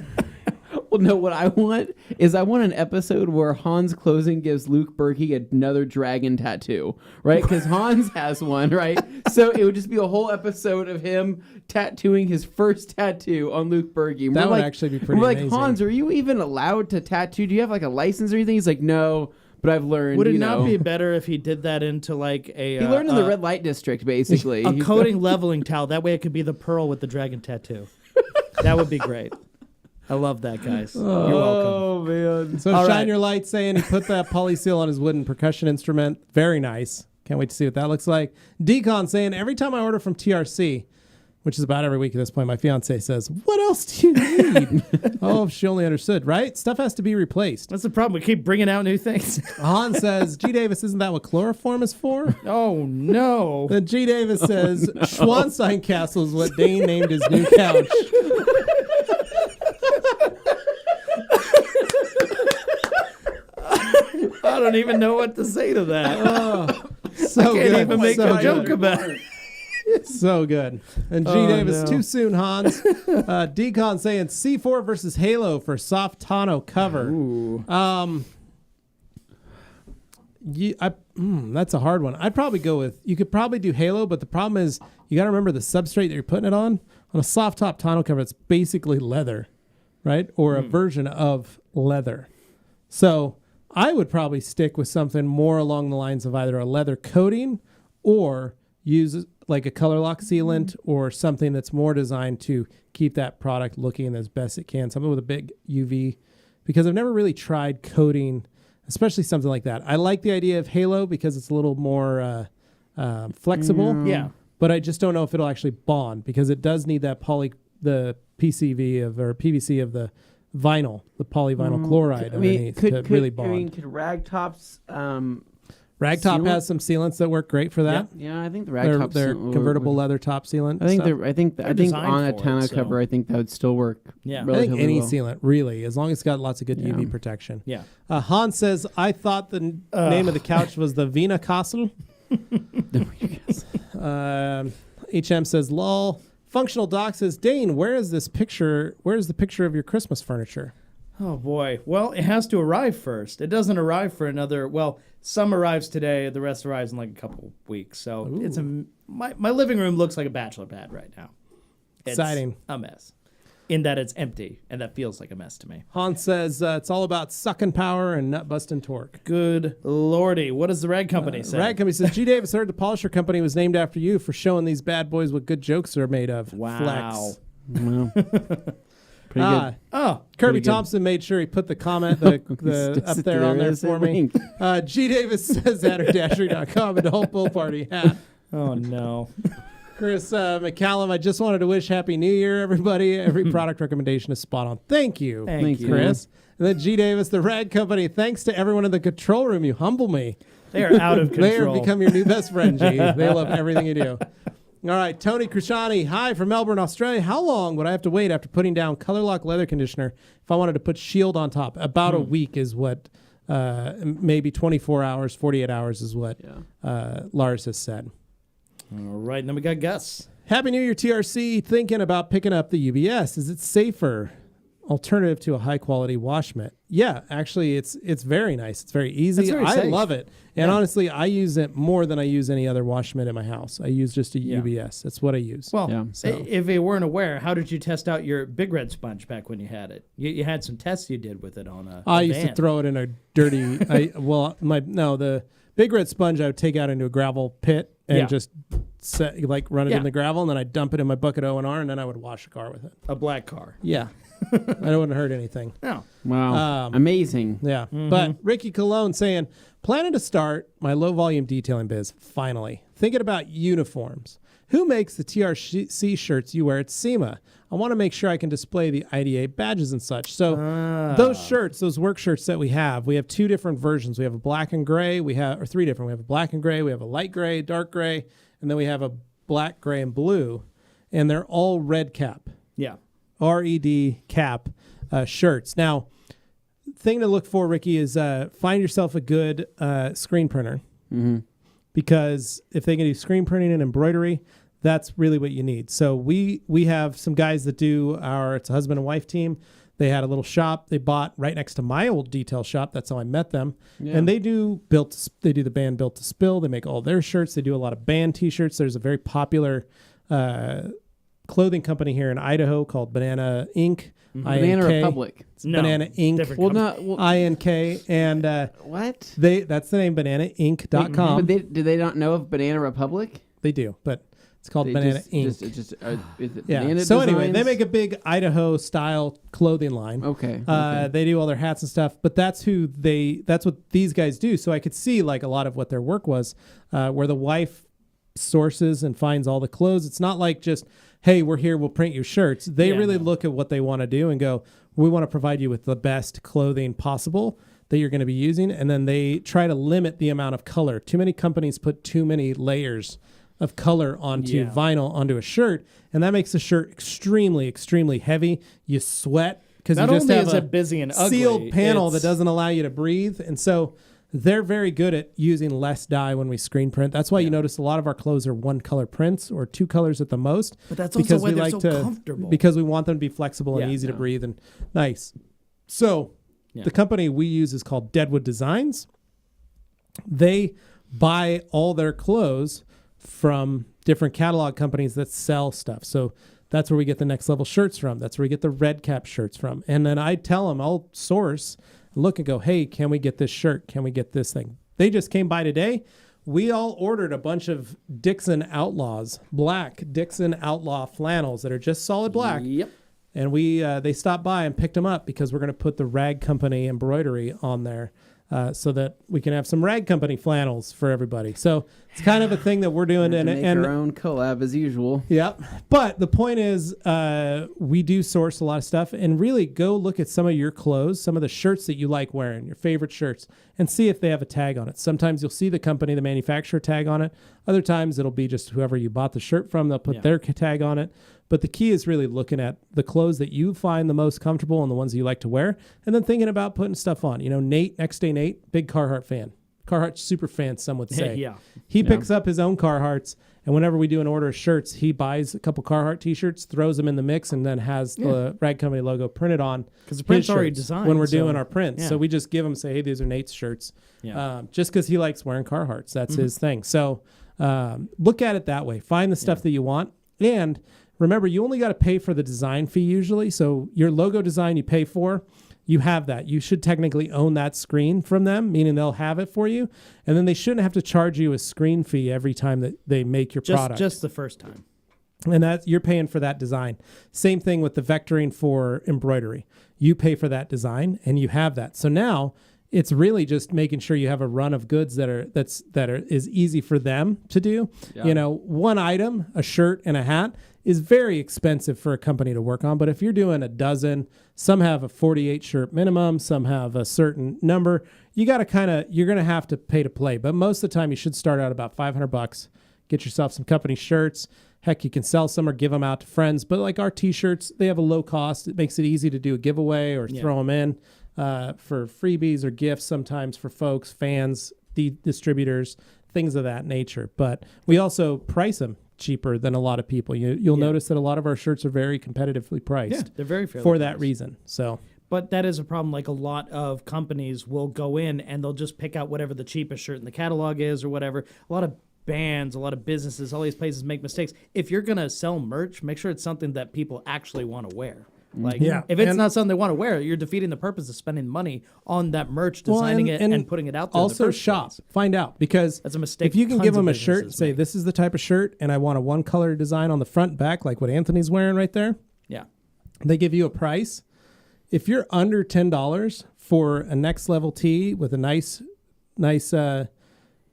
Well, no, what I want is I want an episode where Hans Closing gives Luke Berkey another dragon tattoo, right? Because Hans has one, right? So it would just be a whole episode of him tattooing his first tattoo on Luke Berkey. That would actually be pretty We're like, amazing. Hans, are you even allowed to tattoo? Do you have like a license or anything? He's like, no, but I've learned. Would it not be better if he did that into like a? He learned in the red light district, basically. A coating leveling towel. That way, it could be the pearl with the dragon tattoo. That would be great. I love that, guys. You're welcome. Oh man! So Shine Your Light saying he put that poly seal on his wooden percussion instrument. Very nice. Can't wait to see what that looks like. Decon saying every time I order from TRC, which is about every week at this point, my fiance says, "What else do you need?" Oh, if she only understood, right? Stuff has to be replaced. That's the problem. We keep bringing out new things. Han says, "G Davis, isn't that what chloroform is for?" Oh no. Then G Davis says, "Schwanstein Castle is what Dane named his new couch." I don't even know what to say to that. So I can't good. even make So a joke good. about it. So good. And G Davis, too soon, Hans. Decon saying C4 versus Halo for soft tonneau cover. Ooh. That's a hard one. I'd probably go with, you could probably do Halo, but the problem is you got to remember the substrate that you're putting it on. On a soft top tonneau cover, it's basically leather, right? Or a version of leather. So I would probably stick with something more along the lines of either a leather coating or use like a color lock sealant or something that's more designed to keep that product looking as best it can. Something with a big UV, because I've never really tried coating, especially something like that. I like the idea of Halo because it's a little more flexible. Yeah. But I just don't know if it'll actually bond, because it does need that the PVC of the vinyl, the polyvinyl chloride underneath to really bond. could rag tops? Ragtop has some sealants that work great for that. Yeah, I think the rag tops. They're convertible leather top sealant. I think stuff. I think designed on a for it, tonneau so- cover, I think that would still work. Yeah. I think relatively any well. sealant, really, as long as it's got lots of good Yeah. UV protection. Yeah. Hans says, I thought the name of the couch was the Wiener Castle. HM says, lol. Functional Doc says, Dane, where is the picture of your Christmas furniture? Oh boy. Well, it has to arrive first. It doesn't arrive for another. Well, some arrives today. The rest arrives in like a couple weeks. So it's my living room looks like a bachelor pad right now. It's Exciting. a mess, in that it's empty, and that feels like a mess to me. Hans says it's all about sucking power and nut busting torque. Good lordy. What does the rag company say? Rag Company says, G. Davis heard the Polisher Company was named after you for showing these bad boys what good jokes are made of. Wow. Flex. Well, pretty good. Oh, Kirby good. Thompson made sure he put the comment the up there on there for me. G. Davis says adder-dashery.com and the whole pool party hat. oh no. Chris McCallum, I just wanted to wish Happy New Year, everybody. Every product recommendation is spot on. Thank you, Thank you. Chris. And then G. Davis, the Rag Company, thanks to everyone in the control room. You humble me. They are out of control. They have become your new best friend, G. They love everything you do. All right, Tony Krishani, hi from Melbourne, Australia. How long would I have to wait after putting down Color Lock leather conditioner if I wanted to put Shield on top? About a week is what, maybe 24 hours, 48 hours is what Lars has said. All right, and then we got Gus. Happy New Year, TRC. Thinking about picking up the UBS. Is it safer alternative to a high-quality wash mitt? Yeah, actually, it's very nice. It's very easy. It's very I safe. love it. And honestly, I use it more than I use any other wash mitt in my house. I use just a UBS. That's what I use. Well, Yeah. if they weren't aware, how did you test out your Big Red sponge back when you had it? You had some tests you did with it on a I used to van. throw it in a dirty. The Big Red sponge I would take out into a gravel pit and just run it in the gravel, and then I'd dump it in my bucket O&R, and then I would wash the car with it. a black car. Yeah, I wouldn't hurt anything. No. Wow. Amazing. Yeah, but Ricky Cologne saying, planning to start my low volume detailing biz. Finally, thinking about uniforms. Who makes the TRC shirts you wear at SEMA? I want to make sure I can display the IDA badges and such. So those shirts, those work shirts that we have two different versions. We have a black and gray. Or three different. We have a black and gray. We have a light gray, dark gray, and then we have a black, gray, and blue. And they're all red cap. Yeah. RED cap shirts. Now, thing to look for, Ricky, is find yourself a good screen printer. Mm-hmm. Because if they can do screen printing and embroidery, that's really what you need. So we have some guys that do it's a husband and wife team. They had a little shop they bought right next to my old detail shop. That's how I met them. Yeah. And they do the band Built to Spill. They make all their shirts. They do a lot of band t-shirts. There's a very popular clothing company here in Idaho called Banana Inc. Banana INK. Republic. It's Banana Inc. different Well, company. not INK. And what? that's the name, bananainc.com. But do they not know of Banana Republic? They do, but it's called They Banana Inc. Is it Yeah. Banana So anyway, Designs? they make a big Idaho style clothing line. Okay. They do all their hats and stuff, but that's what these guys do. So I could see like a lot of what their work was, where the wife sources and finds all the clothes. It's not like just, hey, we're here, we'll print you shirts. They really look at what they want to do and go, we want to provide you with the best clothing possible that you're going to be using. And then they try to limit the amount of color. Too many companies put too many layers of color onto vinyl, onto a shirt. And that makes the shirt extremely, extremely heavy. You sweat because you Not just only have is it busy and ugly, sealed panel that it's- doesn't allow you to breathe. And so they're very good at using less dye when we screen print. That's why you notice a lot of our clothes are one color prints or two colors at the most. But that's also why they're so comfortable. Because we want them to be flexible and Yeah, easy to breathe and nice. So the company we use is called Deadwood Designs. They buy all their clothes from different catalog companies that sell stuff. So that's where we get the Next Level shirts from. That's where we get the Red Cap shirts from. And then I tell them, I'll source, look and go, hey, can we get this shirt? Can we get this thing? They just came by today. We all ordered a bunch of Dixon Outlaws, black Dixon Outlaw flannels that are just solid black. Yep. And they stopped by and picked them up because we're going to put the Rag Company embroidery on there so that we can have some Rag Company flannels for everybody. So it's kind of a thing that we're doing. And make our own collab as usual. Yep. But the point is we do source a lot of stuff, and really go look at some of your clothes, some of the shirts that you like wearing, your favorite shirts, and see if they have a tag on it. Sometimes you'll see the company, the manufacturer tag on it. Other times it'll be just whoever you bought the shirt from, they'll put their tag on it. But the key is really looking at the clothes that you find the most comfortable and the ones that you like to wear, and then thinking about putting stuff on. You know, Next Day Nate, big Carhartt fan. Carhartt super fan, some would say. Yeah. He picks up his own Carhartts, and whenever we do an order of shirts, he buys a couple Carhartt T-shirts, throws them in the mix, and then has the Rag Company logo printed on. Because the print's his already shirts designed. when we're so- doing our prints. yeah. So we just give him, say, hey, these are Nate's shirts. Yeah. Just because he likes wearing Carhartts. That's his thing. So look at it that way. Find the stuff that you want. And remember, you only got to pay for the design fee usually. So your logo design you pay for, you have that. You should technically own that screen from them, meaning they'll have it for you. And then they shouldn't have to charge you a screen fee every time that they make your product. Just the first time. And that you're paying for that design. Same thing with the vectoring for embroidery. You pay for that design and you have that. So now it's really just making sure you have a run of goods that is easy for them to do. Yeah. You know, one item, a shirt and a hat, is very expensive for a company to work on. But if you're doing a dozen, some have a 48 shirt minimum, some have a certain number, you're going to have to pay to play. But most of the time you should start out about $500. Get yourself some company shirts. Heck, you can sell some or give them out to friends. But like our T-shirts, they have a low cost. It makes it easy to do a giveaway or throw them in for freebies or gifts sometimes for folks, fans, distributors, things of that nature. But we also price them cheaper than a lot of people. You'll notice that a lot of our shirts are very competitively priced. Yeah, they're very fairly for that priced. reason. So, But that is a problem. Like a lot of companies will go in and they'll just pick out whatever the cheapest shirt in the catalog is or whatever. A lot of bands, a lot of businesses, all these places make mistakes. If you're going to sell merch, make sure it's something that people actually want to wear. Like, if it's not something they want to wear, you're defeating the purpose of spending money on that merch, designing it, and putting it out there. Also, in the first shop, place. find out, because That's a mistake if you can tons give of them a shirt, businesses say make. this is the type of shirt, and I want a one color design on the front and back, like what Anthony's wearing right there. Yeah. They give you a price. If you're under $10 for a Next Level tee with a nice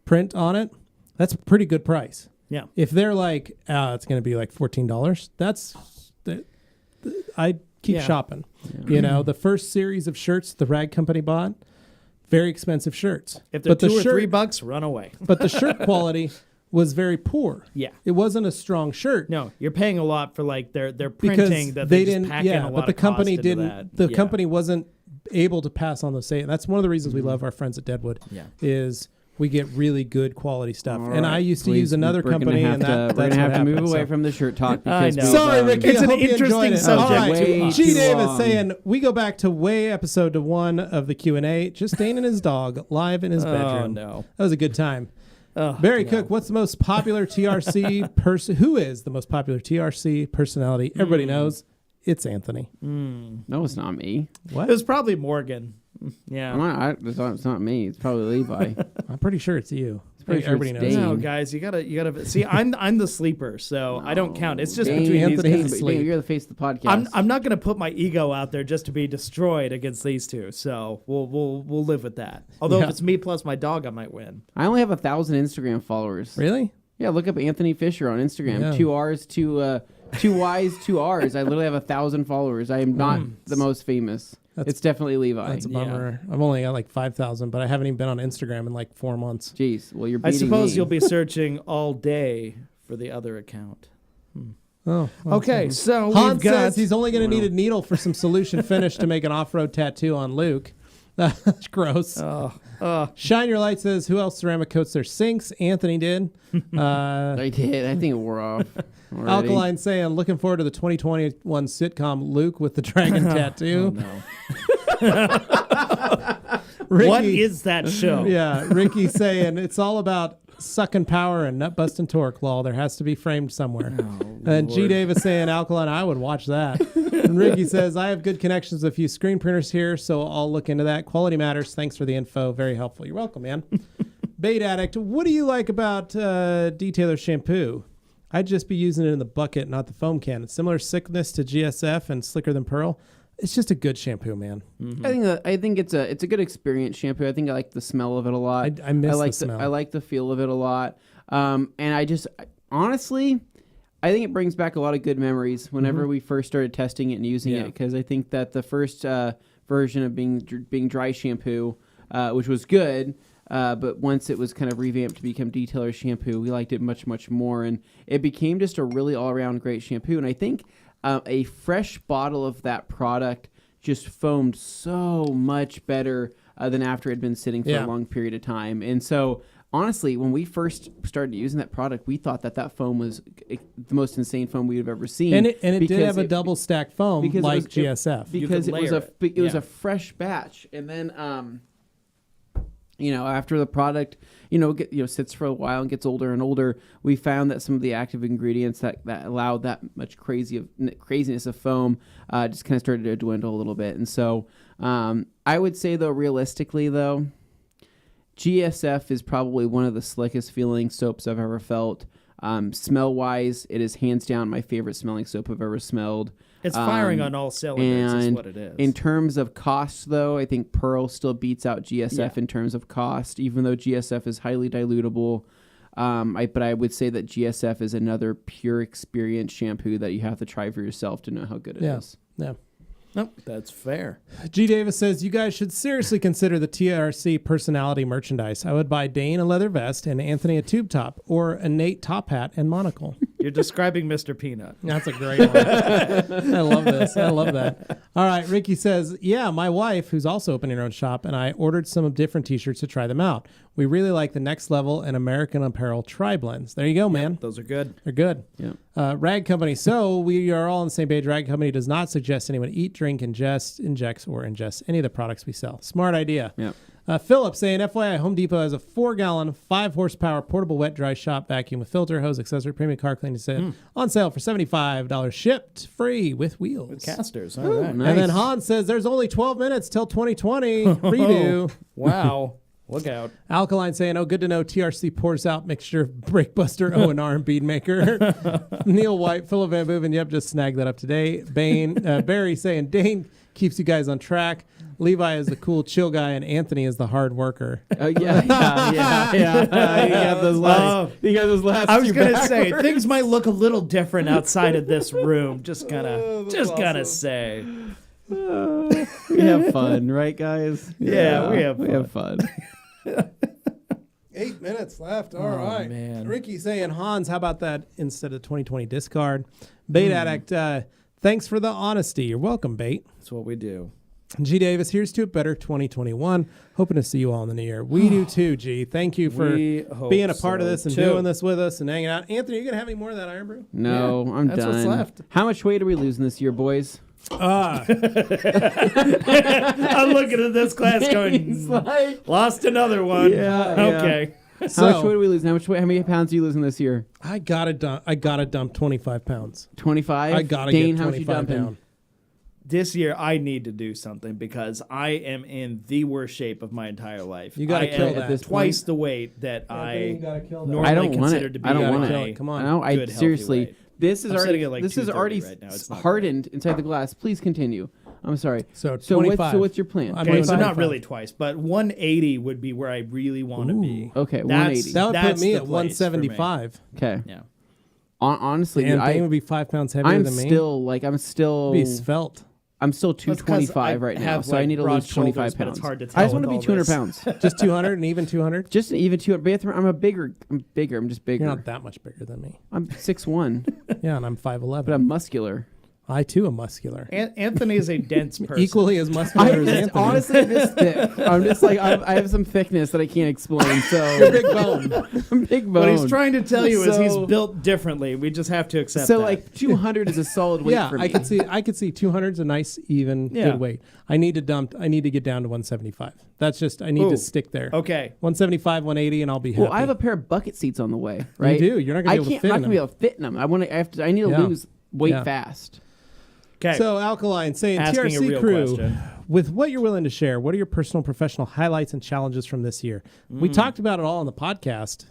print on it, that's a pretty good price. Yeah. If they're like, it's going to be like $14, I keep shopping. Yeah. You know, the first series of shirts the Rag Company bought, very expensive shirts. If they're but $2 or $3, run away. But the shirt quality was very poor. Yeah. It wasn't a strong shirt. No, you're paying a lot for like their Because printing that they didn't, just pack in a lot but the of cost company into didn't. that. The Yeah. company wasn't able to pass on those savings. That's one of the reasons we love our friends at Deadwood. Yeah. Is we get really good quality stuff. All And right, I used to please, use another we're gonna company, have and to- that's we're gonna have what to move happened. away So- from the shirt talk I because know. we've, Sorry, Ricky. It's I an hope you enjoyed interesting it. subject. All right. Way G. too Dave is long. saying we go back to episode 1 of the Q&A. Just Dane and his dog live in his bedroom. no. That was a good time. Barry Cook, what's the most popular TRC person? Who is the most popular TRC personality? Everybody knows it's Anthony. No, it's not me. What? It was probably Morgan. Yeah. It's not me. It's probably Levi. I'm pretty sure it's you. Pretty sure Everybody it's knows. Dane. No, guys, you gotta see. I'm the sleeper, so I don't count. It's just Dane, between these Anthony, guys. sleep. You're the face of the podcast. I'm not gonna put my ego out there just to be destroyed against these two. So we'll live with that. Although Yeah. if it's me plus my dog, I might win. I only have 1,000 Instagram followers. Really? Yeah, look up Anthony Fisher on Instagram. Yeah. 2 R's, 2 Y's, 2 R's. I literally have 1,000 followers. I am not the most famous. It's definitely Levi. That's a bummer. I've only got like 5,000, but I haven't even been on Instagram in like 4 months. Jeez. Well, you're I beating suppose me. you'll be searching all day for the other account. Oh, Okay, so Hans we've got. says he's only going to need a needle for some solution finish to make an off-road tattoo on Luke. That's gross. Shine Your Light says, who else ceramic coats their sinks? Anthony did. I did. I think it wore off. already. Alkaline saying, looking forward to the 2021 sitcom Luke with the dragon tattoo. Ricky, What is that show? Yeah, Ricky saying, it's all about sucking power and nut busting torque law. There has to be framed somewhere. And G Davis saying, Alkaline, I would watch that. And Ricky says, I have good connections with a few screen printers here, so I'll look into that. Quality matters. Thanks for the info. Very helpful. You're welcome, man. Bait Addict, what do you like about Detailer shampoo? I'd just be using it in the bucket, not the foam can. It's similar thickness to GSF and slicker than Pearl. It's just a good shampoo, man. I think it's a good experience shampoo. I think I like the smell of it a lot. I miss like the smell. I like the feel of it a lot. And honestly, I think it brings back a lot of good memories whenever we first started testing it and using it, because I think that the first version of being dry shampoo, which was good, but once it was kind of revamped to become Detailer shampoo, we liked it much, much more, and it became just a really all-around great shampoo. And I think a fresh bottle of that product just foamed so much better than after it had been sitting for a long period of time. And so, honestly, when we first started using that product, we thought that foam was the most insane foam we've ever seen. And it did have a double stack foam like GSF. Because it was Yeah. a fresh batch. And then after the product, sits for a while and gets older and older, we found that some of the active ingredients that allowed that much craziness of foam just kind of started to dwindle a little bit. And so I would say, though, realistically, though, GSF is probably one of the slickest feeling soaps I've ever felt. Smell-wise, it is hands down my favorite smelling soap I've ever smelled. It's firing on all cylinders, is what it is. In terms of cost, though, I think Pearl still beats out GSF in terms of cost, even though GSF is highly dilutable. But I would say that GSF is another pure experience shampoo that you have to try for yourself to know how good it is. Yeah. Nope, that's fair. G. Davis says, you guys should seriously consider the TRC personality merchandise. I would buy Dane a leather vest and Anthony a tube top, or a Nate top hat and monocle. You're describing Mr. Peanut. That's a great one. I love this. I love that. All right. Ricky says, yeah, my wife, who's also opening her own shop, and I ordered some different t-shirts to try them out. We really like the Next Level and American Apparel tri-blends. There you go, man. Those are good. They're good. Yeah. Rag Company. So we are all on the same page. Rag Company does not suggest anyone eat, drink, injects, or ingest any of the products we sell. Smart idea. Yeah. Philip saying, FYI, Home Depot has a 4-gallon, 5-horsepower portable wet dry shop vacuum with filter, hose, accessory, premium car cleaning set on sale for $75, shipped free with wheels. With casters. All right. Nice. And then Hans says there's only 12 minutes till 2020. Redo. Wow. Look out. Alkaline saying, oh, good to know TRC pours out mixture of Breakbuster, O&R, and Beadmaker. Neil White, Philip Van Boeven, yep, just snagged that up today. Barry saying, Dane keeps you guys on track. Levi is the cool, chill guy, and Anthony is the hard worker. You got those last I was two going to say, backwards. things might look a little different outside of this room. Just gotta say. We have fun, right, guys? Yeah, we have fun. 8 minutes left. All right. man. Ricky saying, Hans, how about that instead of 2020 discard? Bait Addict, thanks for the honesty. You're welcome, Bait. That's what we do. G. Davis, here's to a better 2021. Hoping to see you all in the new year. We do too, G. Thank you for We hope being a part of so, this and too. doing this with us and hanging out. Anthony, you going to have any more of that Iron Brew? No, Yeah, I'm that's done. what's left. How much weight are we losing this year, boys? I'm looking at this class going, lost another one. Yeah, Okay. So How much weight are we losing? How many pounds are you losing this year? I gotta dump 25 pounds. 25. I gotta Dane, get how much you 25 dumping? down. This year, I need to do something because I am in the worst shape of my entire life. You gotta I kill am that. at this twice the weight that I normally I don't want consider it. to be I don't want my it. Come on. No, I good, healthy seriously. weight. This is I'm already sitting at, like, this is 230 already right now. It's not hardened inside the glass. Please continue. I'm sorry. So So 25. what's your plan? I'm Okay, doing so not 25. really twice, but 180 would be where I really want to be. Okay, That's- 180. That would put that's me the at place for me. 175. Okay. Yeah. Honestly, And dude, Dane would be 5 pounds heavier I'm than me. still like I'm still Be svelte. I'm still That's 'cause 225 I right now, have, so I like, need to broad lose 25 shoulders, but pounds. it's hard to I tell just want to with be all 200 this. pounds. Just 200 and even 200. Just even 200. I'm bigger. I'm just bigger. You're not that much bigger than me. I'm 6'1", Yeah, and I'm 5'11. but I'm muscular. I too am muscular. Anthony is a dense person. Equally as muscular as Anthony. Honestly, I'm just thick. I'm just like I have some thickness that I can't explain. So Big bone. I'm big bone. What he's trying to tell you is he's So- built differently. We just have to accept So that. like 200 is a solid weight Yeah, for me. I could see 200's a nice even Yeah. good weight. I need to get down to 175. That's just I need Ooh. to stick there. Okay. 175, 180 and I'll be happy. Well, I have a pair of bucket seats on the way. Right? do. You're not gonna be able to fit I'm not in gonna be them. able to fit in them. I need to Yeah. lose weight Yeah. fast. Okay. So Alkaline saying Asking a TRC real crew, question. with what you're willing to share, what are your personal professional highlights and challenges from this year? We talked about it all on the podcast.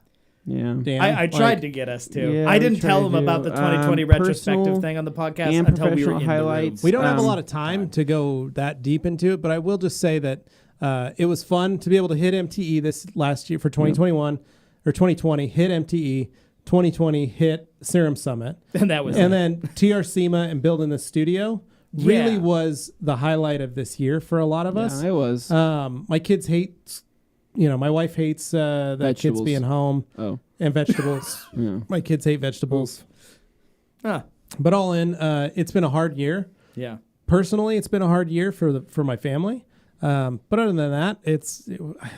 Yeah. Dan, I tried like, to get us to. Yeah, I we didn't tell tried him to. about the 2020 Personal retrospective thing on the podcast and until we were professional in highlights. the room. We don't have a Um, lot of time to go that deep into it, but I will just say that it was fun to be able to hit MTE this last year for 2021 or 2020, hit MTE, 2020 hit Serum Summit, And that was and it. then TRCMA and building the studio really Yeah. was the highlight of this year for a lot of us. Yeah, I was. My kids hate, my wife hates the kids Vegetables. being home Oh. and vegetables. Yeah. My kids hate vegetables. Ah, But all in, it's been a hard year. yeah. Personally, it's been a hard year for my family. But other than that, I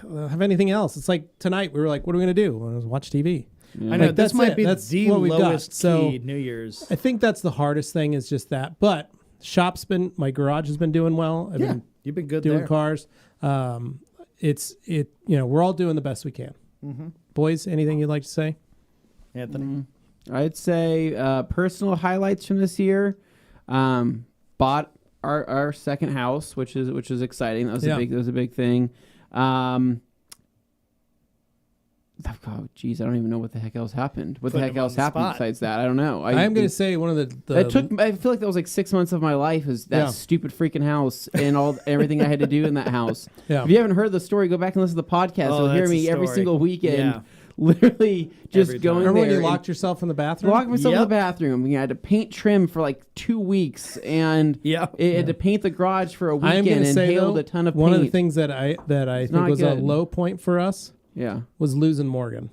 don't have anything else. It's like tonight we were like, what are we going to do? We're gonna watch TV. I know Like, this that's might it. be That's the what we've got. lowest So- key New Year's. I think that's the hardest thing is just that. But my garage has been doing well. I've been You've been good doing there. cars. We're all doing the best we can. Boys, anything you'd like to say? Anthony. I'd say personal highlights from this year. Bought our second house, which is exciting. That was a big thing. Oh, geez, I don't even know what the heck else happened. What Put the heck him on else the happened spot. besides that? I don't know. I am going to say one of the I feel like that was like 6 months of my life is that Yeah. stupid freaking house and everything I had to do in that house. Yeah. If you haven't heard the story, go back and listen to the podcast. Oh, You'll hear that's me the every story. single weekend. Yeah. Literally just Every time. going Remember when there you and locked yourself in the bathroom? locked myself in Yep. the bathroom. We had to paint trim for like 2 weeks, and Yep. it had to paint the garage for a I am weekend going to and say hailed though, a ton of one paint. of the things that I think not was a good. low point for us Yeah, was losing Morgan.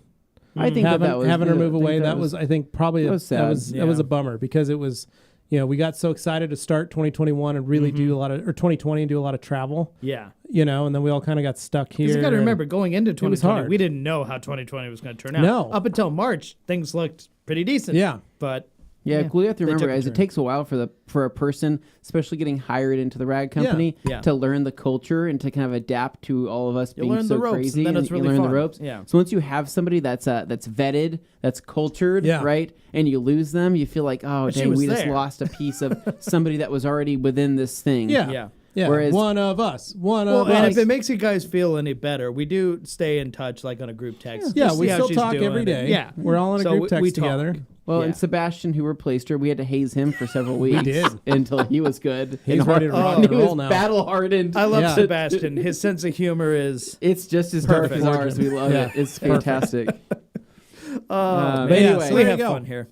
I think having that was her move I think away. That was I think probably that was sad. that was a bummer because it was we got so excited to start 2021 and really do a lot of 2020 and do a lot of travel. Yeah. And then we all kind of got stuck here. Because you got to and- remember, going into was 2020, hard. we didn't know how 2020 was going to turn out. No. Up until March, things looked pretty decent. Yeah. But Yeah, cool. You have to They remember, took a guys, turn. it takes a while for a person, especially getting hired into the rag company, Yeah. to learn the culture and to kind of adapt to all of us You being learn so the ropes, crazy. and then it's really you learn fun. the ropes. Yeah. So once you have somebody that's vetted, that's cultured, Yeah. right, and you lose them, you feel like, oh, But she dang, was we just there. lost a piece of somebody that was already within this thing. Yeah. Yeah. Yeah. Whereas- one of us. One Well, of and us. if it makes you guys feel any better, we do stay in touch, like on a group text. Yeah, Just we see how still she's talk doing every and- day. Yeah, We're all in a So group text we talk. together. Well, Yeah. and Sebastian, who replaced her, we had to haze him for several weeks. did. Until he was good. He's and ready to rock and he roll was now. battle hardened. I love Yeah. Sebastian. His sense of humor is. It's just as dark Perfect. as ours. We love Yeah. it. It's fantastic. But anyway, yeah, so we there have you go. fun here.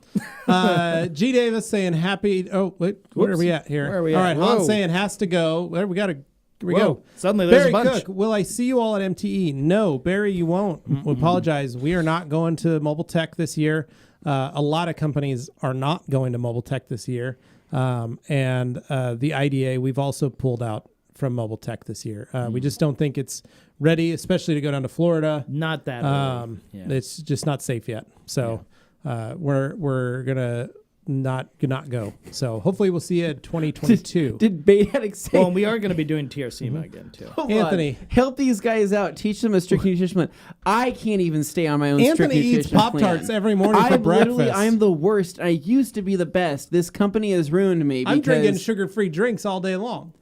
G Davis saying happy. Oh, wait, where are Whoops. we at here? Where are we all at? right, Han Whoa. saying has to go. There we got to. Here we Whoa. go. Suddenly there's Barry a bunch. Cook, will I see you all at MTE? No, Barry, you won't. We apologize. We are not going to Mobile Tech this year. A lot of companies are not going to Mobile Tech this year. And the IDA, we've also pulled out from Mobile Tech this year. We just don't think it's ready, especially to go down to Florida. Not that early. Yeah. It's just not safe yet. So we're gonna not go. So hopefully we'll see you at 2022. Did Bait Addict say? Well, we are going to be doing TRC again too. Hold Anthony. on. Help these guys out. Teach them a strict nutrition plan. I can't even stay on my own strict Anthony nutrition eats Pop-Tarts plan. every morning for breakfast. I'm the worst. I used to be the best. This company has ruined me. I'm drinking because- sugar-free drinks all day long.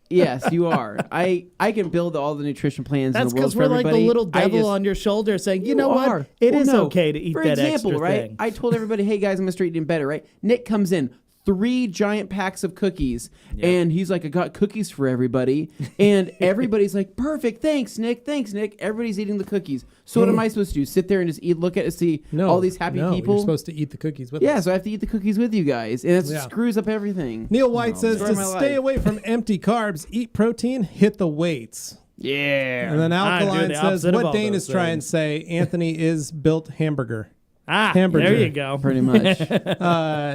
Yes, you are. I can build all the nutrition plans That's in the world because for we're like everybody. the little I devil just- on your shoulder saying, you You know are. what? It Well, is no. okay to eat For that example, extra right? thing. I told everybody, hey guys, I'm gonna start eating better, right? Nick comes in, 3 giant packs of cookies, and he's like, I got cookies for everybody, and everybody's like, perfect, thanks Nick. Everybody's eating the cookies. So what am I supposed to do? Sit there and just eat, look at it, see all these happy people? You're supposed to eat the cookies with Yeah, us. so I have to eat the cookies with you guys, and it Yeah. screws up everything. Neil White says Story to of my stay life. away from empty carbs, eat protein, hit the weights. Yeah. And then I do Alkaline the says, opposite of what all Dane those is trying to things." say, Anthony is built hamburger. There you go. Pretty much.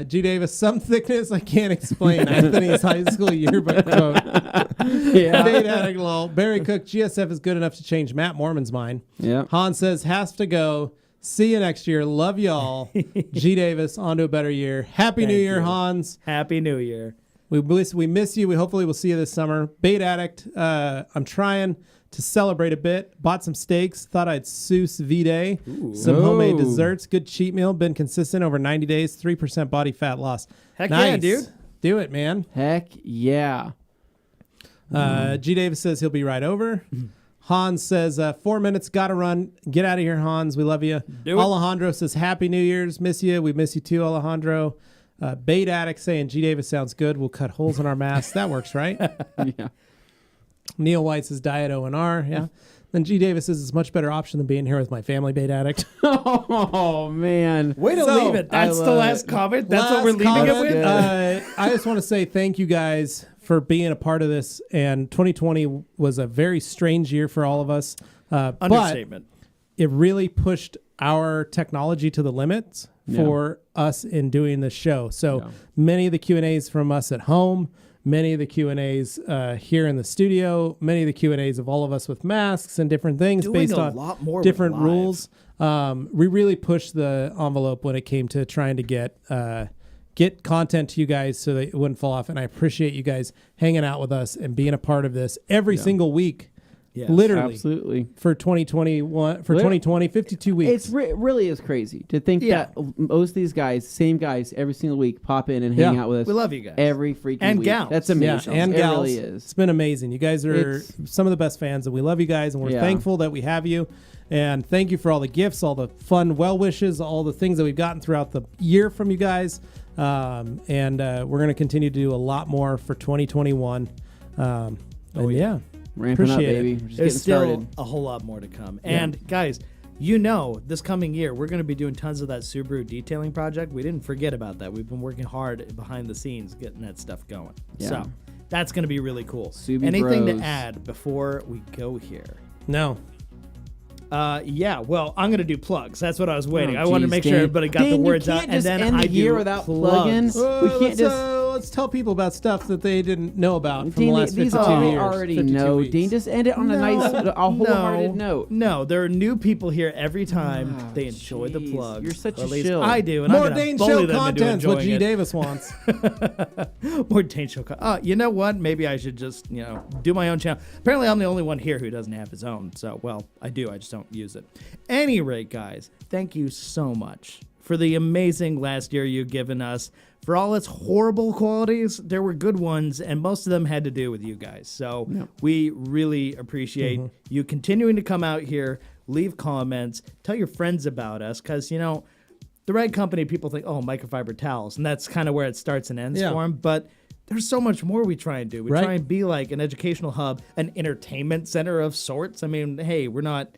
G. Davis, some thickness I can't explain. Anthony's high school yearbook quote. Yeah. Bait Addict lol. Barry Cook, GSF is good enough to change Matt Mormon's mind. Yeah. Han says, has to go. See you next year. Love y'all. G. Davis, on to a better year. Happy New Thank Year, you. Hans. Happy New Year. We miss you. We hopefully will see you this summer. Bait Addict, I'm trying to celebrate a bit. Bought some steaks. Thought I'd Seuss V-Day. Some homemade desserts. Good cheat meal. Been consistent over 90 days. 3% body fat loss. Heck nice. yeah, dude. Do it, man. Heck yeah. G. Davis says he'll be right over. Hans says, 4 minutes, gotta run. Get out of here, Hans. We love you. Do it. Alejandro says, Happy New Year's. Miss you. We miss you too, Alejandro. Bait Addict saying, G. Davis sounds good. We'll cut holes in our masks. That works, right? Yeah. Neil White says, Diet O&R. Yeah. Then G. Davis says, it's a much better option than being here with my family, Bait Addict. Oh, man. Way to So, leave it. That's I the love last it. comment. That's what Last we're leaving it comment, with. I just want to say thank you guys for being a part of this. And 2020 was a very strange year for all of us. But Understatement. it really pushed our technology to the limits for us in doing this show. So many of the Q&As from us at home, many of the Q&As here in the studio, many of the Q&As of all of us with masks and different things Doing based a on lot more with different live. rules. We really pushed the envelope when it came to trying to get content to you guys so that it wouldn't fall off. And I appreciate you guys hanging out with us and being a part of this every single week. Yes. Literally Absolutely. for 2021 for 2020 52 weeks. It really is crazy to think Yeah. that most of these guys, same guys, every single week pop in and hang Yeah. out with us. We love you guys. Every freaking And week. gals. That's Yeah, amazing. and it gals. really is. It's been amazing. You guys are It's- some of the best fans, and we love you guys, and we're Yeah. thankful that we have you. And thank you for all the gifts, all the fun well wishes, all the things that we've gotten throughout the year from you guys. And we're going to continue to do a lot more for 2021. Yeah. Ramping up, Appreciate it. baby. We're just There's getting still started. a whole lot more to come. And guys, this coming year, we're going to be doing tons of that Subaru detailing project. We didn't forget about that. We've been working hard behind the scenes getting that stuff going. Yeah. So that's going to be really cool. Subi Anything bros. to add before we go here? No. Well, I'm going to do plugs. That's what I was waiting. Oh, I wanted to geez, make sure Dane. everybody got Dane, the you words can't out. And just then end the I year do without plugs. plugging. We can't let's tell people about stuff that they didn't know about from the Dane, last 52 these all years. already 52 know. weeks. Dean, just end it on a nice, a wholehearted note. No, there are new people here every time. They enjoy the jeez. plugs. You're such Or a at least shill. I do. And More I'm gonna Dane bully Show them into content's what enjoying G. it. Davis wants. More Dane Show. You know what? Maybe I should just, do my own channel. Apparently, I'm the only one here who doesn't have his own. So, well, I do. I just don't use it. Any rate, guys, thank you so much for the amazing last year you've given us. For all its horrible qualities, there were good ones, and most of them had to do with you guys. So we really appreciate you continuing to come out here, leave comments, tell your friends about us, because, the Red Company, people think, oh, microfiber towels, and that's kind of where it starts and ends for them. But there's so much more we try and do. We try and be like an educational hub, an entertainment center of sorts. I mean, hey, we're not,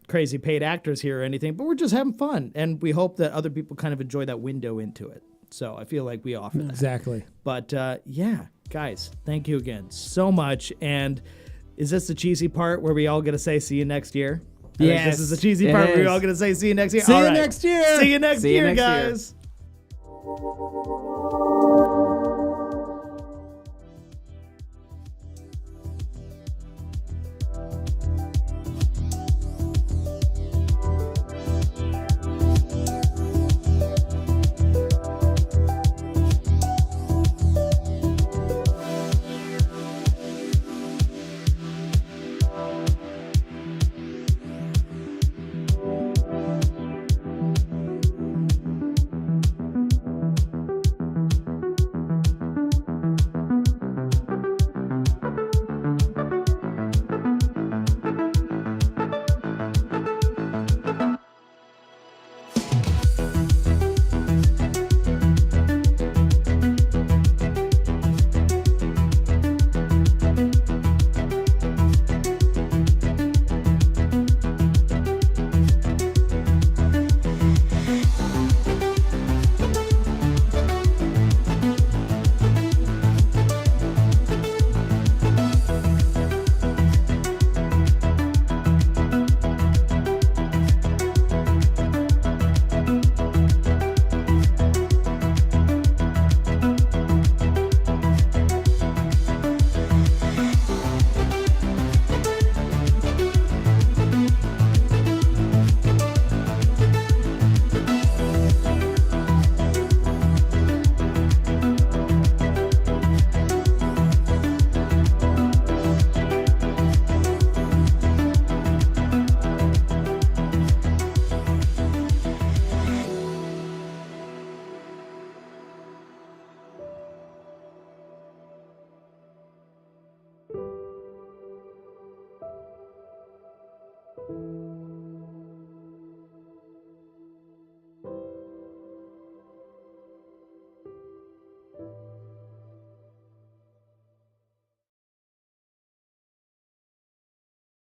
crazy paid actors here or anything, but we're just having fun. And we hope that other people kind of enjoy that window into it. So I feel like we offer that. Exactly. But guys, thank you again so much. And is this the cheesy part where we all get to say see you next year? I think Yes, this is the cheesy it part where we is. all get to say see you next year. See All you right. next year. See you next See you year, next year. guys.